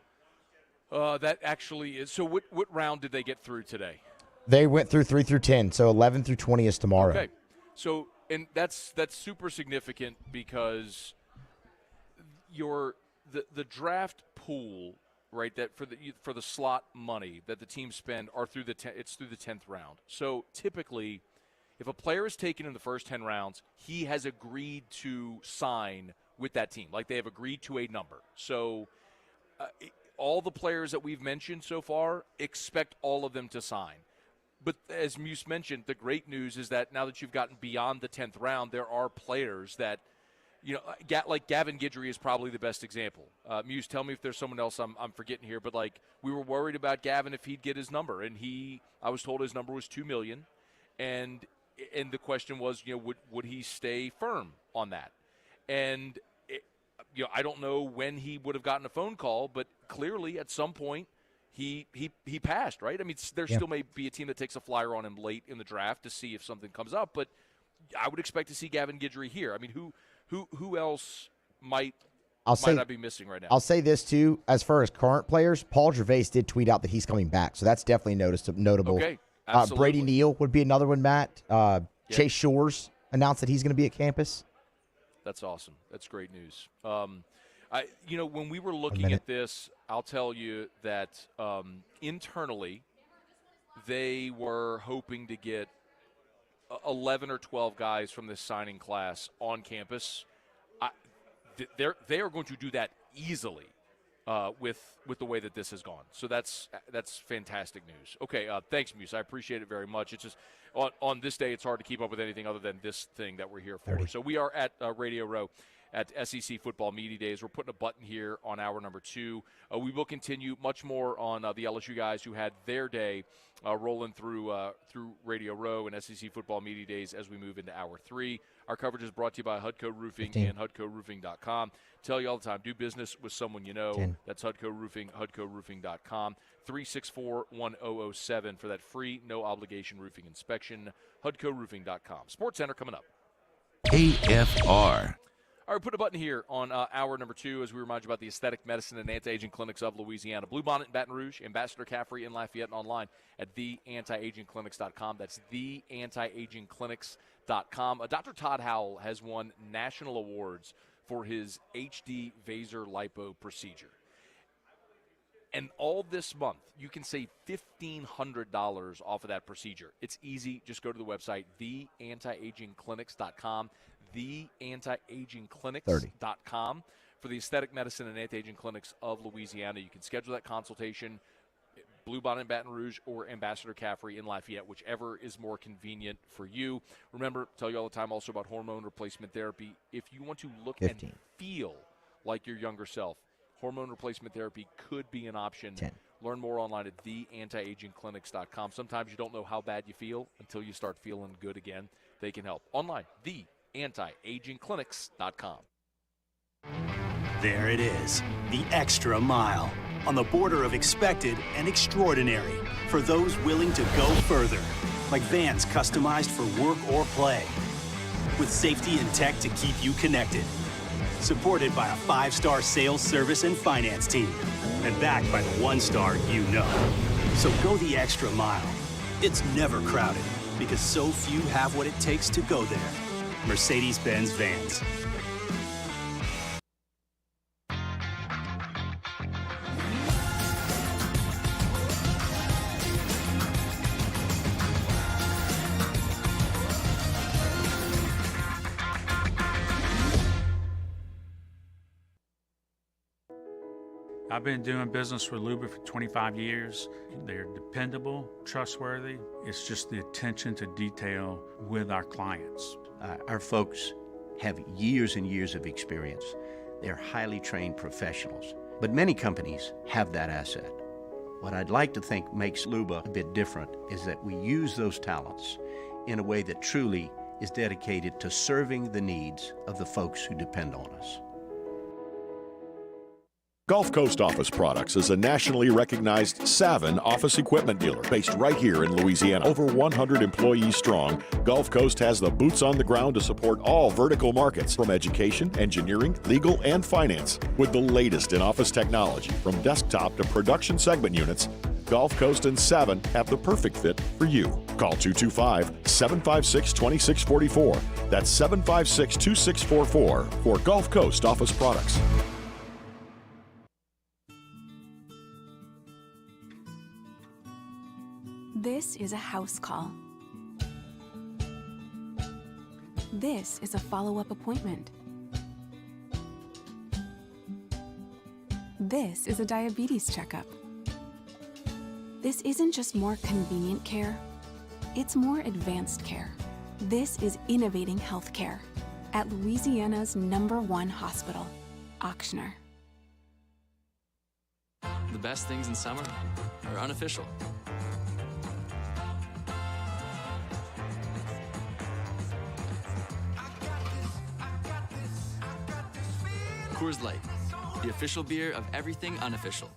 That actually is. So what round did they get through today? They went through 3 through 10, so 11 through 20 is tomorrow. Okay, so and that's super significant because the draft pool, right? That for the slot money that the teams spend are through it's through the 10th round. So typically, if a player is taken in the first 10 rounds, he has agreed to sign with that team, like they have agreed to a number. So all the players that we've mentioned so far, expect all of them to sign. But as Muse mentioned, the great news is that now that you've gotten beyond the 10th round, there are players that, like Gavin Guidry is probably the best example. Muse, tell me if there's someone else I'm forgetting here, but we were worried about Gavin if he'd get his number, and I was told his number was $2 million, and the question was, would he stay firm on that? And I don't know when he would have gotten a phone call, but clearly at some point he passed, right? I mean, there still may be a team that takes a flyer on him late in the draft to see if something comes up, but I would expect to see Gavin Guidry here. I mean, who else might not be missing right now? I'll say this, too. As far as current players, Paul Gervais did tweet out that he's coming back, so that's definitely notable. Okay, Brady Neal would be another one, Matt. Chase Shores announced that he's going to be at campus. That's awesome. That's great news. When we were looking at this, I'll tell you that internally they were hoping to get 11 or 12 guys from this signing class on campus. They are going to do that easily with the way that this has gone. So that's fantastic news. Okay, thanks, Muse. I appreciate it very much. It's just on this day, it's hard to keep up with anything other than this thing that we're here for. 30. So we are at Radio Row at SEC Football Media Days. We're putting a button here on hour number 2. We will continue much more on the LSU guys who had their day rolling through Radio Row and SEC Football Media Days as we move into hour 3. Our coverage is brought to you by Hudco Roofing 15. and HudcoRoofing.com. Tell you all the time, do business with someone you know. 10. That's Hudco Roofing, HudcoRoofing.com. 364-1007 for that free, no-obligation roofing inspection. HudcoRoofing.com. Sports Center coming up. AFR. All right, put a button here on hour number 2 as we remind you about the aesthetic medicine and anti-aging clinics of Louisiana. Blue Bonnet in Baton Rouge, Ambassador Caffrey in Lafayette, and online at theantiagingclinics.com. That's theantiagingclinics.com. Dr. Todd Howell has won national awards for his HD Vaser Lipo procedure. And all this month, you can save $1,500 off of that procedure. It's easy. Just go to the website, theantiagingclinics.com. theantiagingclinics.com for the aesthetic medicine and anti-aging clinics of Louisiana. You can schedule that consultation, Blue Bonnet in Baton Rouge or Ambassador Caffrey in Lafayette, whichever is more convenient for you. Remember, tell you all the time also about hormone replacement therapy. If you want to look 15. and feel like your younger self, hormone replacement therapy could be an option. 10. Learn more online at theantiagingclinics.com. Sometimes you don't know how bad you feel until you start feeling good again. They can help. Online, theantiagingclinics.com. There it is, the extra mile, on the border of expected and extraordinary, for those willing to go further, like vans customized for work or play, with safety and tech to keep you connected, supported by a 5-star sales, service, and finance team, and backed by the 1-star you know. So go the extra mile. It's never crowded, because so few have what it takes to go there. Mercedes-Benz Vans. I've been doing business with Luba for 25 years. They're dependable, trustworthy. It's just the attention to detail with our clients. Our folks have years and years of experience. They're highly trained professionals. But many companies have that asset. What I'd like to think makes Luba a bit different is that we use those talents in a way that truly is dedicated to serving the needs of the folks who depend on us. Gulf Coast Office Products is a nationally recognized Savin office equipment dealer based right here in Louisiana. Over 100 employees strong, Gulf Coast has the boots on the ground to support all vertical markets, from education, engineering, legal, and finance. With the latest in office technology, from desktop to production segment units, Gulf Coast and Savin have the perfect fit for you. Call 225-756-2644. That's 756-2644 for Gulf Coast Office Products. This is a house call. This is a follow-up appointment. This is a diabetes checkup. This isn't just more convenient care, it's more advanced care. This is innovating healthcare at Louisiana's #1 hospital, Ochsner. The best things in summer are unofficial. Coors Light, the official beer of everything unofficial.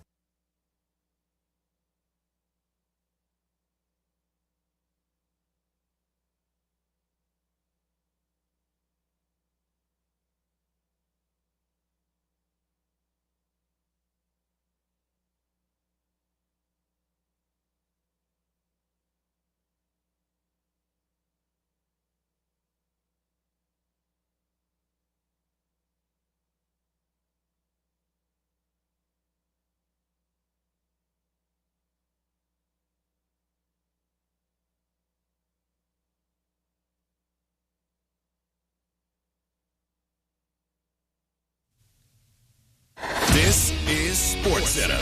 This is SportsCenter.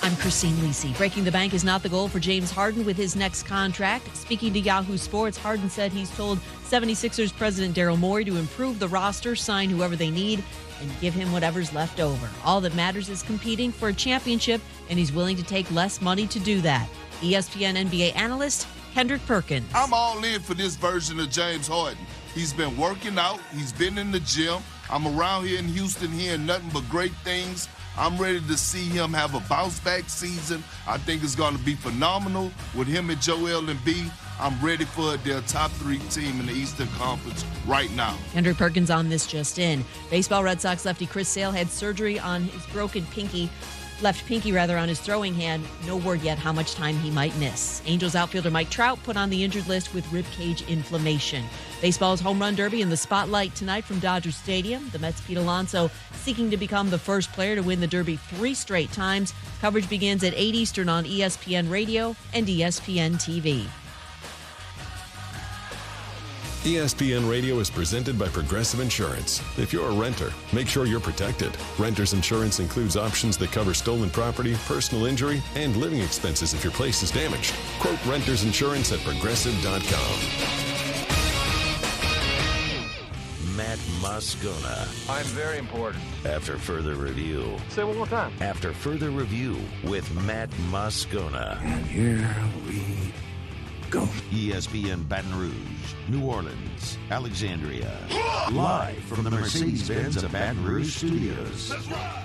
I'm Christine Lisi. Breaking the bank is not the goal for James Harden with his next contract. Speaking to Yahoo Sports, Harden said he's told 76ers President Daryl Morey to improve the roster, sign whoever they need, and give him whatever's left over. All that matters is competing for a championship, and he's willing to take less money to do that. ESPN NBA analyst Kendrick Perkins. I'm all in for this version of James Harden. He's been working out. He's been in the gym. I'm around here in Houston hearing nothing but great things. I'm ready to see him have a bounce-back season. I think it's going to be phenomenal with him and Joel Embiid. I'm ready for their top 3 team in the Eastern Conference right now. Kendrick Perkins on This Just In. Baseball Red Sox lefty Chris Sale had surgery on his left pinky on his throwing hand. No word yet how much time he might miss. Angels outfielder Mike Trout put on the injured list with ribcage inflammation. Baseball's home run derby in the spotlight tonight from Dodger Stadium. The Mets' Pete Alonso seeking to become the first player to win the derby 3 straight times. Coverage begins at 8 Eastern on ESPN Radio and ESPN TV. ESPN Radio is presented by Progressive Insurance. If you're a renter, make sure you're protected. Renter's insurance includes options that cover stolen property, personal injury, and living expenses if your place is damaged. Quote renter's insurance at progressive.com. Matt Moscona. I'm very important. After further review. Say it one more time. After further review with Matt Moscona. And here we go. ESPN Baton Rouge, New Orleans, Alexandria. Live from the Mercedes-Benz of Baton Rouge studios. That's right.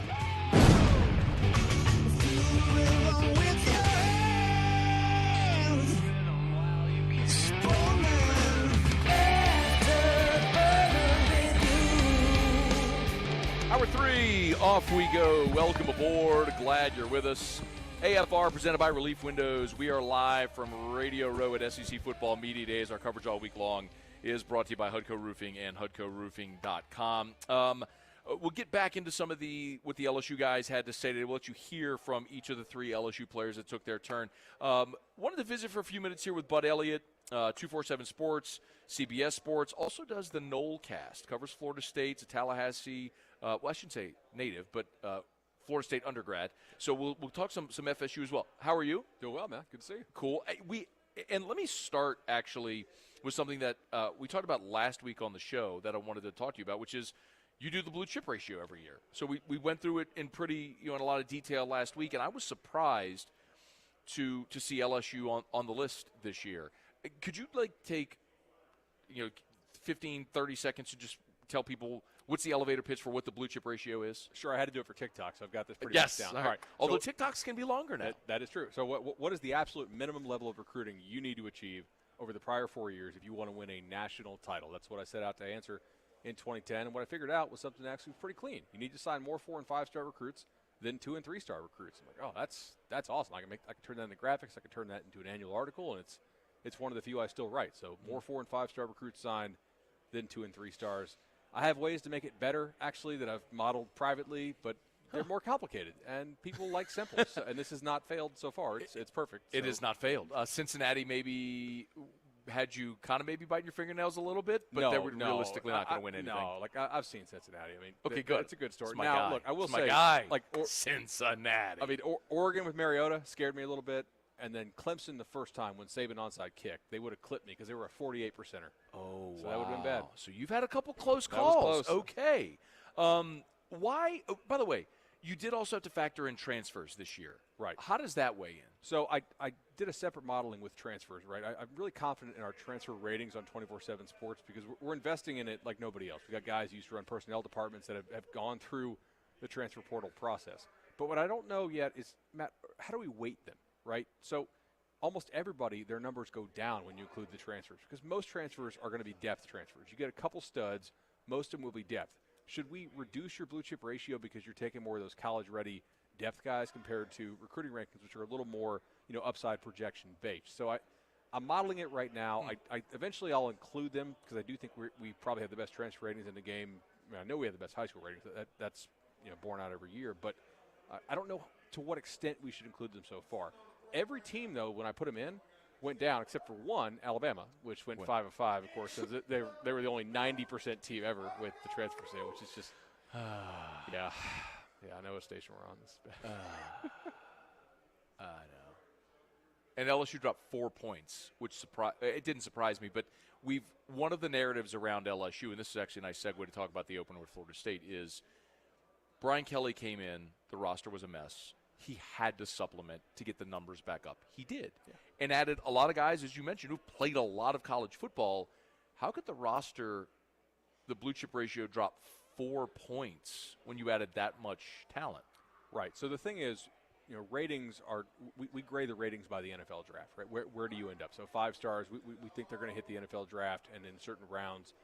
Hour 3, off we go. Welcome aboard. Glad you're with us. AFR presented by Relief Windows. We are live from Radio Row at SEC Football Media Days. Our coverage all week long is brought to you by Hudco Roofing and HudcoRoofing.com. We'll get back into some of what the LSU guys had to say today. We'll let you hear from each of the 3 LSU players that took their turn. Wanted to visit for a few minutes here with Bud Elliot, 247 Sports, CBS Sports. Also does the Knoll Cast. Covers Florida State's a Tallahassee. Well, I shouldn't say native, but Florida State undergrad. So we'll talk some FSU as well. How are you? Doing well, man. Good to see you. Cool. And let me start actually with something that we talked about last week on the show that I wanted to talk to you about, which is you do the blue chip ratio every year. So we went through it in in a lot of detail last week, and I was surprised to see LSU on the list this year. Could you take 15, 30 seconds to just tell people what's the elevator pitch for what the blue chip ratio is? Sure, I had to do it for TikTok, so I've got this pretty much down. All right. Although TikToks can be longer now. That is true. So what is the absolute minimum level of recruiting you need to achieve over the prior 4 years if you want to win a national title? That's what I set out to answer in 2010, and what I figured out was something actually pretty clean. You need to sign more 4- and 5-star recruits than 2- and 3-star recruits. I'm like, oh, that's awesome. I can turn that into graphics. I can turn that into an annual article, and it's one of the few I still write. So more 4- and 5-star recruits signed than 2- and 3 stars. I have ways to make it better, actually, that I've modeled privately, but they're more complicated, and people like simple. And this has not failed so far. It's perfect. It has not failed. Cincinnati maybe had you kind of maybe biting your fingernails a little bit, but they were realistically not going to win anything. No, I've seen Cincinnati. I mean, okay, good. It's a good story. It's my now, guy. Look, I will it's say, my guy. Cincinnati. I mean, Oregon with Mariota scared me a little bit. And then Clemson the first time when Saban onside kicked, they would have clipped me because they were a 48%er. Oh, so that would have been bad. So you've had a couple close calls. That was close. Okay. Why? Oh, by the way, you did also have to factor in transfers this year. Right. How does that weigh in? So I did a separate modeling with transfers, right? I'm really confident in our transfer ratings on 24/7 Sports because we're investing in it like nobody else. We got guys used to run personnel departments that have gone through the transfer portal process. But what I don't know yet is, Matt, how do we weight them? Right? So almost everybody, their numbers go down when you include the transfers because most transfers are going to be depth transfers. You get a couple studs, most of them will be depth. Should we reduce your blue chip ratio because you're taking more of those college-ready depth guys compared to recruiting rankings, which are a little more, upside projection based? So I'm modeling it right now. I eventually I'll include them because I do think we probably have the best transfer ratings in the game. I know we have the best high school ratings. That's borne out every year, but I don't know to what extent we should include them so far. Every team, though, when I put them in, went down, except for one, Alabama, which went 5-5, of course. So they were the only 90% team ever with the transfer sale, which is just, yeah, I know what station we're on. This is bad. I know. And LSU dropped 4 points, which it didn't surprise me, but one of the narratives around LSU, and this is actually a nice segue to talk about the opener with Florida State, is Brian Kelly came in, the roster was a mess. He had to supplement to get the numbers back up. He did. Yeah. And added a lot of guys, as you mentioned, who've played a lot of college football. How could the roster, the blue chip ratio, drop 4 points when you added that much talent? Right. So the thing is, ratings are we grade the ratings by the NFL draft, right? Where do you end up? So 5 stars, we think they're going to hit the NFL draft and in certain rounds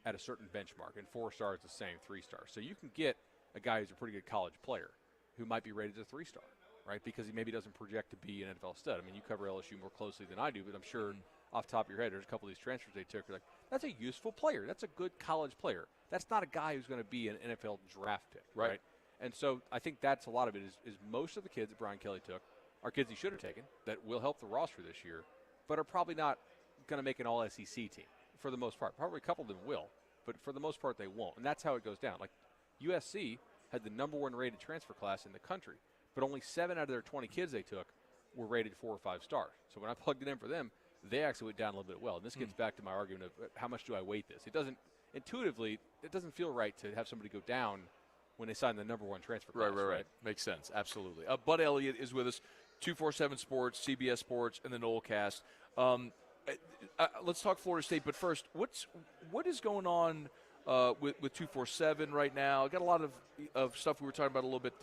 at a certain benchmark. And 4 stars the same, 3 stars. So you can get a guy who's a pretty good college player who might be rated as a 3-star, right? Because he maybe doesn't project to be an NFL stud. I mean, you cover LSU more closely than I do, but I'm sure off the top of your head, there's a couple of these transfers they took. You're like, that's a useful player. That's a good college player. That's not a guy who's going to be an NFL draft pick, right? And so I think that's a lot of it is most of the kids that Brian Kelly took are kids he should have taken that will help the roster this year, but are probably not going to make an all-SEC team for the most part. Probably a couple of them will, but for the most part they won't. And that's how it goes down. Like USC had the #1 rated transfer class in the country, but only 7 out of their 20 kids they took were rated 4 or 5 stars. So when I plugged it in for them, they actually went down a little bit well. And this gets back to my argument of how much do I weight this? It doesn't intuitively, it doesn't feel right to have somebody go down when they sign the number 1 transfer class. Right. Makes sense. Absolutely. Bud Elliott is with us, 247 Sports, CBS Sports, and the Nolecast. Let's talk Florida State, but first, what is going on with 247 right now? I got a lot of stuff we were talking about a little bit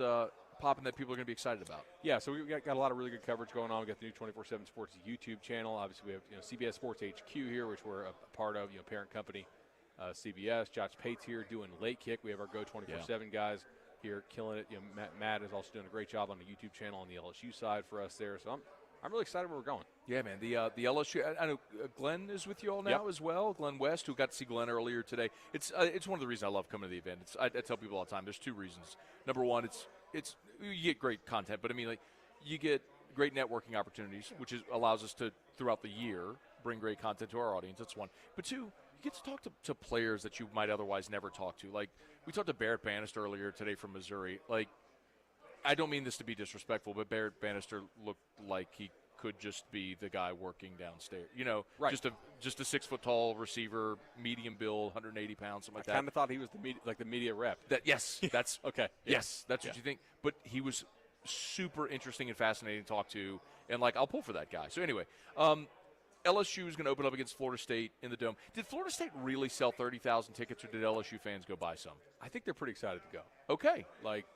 popping that people are going to be excited about. Yeah, so we've got a lot of really good coverage going on. We've got the new 247 Sports YouTube channel. Obviously, we have CBS Sports HQ here, which we're a part of, parent company. CBS, Josh Pate's here doing Late Kick. We have our Go 24/7 guys here killing it. Matt is also doing a great job on the YouTube channel on the LSU side for us there. So I'm really excited where we're going. Yeah, man. The LSU. I know Glenn is with you all now as well. Glenn West, who got to see Glenn earlier today. It's one of the reasons I love coming to the event. I tell people all the time. There's 2 reasons. Number one, it's you get great content, but I mean, like, you get great networking opportunities, which allows us to throughout the year bring great content to our audience. That's one. But 2, you get to talk to players that you might otherwise never talk to. Like, we talked to Barrett Banister earlier today from Missouri. Like, I don't mean this to be disrespectful, but Barrett Banister looked like he could just be the guy working downstairs. Right. Just a 6 foot tall receiver, medium build, 180 pounds, something like that. I kind of thought he was the media rep. That's okay. Yes, that's what you think. But he was super interesting and fascinating to talk to, and I'll pull for that guy. So anyway, LSU is going to open up against Florida State in the Dome. Did Florida State really sell 30,000 tickets, or did LSU fans go buy some? I think they're pretty excited to go. Okay.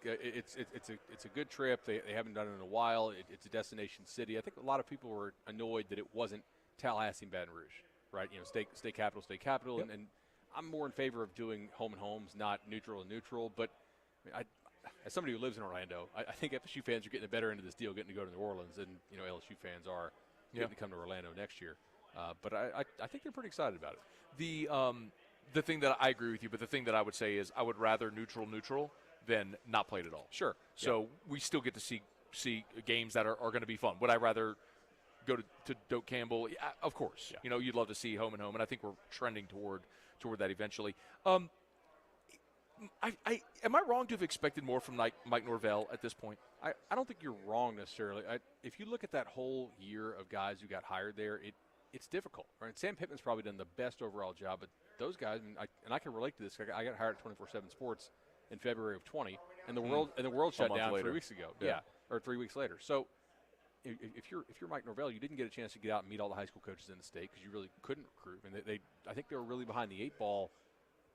It's a good trip. They haven't done it in a while. It's a destination city. I think a lot of people were annoyed that it wasn't Tallahassee and Baton Rouge, right? State capital. Yep. And I'm more in favor of doing home and homes, not neutral and neutral. But as somebody who lives in Orlando, I think FSU fans are getting the better end of this deal, getting to go to New Orleans, than LSU fans are getting to come to Orlando next year. But I think they're pretty excited about it. The thing that I agree with you, but the thing that I would say is I would rather neutral than not played at all. Sure. So we still get to see games that are going to be fun. Would I rather go to Doak Campbell? Yeah, of course. Yeah. You'd love to see home and home, and I think we're trending toward that eventually. Am I wrong to have expected more from Mike Norvell at this point? I don't think you're wrong necessarily. If you look at that whole year of guys who got hired there, it's difficult, right? Sam Pittman's probably done the best overall job, but those guys, I can relate to this. I got hired at 24/7 Sports in February of 20, and the world shut down later. 3 weeks ago. Yeah, or 3 weeks later. So if you're Mike Norvell, you didn't get a chance to get out and meet all the high school coaches in the state because you really couldn't recruit. And I think they were really behind the 8 ball.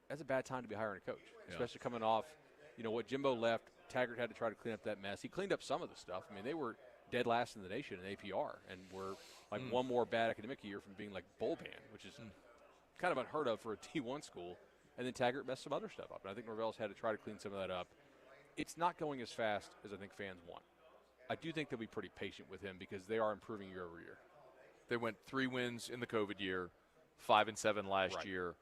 That's a bad time to be hiring a coach, especially coming off, what Jimbo left. Taggart had to try to clean up that mess. He cleaned up some of the stuff. I mean, they were dead last in the nation in APR and were one more bad academic year from being bowl ban, which is kind of unheard of for a D1 school. And then Taggart messed some other stuff up. And I think Norvell's had to try to clean some of that up. It's not going as fast as I think fans want. I do think they'll be pretty patient with him because they are improving year over year. They went 3 wins in the COVID year, 5-7 last year.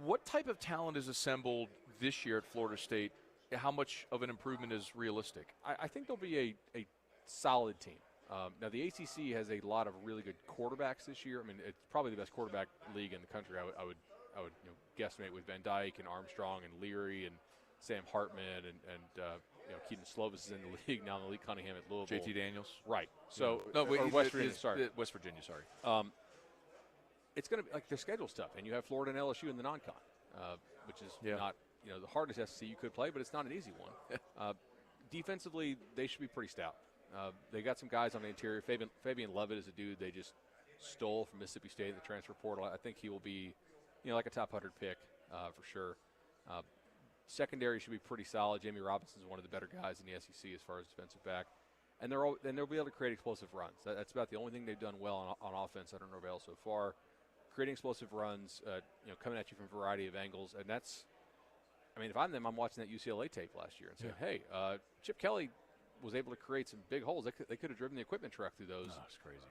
What type of talent is assembled this year at Florida State? How much of an improvement is realistic? I think they'll be a solid team. Now, the ACC has a lot of really good quarterbacks this year. I mean, it's probably the best quarterback league in the country. I would guesstimate with Van Dyke and Armstrong and Leary and Sam Hartman and Keaton Slovis is in the league now. Malik Cunningham at Louisville. JT Daniels. Right. So West Virginia. Sorry. West Virginia. Sorry. It's going to be like their schedule's tough, and you have Florida and LSU in the non-con, which is not the hardest SEC you could play, but it's not an easy one. Defensively, they should be pretty stout. They got some guys on the interior. Fabian Levitt is a dude they just stole from Mississippi State in the transfer portal. I think he will be, like a top 100 pick for sure. Secondary should be pretty solid. Jamie Robinson is one of the better guys in the SEC as far as defensive back, and they'll be able to create explosive runs. That's about the only thing they've done well on offense under Norvell so far. Creating explosive runs, coming at you from a variety of angles, and that's. I mean, if I'm them, I'm watching that UCLA tape last year and saying, "Hey, Chip Kelly was able to create some big holes. They could have driven the equipment truck through those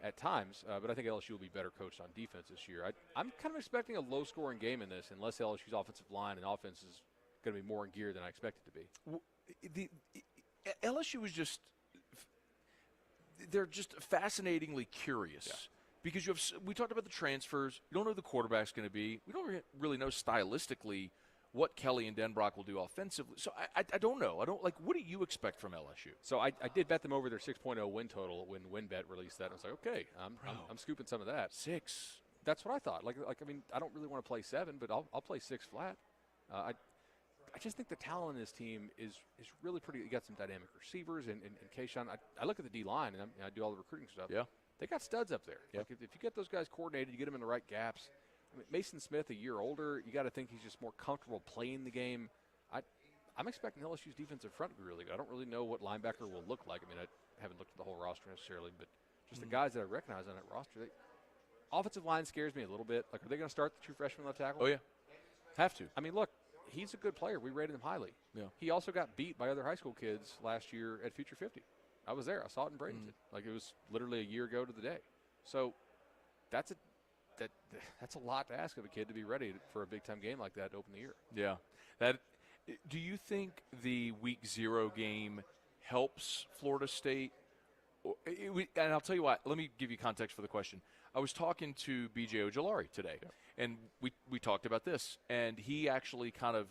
at times, but I think LSU will be better coached on defense this year. I'm kind of expecting a low-scoring game in this, unless LSU's offensive line and offense is going to be more in gear than I expect it to be. The LSU is they're just fascinatingly curious because we talked about the transfers. You don't know who the quarterback's going to be. We don't really know stylistically what Kelly and Denbrock will do offensively. So I don't know. What do you expect from LSU? So I did bet them over their 6.0 win total when WinBet released that. And I was like, okay, I'm scooping some of that. 6. That's what I thought. I mean, I don't really want to play 7, but I'll play 6 flat. I just think the talent in this team is really pretty. You got some dynamic receivers and Kayshawn. I look at the D-line, and I do all the recruiting stuff. Yeah. They got studs up there. Yeah. If you get those guys coordinated, you get them in the right gaps. I mean, Mason Smith, a year older, you got to think he's just more comfortable playing the game. I'm expecting LSU's defensive front to be really good. I don't really know what linebacker will look like. I mean, I haven't looked at the whole roster necessarily, but just the guys that I recognize on that roster. Offensive line scares me a little bit. Are they going to start the true freshman left tackle? Oh, yeah. Have to. I mean, look, he's a good player. We rated him highly. Yeah. He also got beat by other high school kids last year at Future 50. I was there. I saw it in Bradenton. It was literally a year ago to the day. So that's a lot to ask of a kid to be ready for a big-time game like that to open the year. Yeah. Do you think the Week 0 game helps Florida State? And I'll tell you what. Let me give you context for the question. I was talking to B.J. Ojulari today, and we talked about this, and he actually kind of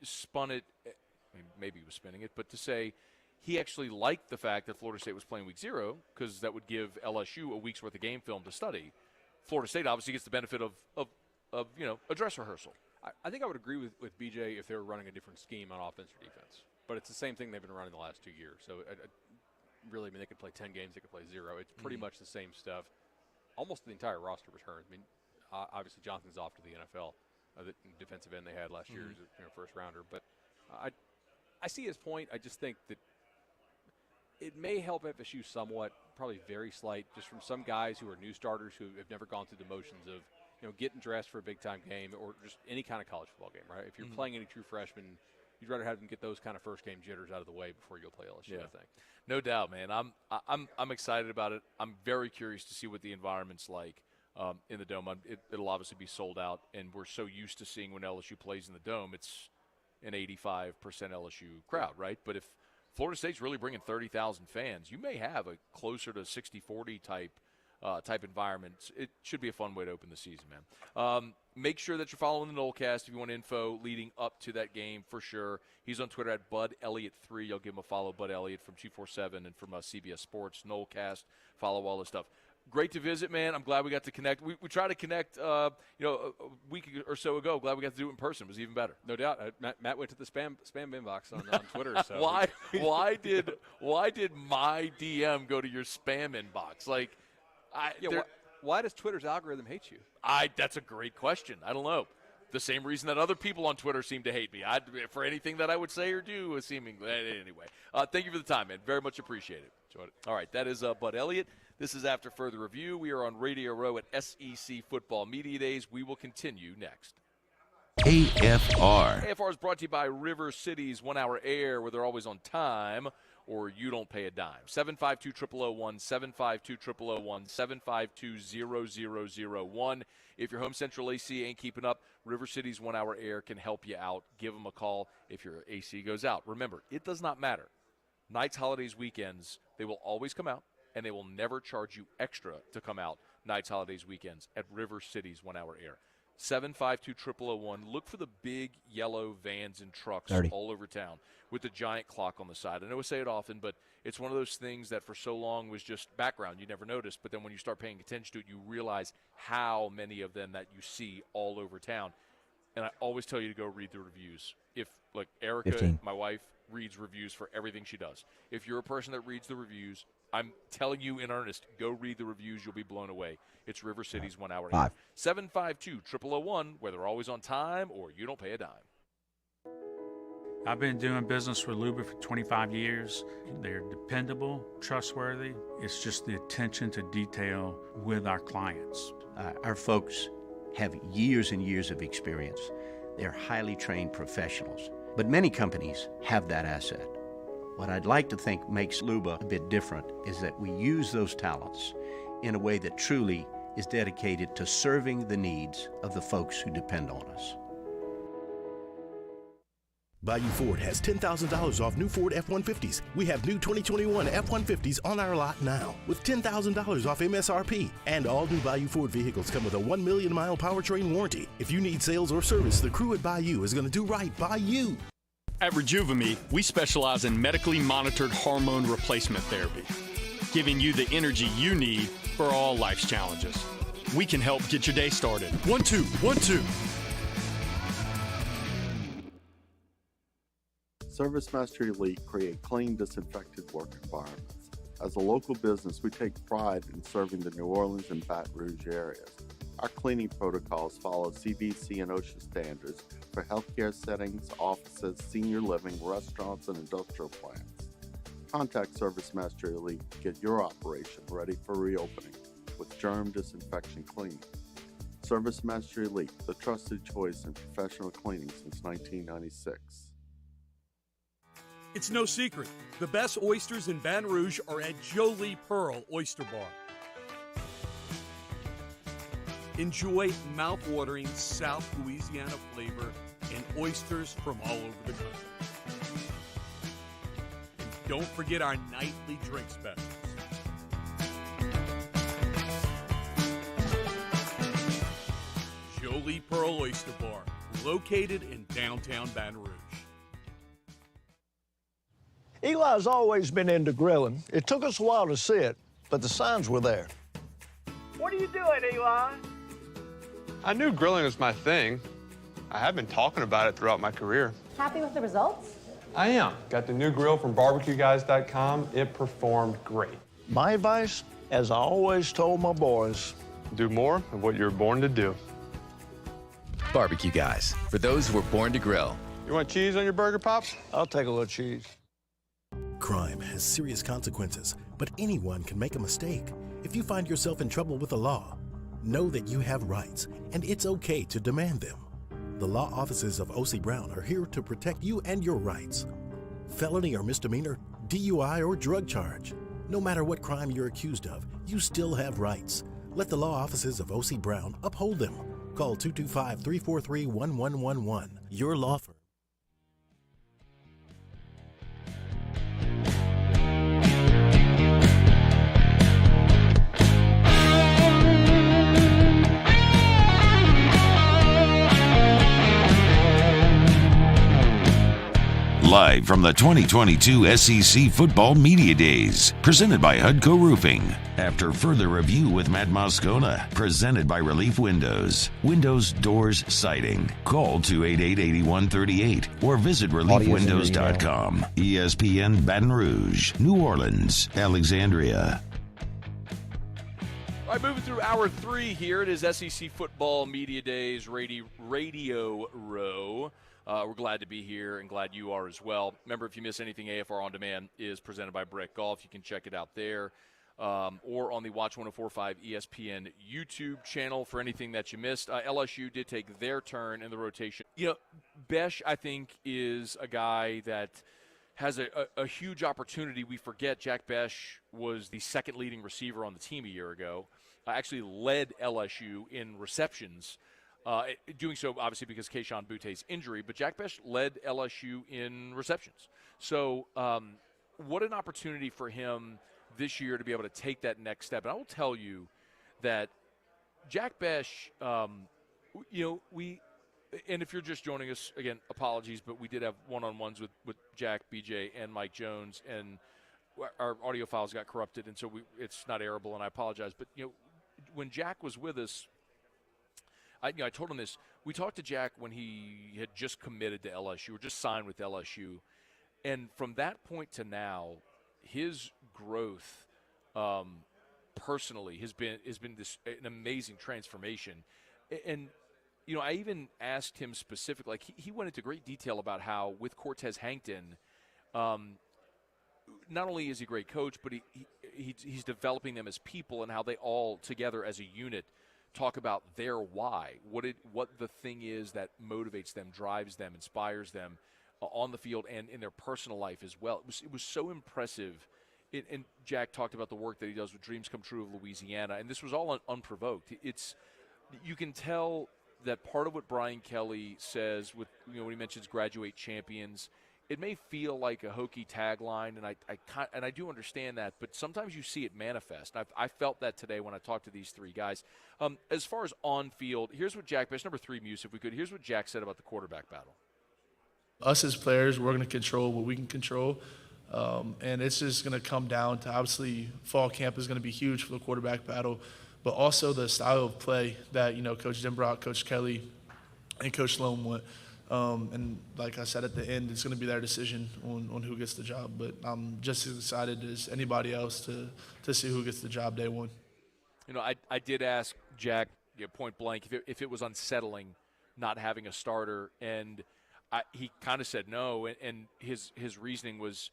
spun it. I mean, maybe he was spinning it, but to say he actually liked the fact that Florida State was playing Week 0 because that would give LSU a week's worth of game film to study. Florida State obviously gets the benefit of a dress rehearsal. I think I would agree with BJ if they were running a different scheme on offense or defense. But it's the same thing they've been running the last 2 years. So really, I mean, they could play 10 games, they could play 0. It's pretty much the same stuff. Almost the entire roster returns. I mean, obviously Johnson's off to the NFL. The defensive end they had last year is first rounder. But I see his point. I just think that it may help FSU somewhat, probably very slight, just from some guys who are new starters who have never gone through the motions of getting dressed for a big-time game or just any kind of college football game, right? If you're playing any true freshmen, you'd rather have them get those kind of first-game jitters out of the way before you go play LSU, I think. No doubt, man. I'm excited about it. I'm very curious to see what the environment's like in the Dome. It'll obviously be sold out, and we're so used to seeing when LSU plays in the Dome, it's an 85% LSU crowd, right? But if Florida State's really bringing 30,000 fans, you may have a closer to 60-40 type environment. It should be a fun way to open the season, man. Make sure that you're following the Nolecast if you want info leading up to that game for sure. He's on Twitter at BudElliot3. You'll give him a follow, Bud Elliott from 247 and from CBS Sports, Nolecast. Follow all this stuff. Great to visit, man. I'm glad we got to connect. We tried to connect, a week or so ago. Glad we got to do it in person. It was even better. No doubt. Matt went to the spam inbox on Twitter. So why did my DM go to your spam inbox? Why does Twitter's algorithm hate you? That's a great question. I don't know. The same reason that other people on Twitter seem to hate me. For anything that I would say or do, seemingly. Anyway, thank you for the time, man. Very much appreciated. Enjoyed it. All right, that is Bud Elliott. This is After Further Review. We are on Radio Row at SEC Football Media Days. We will continue next. AFR. AFR is brought to you by River City's 1 Hour Air, where they're always on time, or you don't pay a dime. 752-0001, 752-0001, 752-0001. If your home central AC ain't keeping up, River City's 1 Hour Air can help you out. Give them a call if your AC goes out. Remember, it does not matter. Nights, holidays, weekends, they will always come out. and they will never charge you extra to come out nights, holidays, weekends at River City's 1 Hour Air. 752-0001. Look for the big yellow vans and trucks 30. all over town with the giant clock on the side. I know I say it often, but it's one of those things that for so long was just background. You never noticed, but then when you start paying attention to it, you realize how many of them that you see all over town. And I always tell you to go read the reviews. If, like, Erica, 15. my wife, reads reviews for everything she does. If you're a person that reads the reviews, I'm telling you in earnest, go read the reviews. You'll be blown away. It's River City's 1 Hour Air. 752-0001, where they're always on time or you don't pay a dime. I've been doing business with Luba for 25 years. They're dependable, trustworthy. It's just the attention to detail with our clients. Our folks have years and years of experience. They're highly trained professionals. But many companies have that asset. What I'd like to think makes Luba a bit different is that we use those talents in a way that truly is dedicated to serving the needs of the folks who depend on us. Bayou Ford has $10,000 off new Ford F-150s. We have new 2021 F-150s on our lot now with $10,000 off MSRP. And all new Bayou Ford vehicles come with a 1 million mile powertrain warranty. If you need sales or service, the crew at Bayou is going to do right by you. At Rejuvame, we specialize in medically monitored hormone replacement therapy, giving you the energy you need for all life's challenges. We can help get your day started. 1, 2, 1, 2. ServiceMaster Elite create clean, disinfected work environments. As a local business, we take pride in serving the New Orleans and Baton Rouge areas. Our cleaning protocols follow CDC and OSHA standards for healthcare settings, offices, senior living, restaurants, and industrial plants. Contact ServiceMaster Elite to get your operation ready for reopening with germ disinfection cleaning. ServiceMaster Elite, the trusted choice in professional cleaning since 1996. It's no secret. The best oysters in Baton Rouge are at Jolie Pearl Oyster Bar. Enjoy mouth-watering South Louisiana flavor and oysters from all over the country. And don't forget our nightly drink specials. Jolie Pearl Oyster Bar, located in downtown Baton Rouge. Eli's always been into grilling. It took us a while to see it, but the signs were there. What are you doing, Eli? I knew grilling was my thing. I have been talking about it throughout my career. Happy with the results? I am. Got the new grill from barbecueguys.com. It performed great. My advice, as I always told my boys, do more of what you're born to do. Barbecue Guys, for those who were born to grill. You want cheese on your burger, Pops? I'll take a little cheese. Crime has serious consequences, but anyone can make a mistake. If you find yourself in trouble with the law, know that you have rights, and it's okay to demand them. The law offices of O.C. Brown are here to protect you and your rights. Felony or misdemeanor, DUI or drug charge. No matter what crime you're accused of, you still have rights. Let the law offices of O.C. Brown uphold them. Call 225-343-1111. Your law firm. Live from the 2022 SEC Football Media Days, presented by Hudco Roofing. After further review with Matt Moscona, presented by Relief Windows. Windows, doors, siding. Call 288-8138 or visit reliefwindows.com. ESPN Baton Rouge, New Orleans, Alexandria. All right, moving through hour 3 here. It is SEC Football Media Days Radio Row. We're glad to be here and glad you are as well. Remember, if you miss anything, AFR On Demand is presented by Brett Golf. You can check it out there or on the Watch 104.5 ESPN YouTube channel for anything that you missed. LSU did take their turn in the rotation. You know, Besh, I think, is a guy that has a huge opportunity. We forget Jack Besh was the second leading receiver on the team a year ago. Actually led LSU in receptions. Doing so, obviously, because Keyshawn Butte's injury, but Jack Besh led LSU in receptions. So what an opportunity for him this year to be able to take that next step. And I will tell you that Jack Besh, and if you're just joining us, again, apologies, but we did have one-on-ones with Jack, BJ, and Mike Jones, and our audio files got corrupted, and so it's not airable, and I apologize. But, when Jack was with us, I told him this. We talked to Jack when he had just committed to LSU or just signed with LSU, and from that point to now, his growth personally has been an amazing transformation. And I even asked him specifically, like he went into great detail about how with Cortez Hankton, not only is he a great coach, but he's developing them as people and how they all together as a unit talk about their why, what the thing is that motivates them, drives them, inspires them on the field and in their personal life as well. It was so impressive. And Jack talked about the work that he does with Dreams Come True of Louisiana, and this was all unprovoked. You can tell that part of what Brian Kelly says with when he mentions graduate champions, it may feel like a hokey tagline, and I do understand that, but sometimes you see it manifest. I felt that today when I talked to these three guys. As far as on field, here's what Jack Besh, number 3 Muse, if we could. Here's what Jack said about the quarterback battle. Us as players, we're going to control what we can control. And it's just going to come down to, obviously, fall camp is going to be huge for the quarterback battle, but also the style of play that, Coach Denbrock, Coach Kelly, and Coach Sloan want. And like I said at the end, it's going to be their decision on who gets the job. But I'm just as excited as anybody else to see who gets the job day one. I did ask Jack point blank if it was unsettling not having a starter, and he kind of said no, and his reasoning was,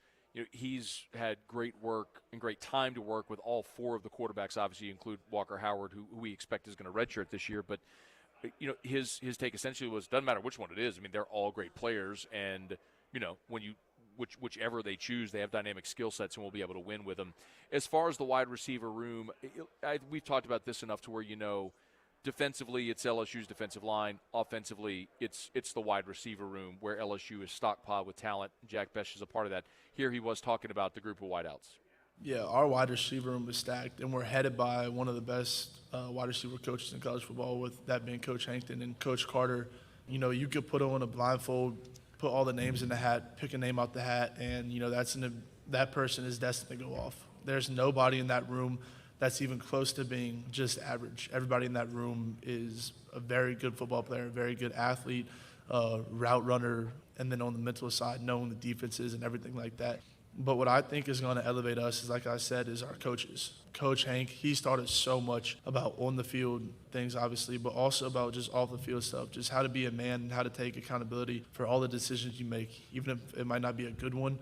he's had great work and great time to work with all 4 of the quarterbacks. Obviously, you include Walker Howard, who we expect is going to redshirt this year. But his take essentially was, doesn't matter which one it is. I mean, they're all great players, and when whichever they choose, they have dynamic skill sets, and we'll be able to win with them. As far as the wide receiver room, we've talked about this enough to where defensively, it's LSU's defensive line. Offensively, it's the wide receiver room where LSU is stockpiled with talent. Jack Besh is a part of that. Here he was talking about the group of wideouts. Yeah, our wide receiver room is stacked, and we're headed by one of the best wide receiver coaches in college football, with that being Coach Hankton and Coach Carter. You could put on a blindfold, put all the names in the hat, pick a name out the hat, and that person is destined to go off. There's nobody in that room that's even close to being just average. Everybody in that room is a very good football player, a very good athlete, route runner, and then on the mental side, knowing the defenses and everything like that. But what I think is going to elevate us is, like I said, is our coaches. Coach Hank, he's taught us so much about on the field things, obviously, but also about just off the field stuff, just how to be a man and how to take accountability for all the decisions you make, even if it might not be a good one,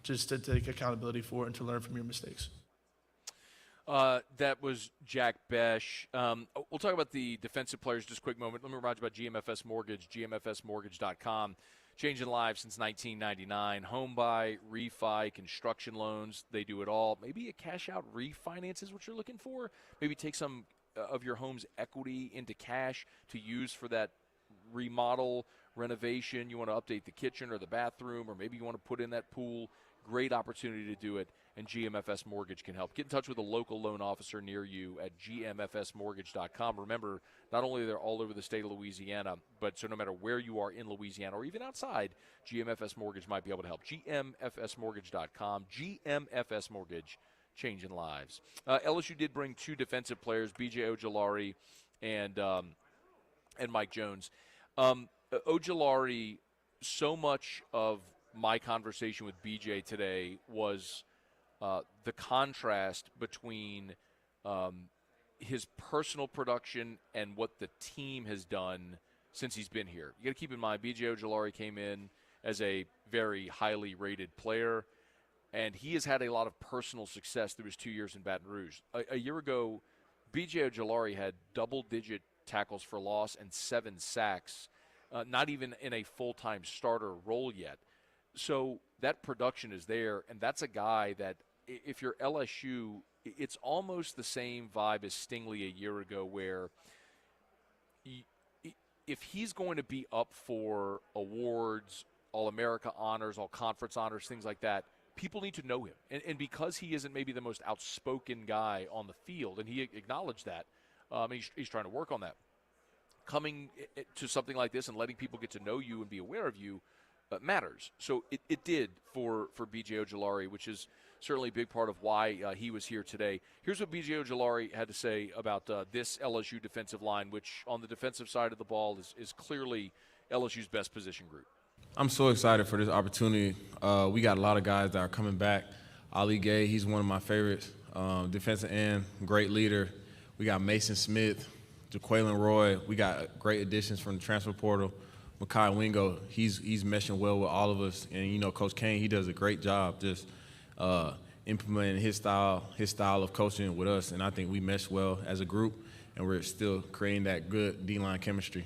just to take accountability for it and to learn from your mistakes. That was Jack Besh. We'll talk about the defensive players just a quick moment. Let me remind you about GMFS Mortgage, gmfsmortgage.com. Changing lives since 1999. Home buy, refi, construction loans, they do it all. Maybe a cash-out refinance is what you're looking for. Maybe take some of your home's equity into cash to use for that remodel, renovation. You want to update the kitchen or the bathroom, or maybe you want to put in that pool. Great opportunity to do it, and GMFS Mortgage can help. Get in touch with a local loan officer near you at gmfsmortgage.com. Remember, not only are they all over the state of Louisiana, but so no matter where you are in Louisiana or even outside, GMFS Mortgage might be able to help. gmfsmortgage.com. GMFS Mortgage, changing lives. LSU did bring 2 defensive players, B.J. Ojulari and Mike Jones. Ojulari, so much of my conversation with BJ today was the contrast between his personal production and what the team has done since he's been here. You got to keep in mind, BJ Ojulari came in as a very highly rated player, and he has had a lot of personal success through his 2 years in Baton Rouge. A year ago, BJ Ojulari had double-digit tackles for loss and 7 sacks, not even in a full-time starter role yet. So that production is there, and that's a guy that, if you're LSU, it's almost the same vibe as Stingley a year ago, where if he's going to be up for awards, All-America honors, All-Conference honors, things like that, people need to know him. And because he isn't maybe the most outspoken guy on the field, and he acknowledged that, he's trying to work on that. Coming to something like this and letting people get to know you and be aware of you matters. So it did for B.J. Ojulari, which is certainly a big part of why he was here today. Here's what B.J. Ojulari had to say about this LSU defensive line, which on the defensive side of the ball is clearly LSU's best position group. I'm so excited for this opportunity. We got a lot of guys that are coming back. Ali Gay, he's one of my favorites. Defensive end, great leader. We got Mason Smith, Jaquelin Roy. We got great additions from the transfer portal. Makai Wingo, he's meshing well with all of us. And, Coach Crain, he does a great job just implementing his style of coaching with us. And I think we mesh well as a group, and we're still creating that good D-line chemistry.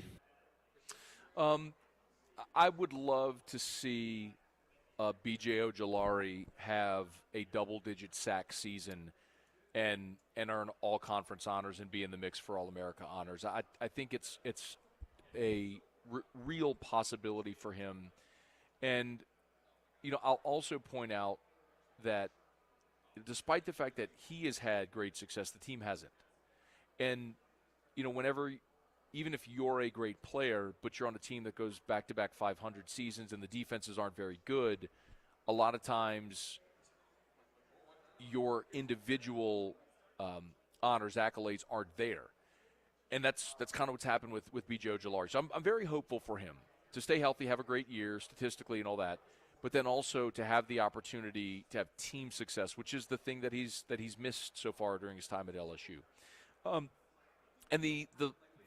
I would love to see B.J. Ojulari have a double-digit sack season and earn all-conference honors and be in the mix for All-America honors. I think it's a real possibility for him. And, I'll also point out that despite the fact that he has had great success, the team hasn't. And, even if you're a great player, but you're on a team that goes back-to-back 500 seasons and the defenses aren't very good, a lot of times your individual honors, accolades aren't there. And that's kind of what's happened with B.J. Ojulari. So I'm very hopeful for him to stay healthy, have a great year statistically and all that, but then also to have the opportunity to have team success, which is the thing that he's missed so far during his time at LSU. And the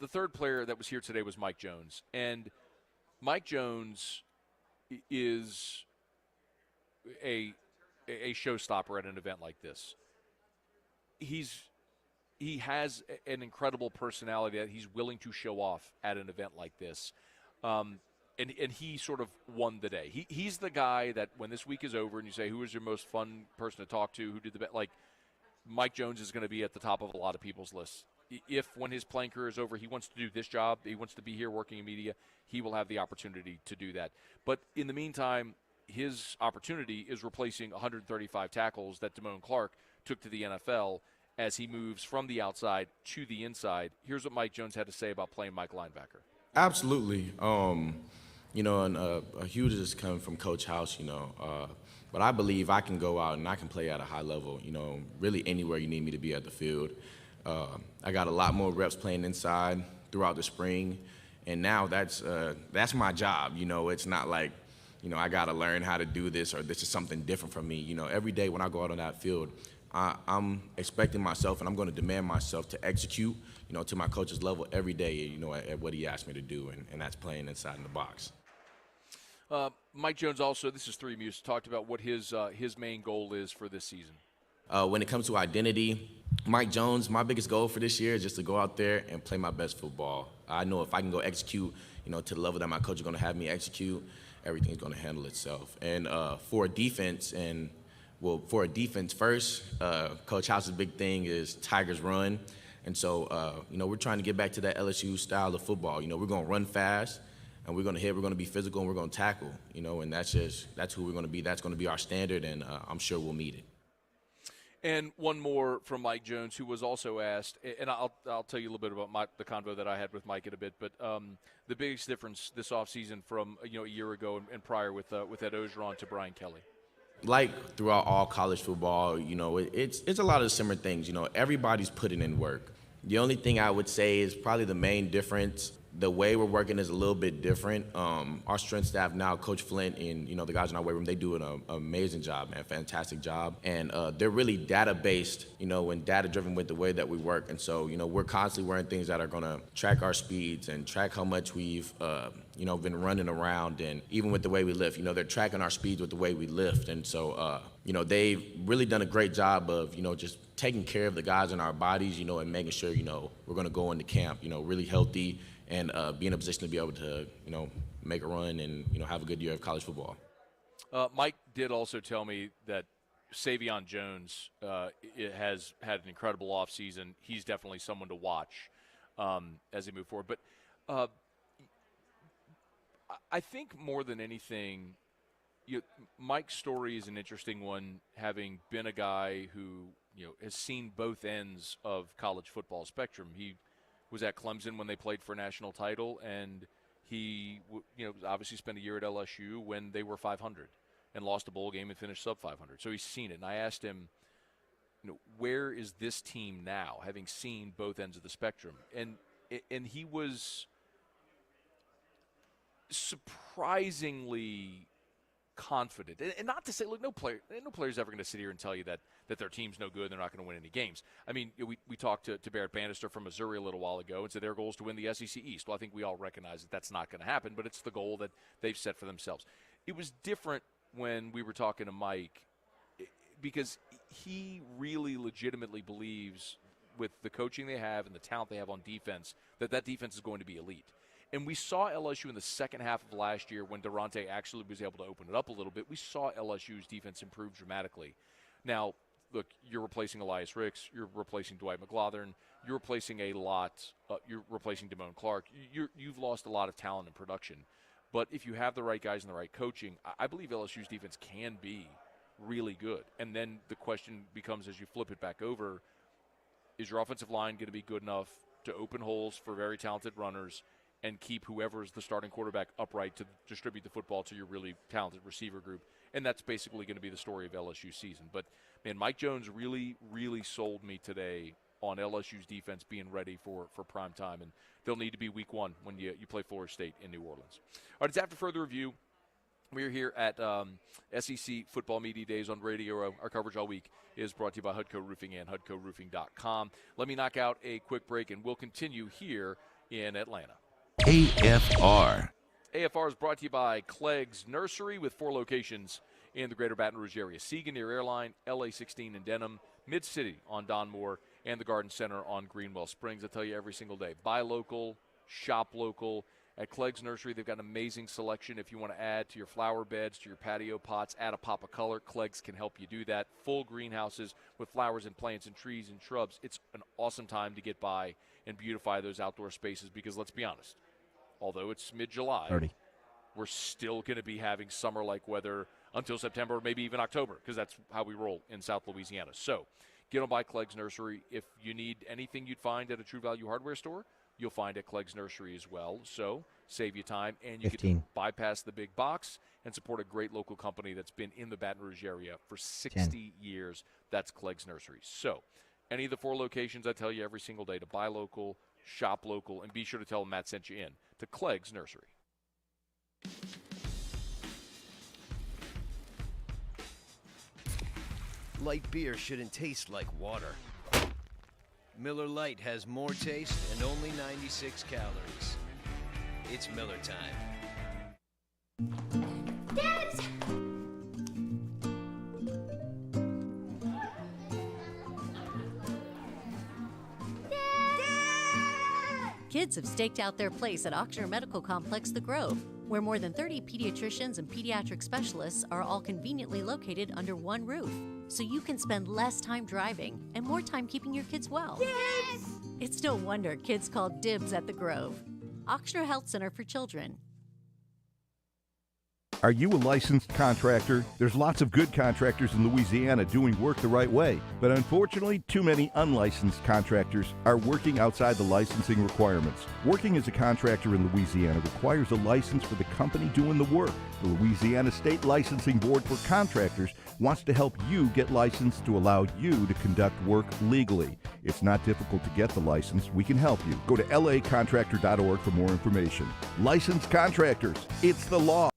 third player that was here today was Mike Jones. And Mike Jones is a showstopper at an event like this. He has an incredible personality that he's willing to show off at an event like this. And he sort of won the day. He's the guy that when this week is over and you say, who was your most fun person to talk to, who did the best, like Mike Jones is going to be at the top of a lot of people's lists. If when his playing career is over, he wants to do this job, he wants to be here working in media, he will have the opportunity to do that. But in the meantime, his opportunity is replacing 135 tackles that Damone Clark took to the NFL as he moves from the outside to the inside. Here's what Mike Jones had to say about playing Mike linebacker. Absolutely. And a huge is coming from Coach House, but I believe I can go out and I can play at a high level, really anywhere you need me to be at the field. I got a lot more reps playing inside throughout the spring, and now that's my job. It's not like, I got to learn how to do this or this is something different from me. Every day when I go out on that field, I'm expecting myself and I'm going to demand myself to execute, to my coach's level every day, at what he asked me to do, and that's playing inside in the box. Mike Jones also, this is 3 Muse, talked about what his main goal is for this season. When it comes to identity, Mike Jones, my biggest goal for this year is just to go out there and play my best football. I know if I can go execute, to the level that my coach is going to have me execute, everything's going to handle itself. And for a defense first, Coach House's big thing is Tigers run. And so, we're trying to get back to that LSU style of football. We're going to run fast, and we're going to hit, we're going to be physical, and we're going to tackle, and that's who we're going to be. That's going to be our standard, and I'm sure we'll meet it. And one more from Mike Jones, who was also asked, and I'll tell you a little bit about the convo that I had with Mike in a bit, but the biggest difference this offseason from a year ago and prior with Ed Ogeron to Brian Kelly. Like throughout all college football, it's a lot of similar things. Everybody's putting in work. The only thing I would say is probably the main difference. The way we're working is a little bit different. Our strength staff now, Coach Flint and the guys in our weight room, they do an amazing job, man, fantastic job. And they're really data-based, and data-driven with the way that we work. And so, we're constantly wearing things that are going to track our speeds and track how much we've, been running around. And even with the way we lift, they're tracking our speeds with the way we lift. And so, they've really done a great job of, just taking care of the guys in our bodies, and making sure, we're going to go into camp, really healthy, and be in a position to be able to, make a run and, have a good year of college football. Mike did also tell me that Savion Jones has had an incredible offseason. He's definitely someone to watch as they move forward. But I think more than anything, Mike's story is an interesting one, having been a guy who has seen both ends of college football spectrum. He was at Clemson when they played for a national title, and he obviously spent a year at LSU when they were 500 and lost a bowl game and finished sub 500. So he's seen it. And I asked him, where is this team now, having seen both ends of the spectrum? And he was surprisingly confident. And not to say, look, no player's ever going to sit here and tell you that their team's no good, they're not going to win any games. I mean, we talked to Barrett Banister from Missouri a little while ago and said their goal is to win the SEC East. Well, I think we all recognize that that's not going to happen, but it's the goal that they've set for themselves. It was different when we were talking to Mike, because he really legitimately believes, with the coaching they have and the talent they have on defense, that defense is going to be elite. And we saw LSU in the second half of last year when Durante actually was able to open it up a little bit. We saw LSU's defense improve dramatically. Now, look, you're replacing Elias Ricks. You're replacing Dwight McGlothern. You're replacing a lot. You're replacing Damone Clark. You've lost a lot of talent and production. But if you have the right guys and the right coaching, I believe LSU's defense can be really good. And then the question becomes, as you flip it back over, is your offensive line going to be good enough to open holes for very talented runners and keep whoever is the starting quarterback upright to distribute the football to your really talented receiver group? And that's basically going to be the story of LSU season. But, man, Mike Jones really, really sold me today on LSU's defense being ready for prime time. And they'll need to be week one when you play Florida State in New Orleans. All right, it's after further review. We're here at SEC Football Media Days on Radio Row. Our coverage all week is brought to you by Hudco Roofing and HudcoRoofing.com. Let me knock out a quick break, and we'll continue here in Atlanta. AFR. AFR is brought to you by Clegg's Nursery, with 4 locations in the greater Baton Rouge area. Seagan near Airline, LA16 in Denham, Mid-City on Don Moore, and the Garden Center on Greenwell Springs. I tell you every single day, buy local, shop local. At Clegg's Nursery, they've got an amazing selection. If you want to add to your flower beds, to your patio pots, add a pop of color, Clegg's can help you do that. Full greenhouses with flowers and plants and trees and shrubs. It's an awesome time to get by and beautify those outdoor spaces, because let's be honest, although it's mid-July, we're still going to be having summer-like weather until September, or maybe even October, because that's how we roll in South Louisiana. So get on by Clegg's Nursery. If you need anything you'd find at a True Value Hardware store, you'll find at Clegg's Nursery as well. So save you time, and you can bypass the big box and support a great local company that's been in the Baton Rouge area for 60 years. That's Clegg's Nursery. So any of the 4 locations, I tell you every single day to buy local, shop local, and be sure to tell them Matt sent you in to Clegg's Nursery. Light beer shouldn't taste like water. Miller Lite has more taste and only 96 calories. It's Miller time. Dibs! Kids have staked out their place at Ochsner Medical Complex The Grove, where more than 30 pediatricians and pediatric specialists are all conveniently located under one roof, so you can spend less time driving and more time keeping your kids well. Dibs! It's no wonder kids call dibs at The Grove. Ochsner Health Center for Children. Are you a licensed contractor? There's lots of good contractors in Louisiana doing work the right way, but unfortunately, too many unlicensed contractors are working outside the licensing requirements. Working as a contractor in Louisiana requires a license for the company doing the work. The Louisiana State Licensing Board for Contractors wants to help you get licensed to allow you to conduct work legally. It's not difficult to get the license. We can help you. Go to lacontractor.org for more information. Licensed contractors, it's the law.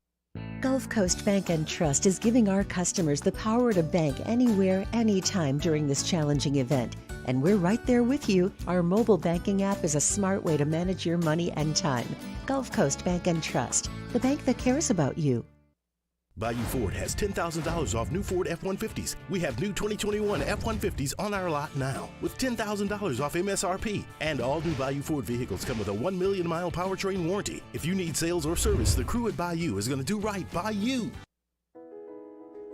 Gulf Coast Bank and Trust is giving our customers the power to bank anywhere, anytime during this challenging event. And we're right there with you. Our mobile banking app is a smart way to manage your money and time. Gulf Coast Bank and Trust, the bank that cares about you. Bayou Ford has $10,000 off new Ford F-150s. We have new 2021 F-150s on our lot now with $10,000 off MSRP. And all new Bayou Ford vehicles come with a 1 million mile powertrain warranty. If you need sales or service, the crew at Bayou is going to do right by you.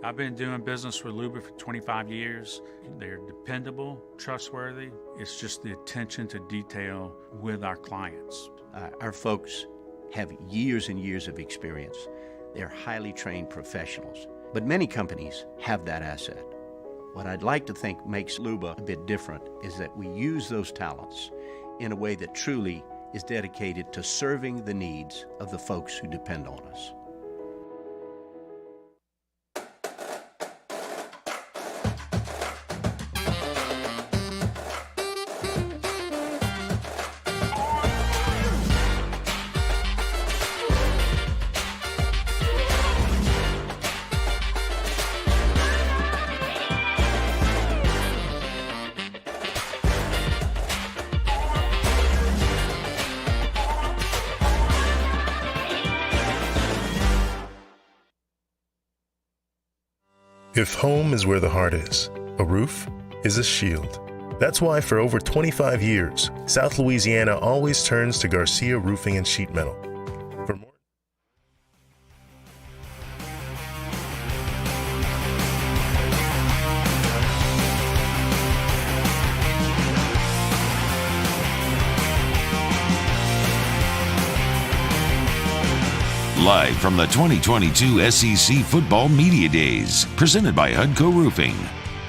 I've been doing business with Luba for 25 years. They're dependable, trustworthy. It's just the attention to detail with our clients. Our folks have years and years of experience. They're highly trained professionals. But many companies have that asset. What I'd like to think makes Luba a bit different is that we use those talents in a way that truly is dedicated to serving the needs of the folks who depend on us. If home is where the heart is, a roof is a shield. That's why for over 25 years, South Louisiana always turns to Garcia Roofing and Sheet Metal. For more Live from the 2022 SEC Football Media Days, presented by Hudco Roofing.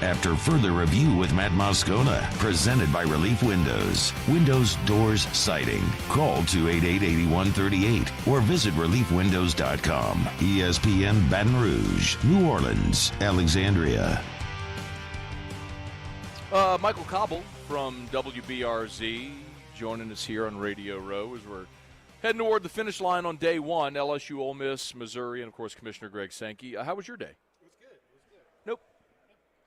After further review with Matt Moscona, presented by Relief Windows. Windows, doors, siding. Call 288-8138 or visit reliefwindows.com. ESPN Baton Rouge, New Orleans, Alexandria. Michael Cauble from WBRZ joining us here on Radio Row as we're heading toward the finish line on day one, LSU, Ole Miss, Missouri, and, of course, Commissioner Greg Sankey. How was your day? It was good. Nope.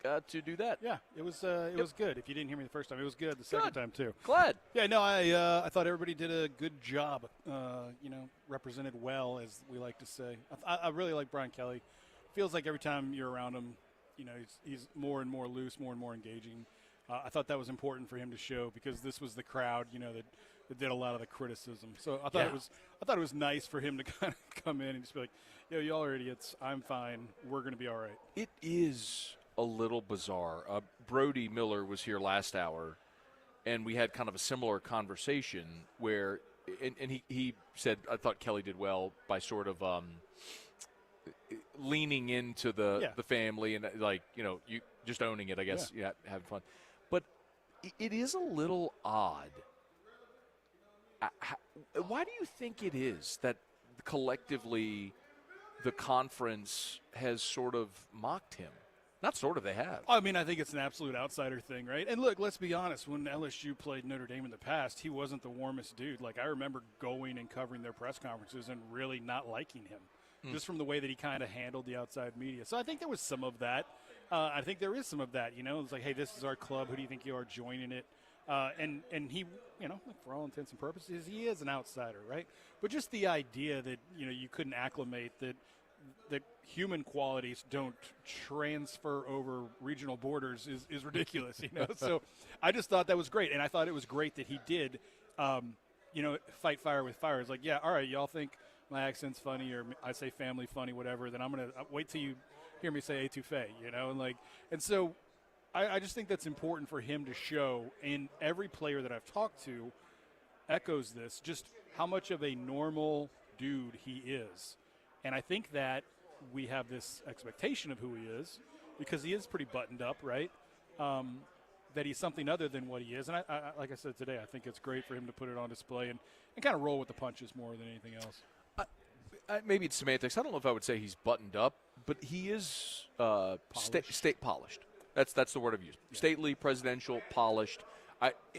Got to do that. Yeah, it was good. If you didn't hear me the first time, it was good the second time, too. Glad. Yeah, no, I thought everybody did a good job, represented well, as we like to say. I really like Brian Kelly. Feels like every time you're around him, he's more and more loose, more and more engaging. I thought that was important for him to show because this was the crowd, that did a lot of the criticism. So I thought it was nice for him to kind of come in and just be like, "Yo, y'all are idiots. I'm fine. We're going to be all right." It is a little bizarre. Brody Miller was here last hour, and we had kind of a similar conversation where, and he said, "I thought Kelly did well by sort of leaning into the family and you just owning it. I guess, having fun." But it is a little odd. Why do you think it is that collectively the conference has sort of mocked him? Not sort of, they have. I mean, I think it's an absolute outsider thing, right? And look, let's be honest. When LSU played Notre Dame in the past, he wasn't the warmest dude. Like, I remember going and covering their press conferences and really not liking him, just from the way that he kind of handled the outside media. So I think there was some of that. I think there is some of that, It's like, hey, this is our club. Who do you think you are joining it? And he, for all intents and purposes, he is an outsider, right? But just the idea that, you couldn't acclimate that human qualities don't transfer over regional borders is ridiculous, So I just thought that was great. And I thought it was great that he did, fight fire with fire. It's like, yeah, all right, y'all think my accent's funny or I say family funny, whatever, then I'm going to wait till you hear me say etouffee, and so I just think that's important for him to show, and every player that I've talked to echoes this, just how much of a normal dude he is. And I think that we have this expectation of who he is because he is pretty buttoned up, right? That he's something other than what he is. And I like I said today, I think it's great for him to put it on display and kind of roll with the punches more than anything else. Maybe it's semantics. I don't know if I would say he's buttoned up, but he is state polished. That's the word I've used. Yeah. Stately, presidential, polished.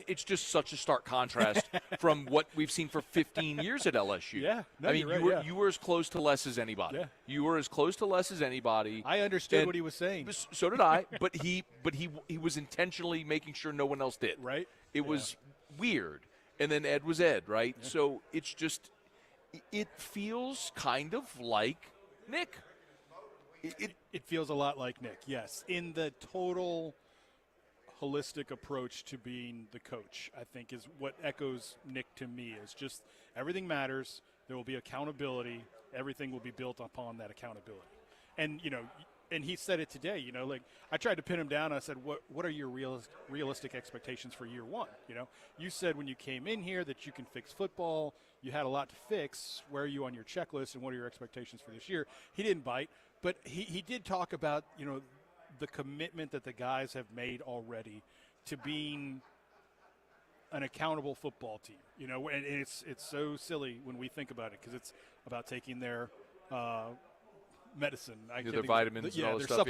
It's just such a stark contrast from what we've seen for 15 years at LSU. Yeah, no, you were as close to less as anybody. Yeah. You were as close to less as anybody. I understood what he was saying. So did I. But he was intentionally making sure no one else did. Right. It was weird. And then Ed was Ed, right? Yeah. So it's just it feels kind of like Nick. It feels a lot like Nick, yes. In the total holistic approach to being the coach, I think is what echoes Nick to me, is just everything matters. There will be accountability. Everything will be built upon that accountability. And, and he said it today, you know, like I tried to pin him down. I said, what are your realistic expectations for year one? You know, you said when you came in here that you can fix football. You had a lot to fix. Where are you on your checklist, and what are your expectations for this year? He didn't bite, but he did talk about, you know, the commitment that the guys have made already to being an accountable football team. You know, and it's so silly when we think about it because it's about taking their medicine, their vitamins, and all their stuff,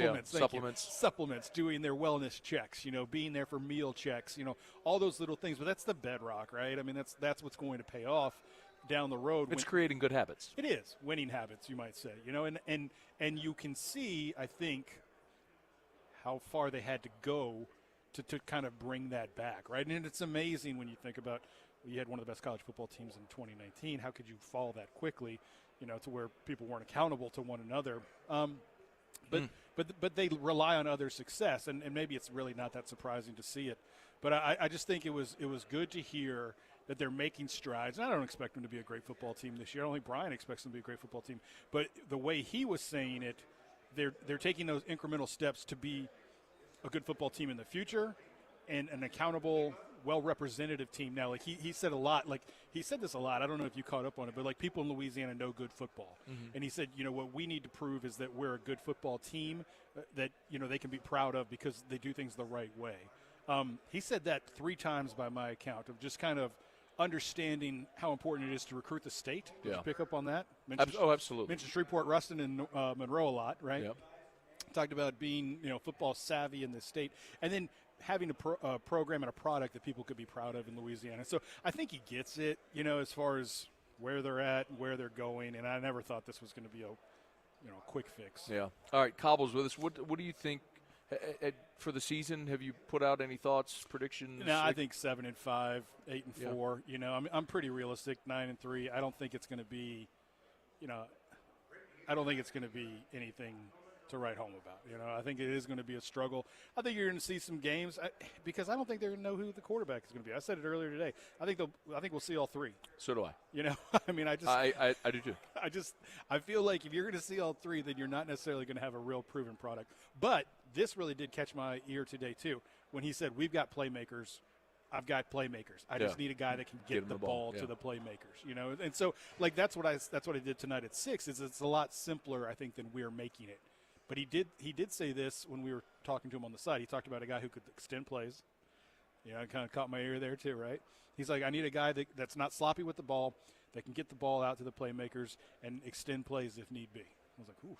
supplements, doing their wellness checks, you know, being there for meal checks, you know, all those little things. But that's the bedrock, right? I mean, that's what's going to pay off down the road. It's creating good habits. It is winning habits, you might say, you know, and you can see, I think, how far they had to go to kind of bring that back, right? And it's amazing when you think about, you had one of the best college football teams in 2019. How could you fall that quickly? You know, to where people weren't accountable to one another. But they rely on other success, and maybe it's really not that surprising to see it. But I just think it was good to hear that they're making strides. And I don't expect them to be a great football team this year. I don't think Brian expects them to be a great football team. But the way he was saying it, they're taking those incremental steps to be a good football team in the future and an accountable, well-representative team now. Like he said a lot, like he said this a lot. I don't know if you caught up on it, but like people in Louisiana know good football. Mm-hmm. And he said, you know, what we need to prove is that we're a good football team that, you know, they can be proud of because they do things the right way. He said that 3 times by my account of just kind of understanding how important it is to recruit the state. Did you pick up on that? Absolutely. Mentioned Shreveport, Ruston, and Monroe a lot, right? Yep. Talked about being, you know, football savvy in the state, and then having a program and a product that people could be proud of in Louisiana. So I think he gets it, you know, as far as where they're at, where they're going, and I never thought this was going to be a quick fix. Yeah. All right, Cauble's with us. What do you think for the season? Have you put out any thoughts, predictions? No, I think 7-5, 8-4. You know, I'm pretty realistic. 9-3. I don't think it's going to be, you know, I don't think it's going to be anything to write home about. You know, I think it is going to be a struggle. I think you're going to see some games because I don't think they're going to know who the quarterback is going to be. I said it earlier today. I think we'll see all 3. So do I. You know, I mean, I do too. I feel like if you're going to see all 3, then you're not necessarily going to have a real proven product. But this really did catch my ear today too when he said, "We've got playmakers. I've got playmakers. I just need a guy that can get the ball to the playmakers." You know, and so like that's what I did tonight at 6. Is it's a lot simpler, I think, than we're making it. But he did say this when we were talking to him on the side. He talked about a guy who could extend plays. You know, it kind of caught my ear there too, right? He's like, I need a guy that's not sloppy with the ball, that can get the ball out to the playmakers and extend plays if need be. I was like, ooh.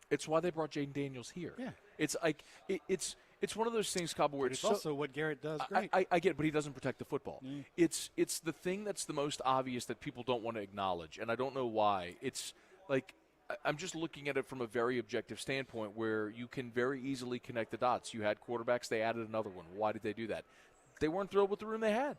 It's why they brought Jaden Daniels here. Yeah. It's like it's one of those things, Cauble, where it's also what Garrett does great. I get it, but he doesn't protect the football. It's the thing that's the most obvious that people don't want to acknowledge, and I don't know why. It's like I'm just looking at it from a very objective standpoint where you can very easily connect the dots. You had quarterbacks, they added another one. Why did they do that? They weren't thrilled with the room they had.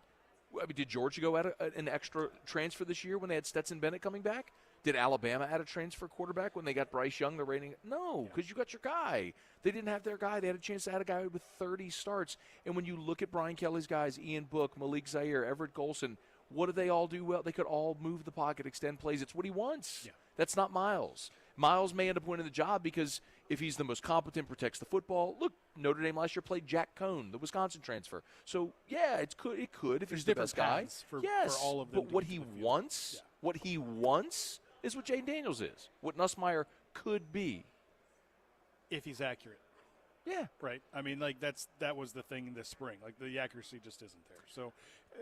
I mean, did Georgia go add an extra transfer this year when they had Stetson Bennett coming back? Did Alabama add a transfer quarterback when they got Bryce Young, the rating? No, because you got your guy. They didn't have their guy. They had a chance to add a guy with 30 starts. And when you look at Brian Kelly's guys, Ian Book, Malik Zaire, Everett Golson, what do they all do well? They could all move the pocket, extend plays. It's what he wants. Yeah. That's not Miles. Miles may end up winning the job because if he's the most competent, protects the football. Look, Notre Dame last year played Jack Cohn, the Wisconsin transfer. So, yeah, it could if he's the best guy. For all of them. But what he wants, is what Jaden Daniels is, what Nussmeier could be. If he's accurate. Yeah. Right. I mean, like that was the thing this spring. Like the accuracy just isn't there. So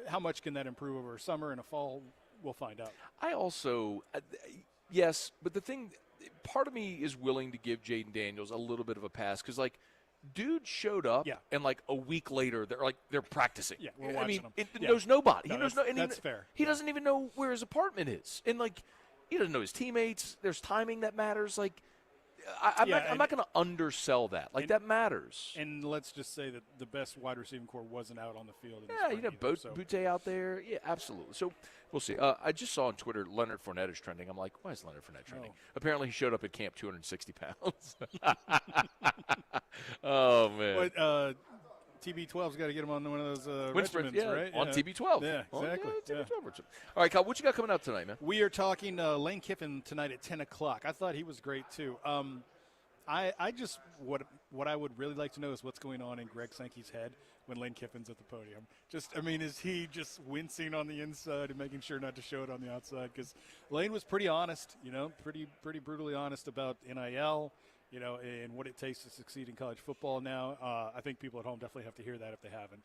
how much can that improve over a summer and a fall? We'll find out. I also, yes, but the thing, part of me is willing to give Jaden Daniels a little bit of a pass because, like, dude showed up, and like a week later, they're practicing. Yeah, we're watching him. It knows nobody. No, he knows that's fair. He doesn't even know where his apartment is, and like, he doesn't know his teammates. There's timing that matters. Like, I'm not going to undersell that. Like, that matters. And let's just say that the best wide receiving core wasn't out on the field. You know, Butte out there. Yeah, absolutely. So we'll see. I just saw on Twitter Leonard Fournette is trending. I'm like, why is Leonard Fournette trending? Apparently he showed up at camp 260 pounds. Oh, man. But TB12's got to get him on one of those regiments, right? On TB12. Yeah, exactly. TB12. All right, Kyle, what you got coming out tonight, man? We are talking Lane Kiffin tonight at 10 o'clock. I thought he was great, too. I just what I would really like to know is what's going on in Greg Sankey's head when Lane Kiffin's at the podium. Is he just wincing on the inside and making sure not to show it on the outside? Because Lane was pretty honest, pretty brutally honest about NIL, and what it takes to succeed in college football now. I think people at home definitely have to hear that if they haven't.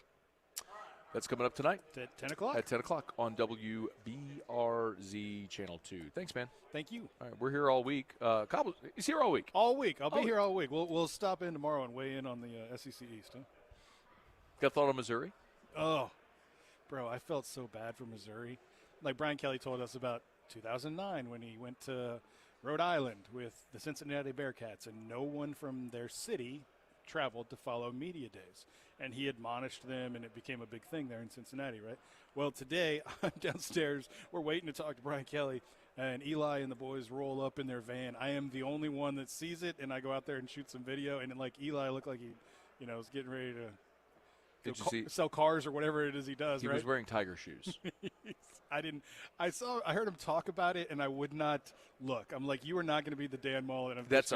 That's coming up tonight. At 10 o'clock? At 10 o'clock on WBRZ Channel 2. Thanks, man. Thank you. All right, we're here all week. Cauble is here all week. All week. I'll be here all week. We'll stop in tomorrow and weigh in on the SEC East. Huh? Got a thought on Missouri? Oh, bro, I felt so bad for Missouri. Like Brian Kelly told us about 2009 when he went to Rhode Island with the Cincinnati Bearcats, and no one from their city traveled to follow media days. And he admonished them, and it became a big thing there in Cincinnati, right? Well, today I'm downstairs. We're waiting to talk to Brian Kelly, and Eli and the boys roll up in their van. I am the only one that sees it, and I go out there and shoot some video. And Eli looked like he, was getting ready to sell cars or whatever it is he does. He was wearing Tiger shoes. I heard him talk about it, and I would not look. I'm like, you are not going to be the Dan Mullen of this.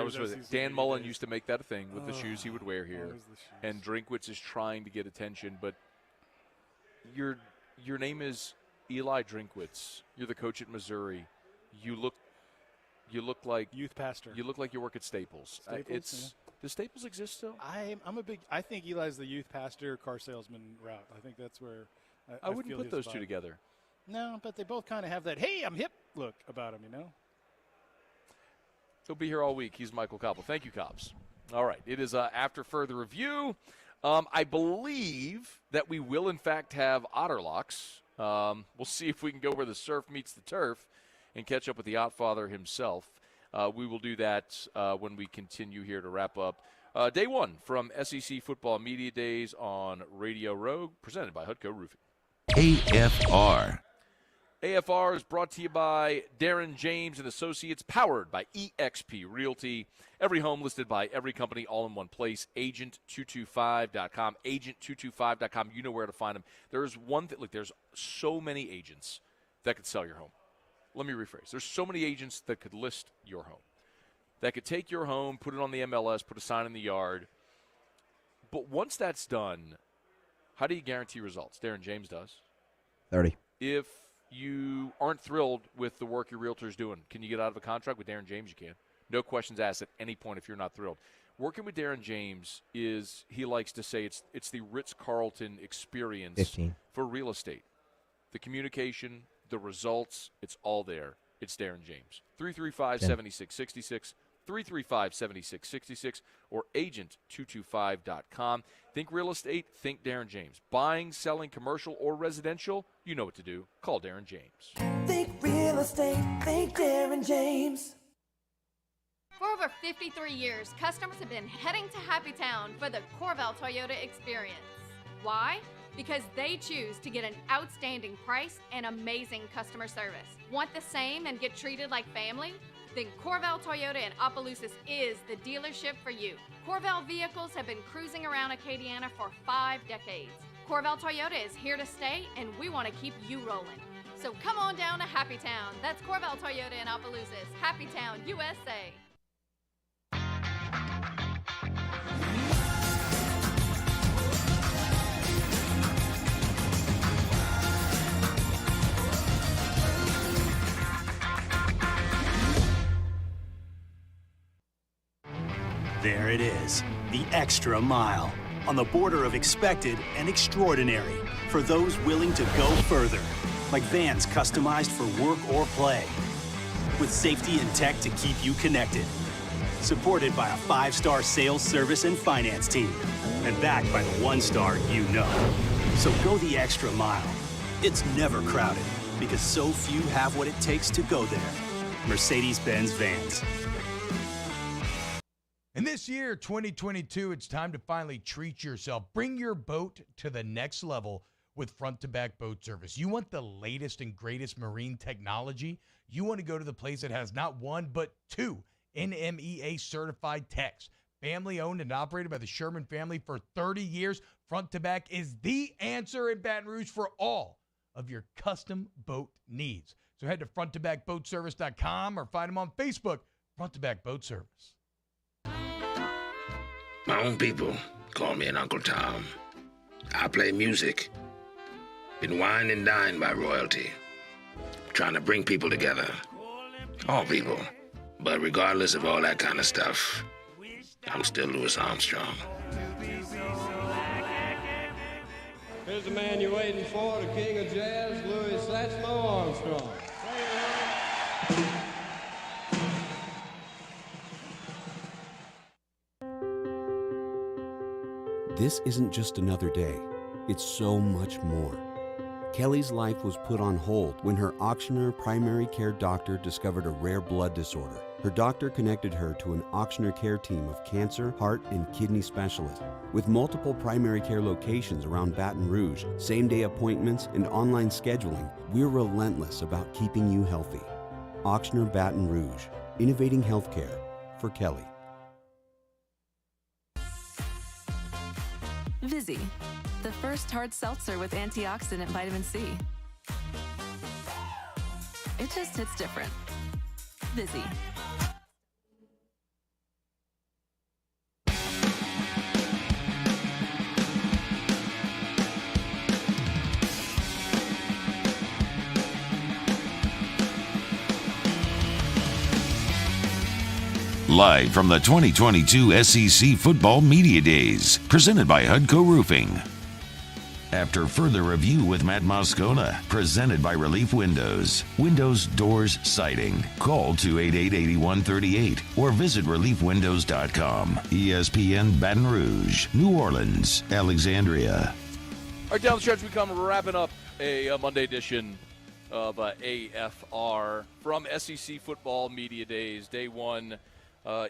Dan Mullen used to make that a thing with the shoes he would wear here. And Drinkwitz is trying to get attention, but your name is Eli Drinkwitz. You're the coach at Missouri. You look like youth pastor. You look like you work at Staples. Does Staples exist still? I think Eli's the youth pastor, car salesman route. I think that's where I wouldn't put those two together. No, but they both kind of have that, hey, I'm hip look about him, He'll be here all week. He's Michael Cauble. Thank you, Cobbs. All right, it is after further review. I believe that we will, in fact, have Otterlocks. We'll see if we can go where the surf meets the turf and catch up with the Ottfather himself. We will do that when we continue here to wrap up day one from SEC Football Media Days on Radio Row, presented by Hudco Roofing. AFR. AFR is brought to you by Darren James and Associates, powered by eXp Realty. Every home listed by every company, all in one place. Agent225.com. Agent225.com. You know where to find them. There's one thing. Look, there's so many agents that could sell your home. Let me rephrase. There's so many agents that could list your home, that could take your home, put it on the MLS, put a sign in the yard. But once that's done, how do you guarantee results? Darren James does. 30. If you aren't thrilled with the work your realtor's doing, can you get out of a contract with Darren James? You can. No questions asked at any point if you're not thrilled. Working with Darren James is, he likes to say, it's the Ritz-Carlton experience 15. For real estate. The communication, the results, it's all there. It's Darren James. 335-7666, 335-7666, or agent225.com. Think real estate, think Darren James. Buying, selling, commercial, or residential, you know what to do. Call Darren James. Think real estate, think Darren James. For over 53 years, customers have been heading to Happy Town for the Corval Toyota experience. Why? Because they choose to get an outstanding price and amazing customer service. Want the same and get treated like family? Then Corval Toyota in Opelousas is the dealership for you. Corval vehicles have been cruising around Acadiana for 5 decades. Corval Toyota is here to stay, and we want to keep you rolling. So come on down to Happy Town. That's Corval Toyota in Opelousas. Happy Town, USA. There it is, the extra mile, on the border of expected and extraordinary for those willing to go further, like vans customized for work or play, with safety and tech to keep you connected, supported by a 5-star sales, service, and finance team, and backed by the 1-star you know. So go the extra mile. It's never crowded, because so few have what it takes to go there. Mercedes-Benz Vans. And this year, 2022, it's time to finally treat yourself. Bring your boat to the next level with front-to-back boat service. You want the latest and greatest marine technology? You want to go to the place that has not one, but 2 NMEA-certified techs. Family-owned and operated by the Sherman family for 30 years, front-to-back is the answer in Baton Rouge for all of your custom boat needs. So head to fronttobackboatservice.com or find them on Facebook, Front to Back Boat Service. My own people call me an Uncle Tom. I play music. Been wined and dined by royalty. Trying to bring people together. All people. But regardless of all that kind of stuff, I'm still Louis Armstrong. Here's the man you're waiting for, the king of jazz, Louis Satchmo Armstrong. This isn't just another day. It's so much more. Kelly's life was put on hold when her auctioneer primary care doctor discovered a rare blood disorder. Her doctor connected her to an auctioneer care team of cancer, heart, and kidney specialists. With multiple primary care locations around Baton Rouge, same-day appointments, and online scheduling, we're relentless about keeping you healthy. Auctioneer Baton Rouge, innovating healthcare for Kelly. Vizzy, the first hard seltzer with antioxidant vitamin C. It just hits different. Vizzy. Live from the 2022 SEC Football Media Days, presented by Hudco Roofing. After further review with Matt Moscona, presented by Relief Windows. Windows, doors, siding. Call 288-8138 or visit reliefwindows.com. ESPN Baton Rouge, New Orleans, Alexandria. All right, down the stretch we come wrapping up a Monday edition of AFR from SEC Football Media Days. Day one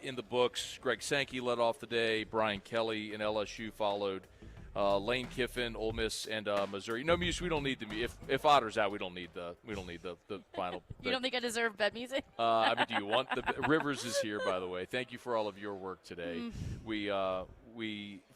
in the books. Greg Sankey led off the day. Brian Kelly and LSU followed. Lane Kiffin, Ole Miss, and Missouri. No, Muse, we don't need the if Otter's out, we don't need the final. You don't think I deserve bed music? I mean, do you want the Rivers is here, by the way. Thank you for all of your work today. We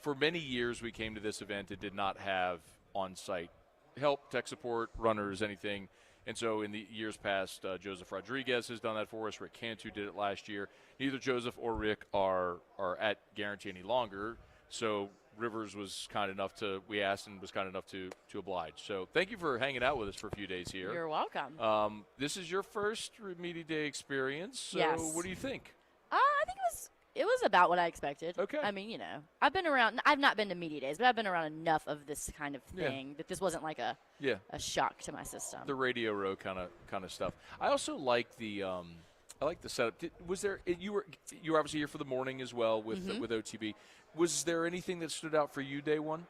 for many years we came to this event and did not have on-site help, tech support, runners, anything. And so in the years past, Joseph Rodriguez has done that for us. Rick Cantu did it last year. Neither Joseph or Rick are at Guarantee any longer. So Rivers was kind enough to, we asked and was kind enough to oblige. So thank you for hanging out with us for a few days here. You're welcome. This is your first Media Day experience. So yes. What do you think? I think it was about what I expected. Okay. I mean, I've been around. I've not been to Media Days, but I've been around enough of this kind of thing that this wasn't like a shock to my system. The Radio Row kind of stuff. I also like the setup. Was there you were obviously here for the morning as well with OTB. Was there anything that stood out for you day one?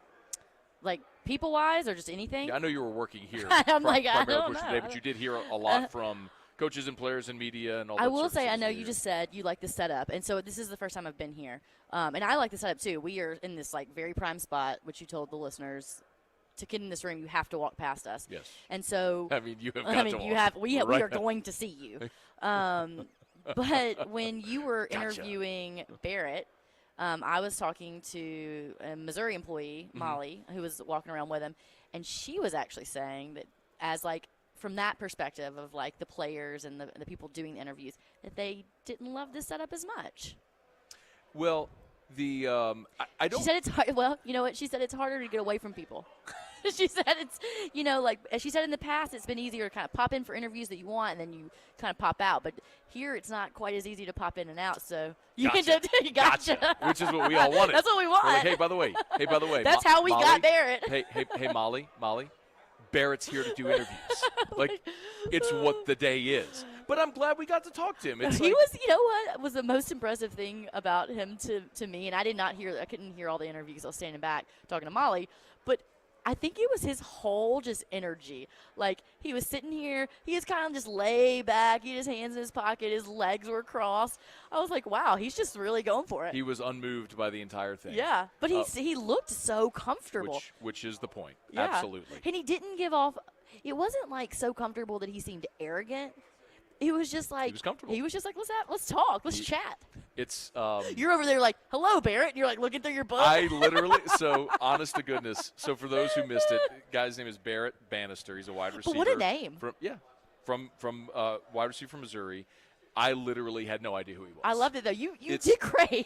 Like people-wise or just anything? Yeah, I know you were working here. I don't know. Today, but you did hear a lot from coaches and players and media and all that. I will say, I know you just said you like the setup, and so this is the first time I've been here. And I like the setup too. We are in this very prime spot, which you told the listeners. To get in this room, you have to walk past us. Yes. And so, I mean, you have got to walk. We are going to see you. But when you were interviewing Barrett, I was talking to a Missouri employee, Molly, who was walking around with him, and she was actually saying that as from that perspective of the players and the people doing the interviews, that they didn't love this setup as much. Well, I don't. She said it's hard. Well, you know what? She said it's harder to get away from people. She said it's, as she said in the past, it's been easier to kind of pop in for interviews that you want, and then you kind of pop out. But here, it's not quite as easy to pop in and out. So you gotcha. Which is what we all wanted. That's what we want. We're like, hey, by the way. That's how we got Barrett. Hey, Molly. Barrett's here to do interviews. It's what the day is. But I'm glad we got to talk to him. He was, what was the most impressive thing about him to me, and I couldn't hear all the interviews. I was standing back talking to Molly, but I think it was his whole just energy. He was sitting here, he was kind of just laid back, he had his hands in his pocket, his legs were crossed. I was like, wow, he's just really going for it. He was unmoved by the entire thing. Yeah, but he looked so comfortable. Which is the point. Yeah. Absolutely. And he didn't give off, it wasn't so comfortable that he seemed arrogant. He was just he was comfortable. He was just let's talk, let's chat. It's you're over there hello, Barrett, and you're looking through your book. I literally, so honest to goodness. So for those who missed it, guy's name is Barrett Banister. He's a wide receiver. But what a name! From wide receiver from Missouri. I literally had no idea who he was. I loved it, though. You did great.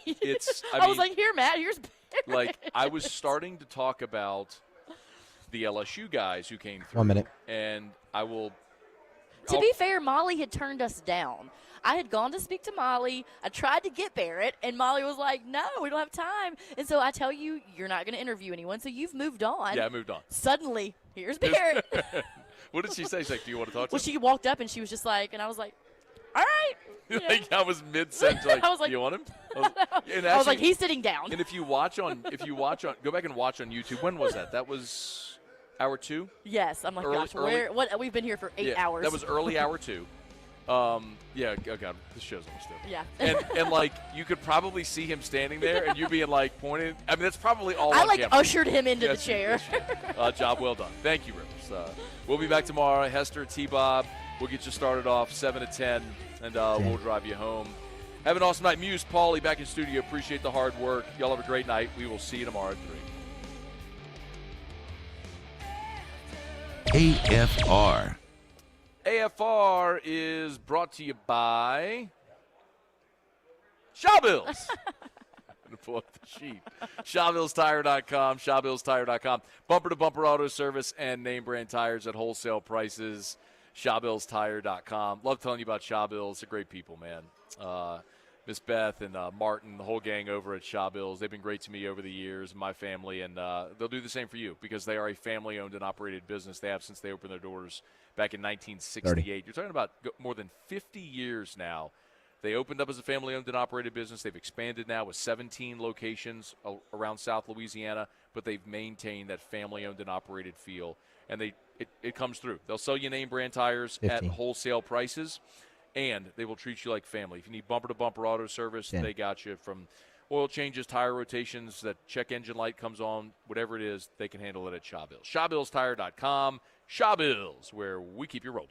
I was like, here, Matt, here's Barrett. Like, I was starting to talk about the LSU guys who came through. 1 minute. And To be fair, Molly had turned us down. I had gone to speak to Molly. I tried to get Barrett, and Molly was like, no, we don't have time. And so I tell you, you're not going to interview anyone, so you've moved on. Yeah, I moved on. Suddenly, here's Barrett. What did she say? She's like, do you want to talk to Well, him? she walked up, and she was just like, and I was like, all right. Like, I was mid-sentence, like, I was like, you want him? I was like, he's sitting down. And if you watch on, go back and watch on YouTube. When was that? That was hour 2? Yes. I'm like, early, what? We've been here for 8 hours. That was early hour 2. Yeah, oh God, this show's almost over. Yeah. And like, you could probably see him standing there, and you being like pointing. I mean, that's probably all I on like camera. ushered him into the chair. Job well done. Thank you, Rivers. We'll be back tomorrow. Hester, T-Bob, we'll get you started off 7 to 10, and we'll drive you home. Have an awesome night. Muse, Paulie, back in studio. Appreciate the hard work. Y'all have a great night. We will see you tomorrow at 3. AFR. AFR is brought to you by Shawbills. I'm going to pull up the sheet. ShawbillsTire.com, ShawbillsTire.com. Bumper-to-bumper auto service and name brand tires at wholesale prices. ShawbillsTire.com. Love telling you about Shawbills. They're great people, man. Miss Beth and Martin, the whole gang over at Shawbills. They've been great to me over the years, my family, and they'll do the same for you because they are a family-owned and operated business. They have since they opened their doors back in 1968. 30. You're talking about more than 50 years now. They opened up as a family-owned and operated business. They've expanded now with 17 locations around South Louisiana, but they've maintained that family-owned and operated feel, and it comes through. They'll sell you name-brand tires 15. at wholesale prices, and they will treat you like family. If you need bumper-to-bumper auto service, 10. they got you. From oil changes, tire rotations, that check engine light comes on, whatever it is, they can handle it at Shawbills. ShawbillsTire.com. Shawbills, where we keep you rolling.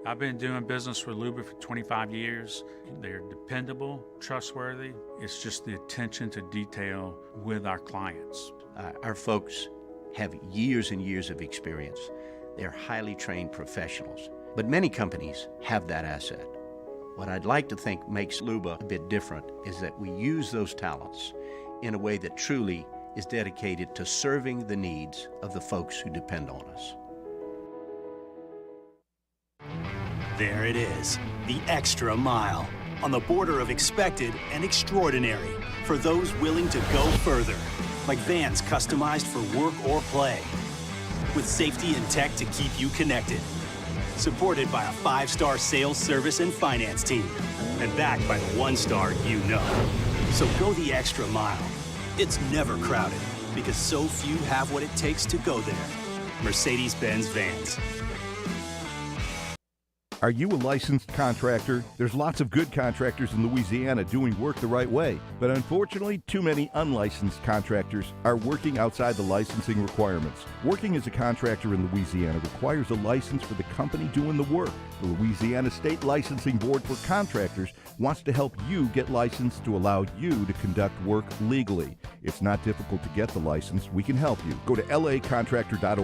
I've been doing business with Luba for 25 years. They're dependable, trustworthy. It's just the attention to detail with our clients. Our folks have years and years of experience. They're highly trained professionals, but many companies have that asset. What I'd like to think makes Luba a bit different is that we use those talents in a way that truly is dedicated to serving the needs of the folks who depend on us. There it is, the extra mile, on the border of expected and extraordinary, for those willing to go further, like vans customized for work or play, with safety and tech to keep you connected, supported by a 5-star sales, service, and finance team, and backed by the 1-star you know. So go the extra mile. It's never crowded, because so few have what it takes to go there. Mercedes-Benz Vans. Are you a licensed contractor? There's lots of good contractors in Louisiana doing work the right way, but unfortunately, too many unlicensed contractors are working outside the licensing requirements. Working as a contractor in Louisiana requires a license for the company doing the work. The Louisiana State Licensing Board for Contractors wants to help you get licensed to allow you to conduct work legally. It's not difficult to get the license. We can help you. Go to lacontractor.org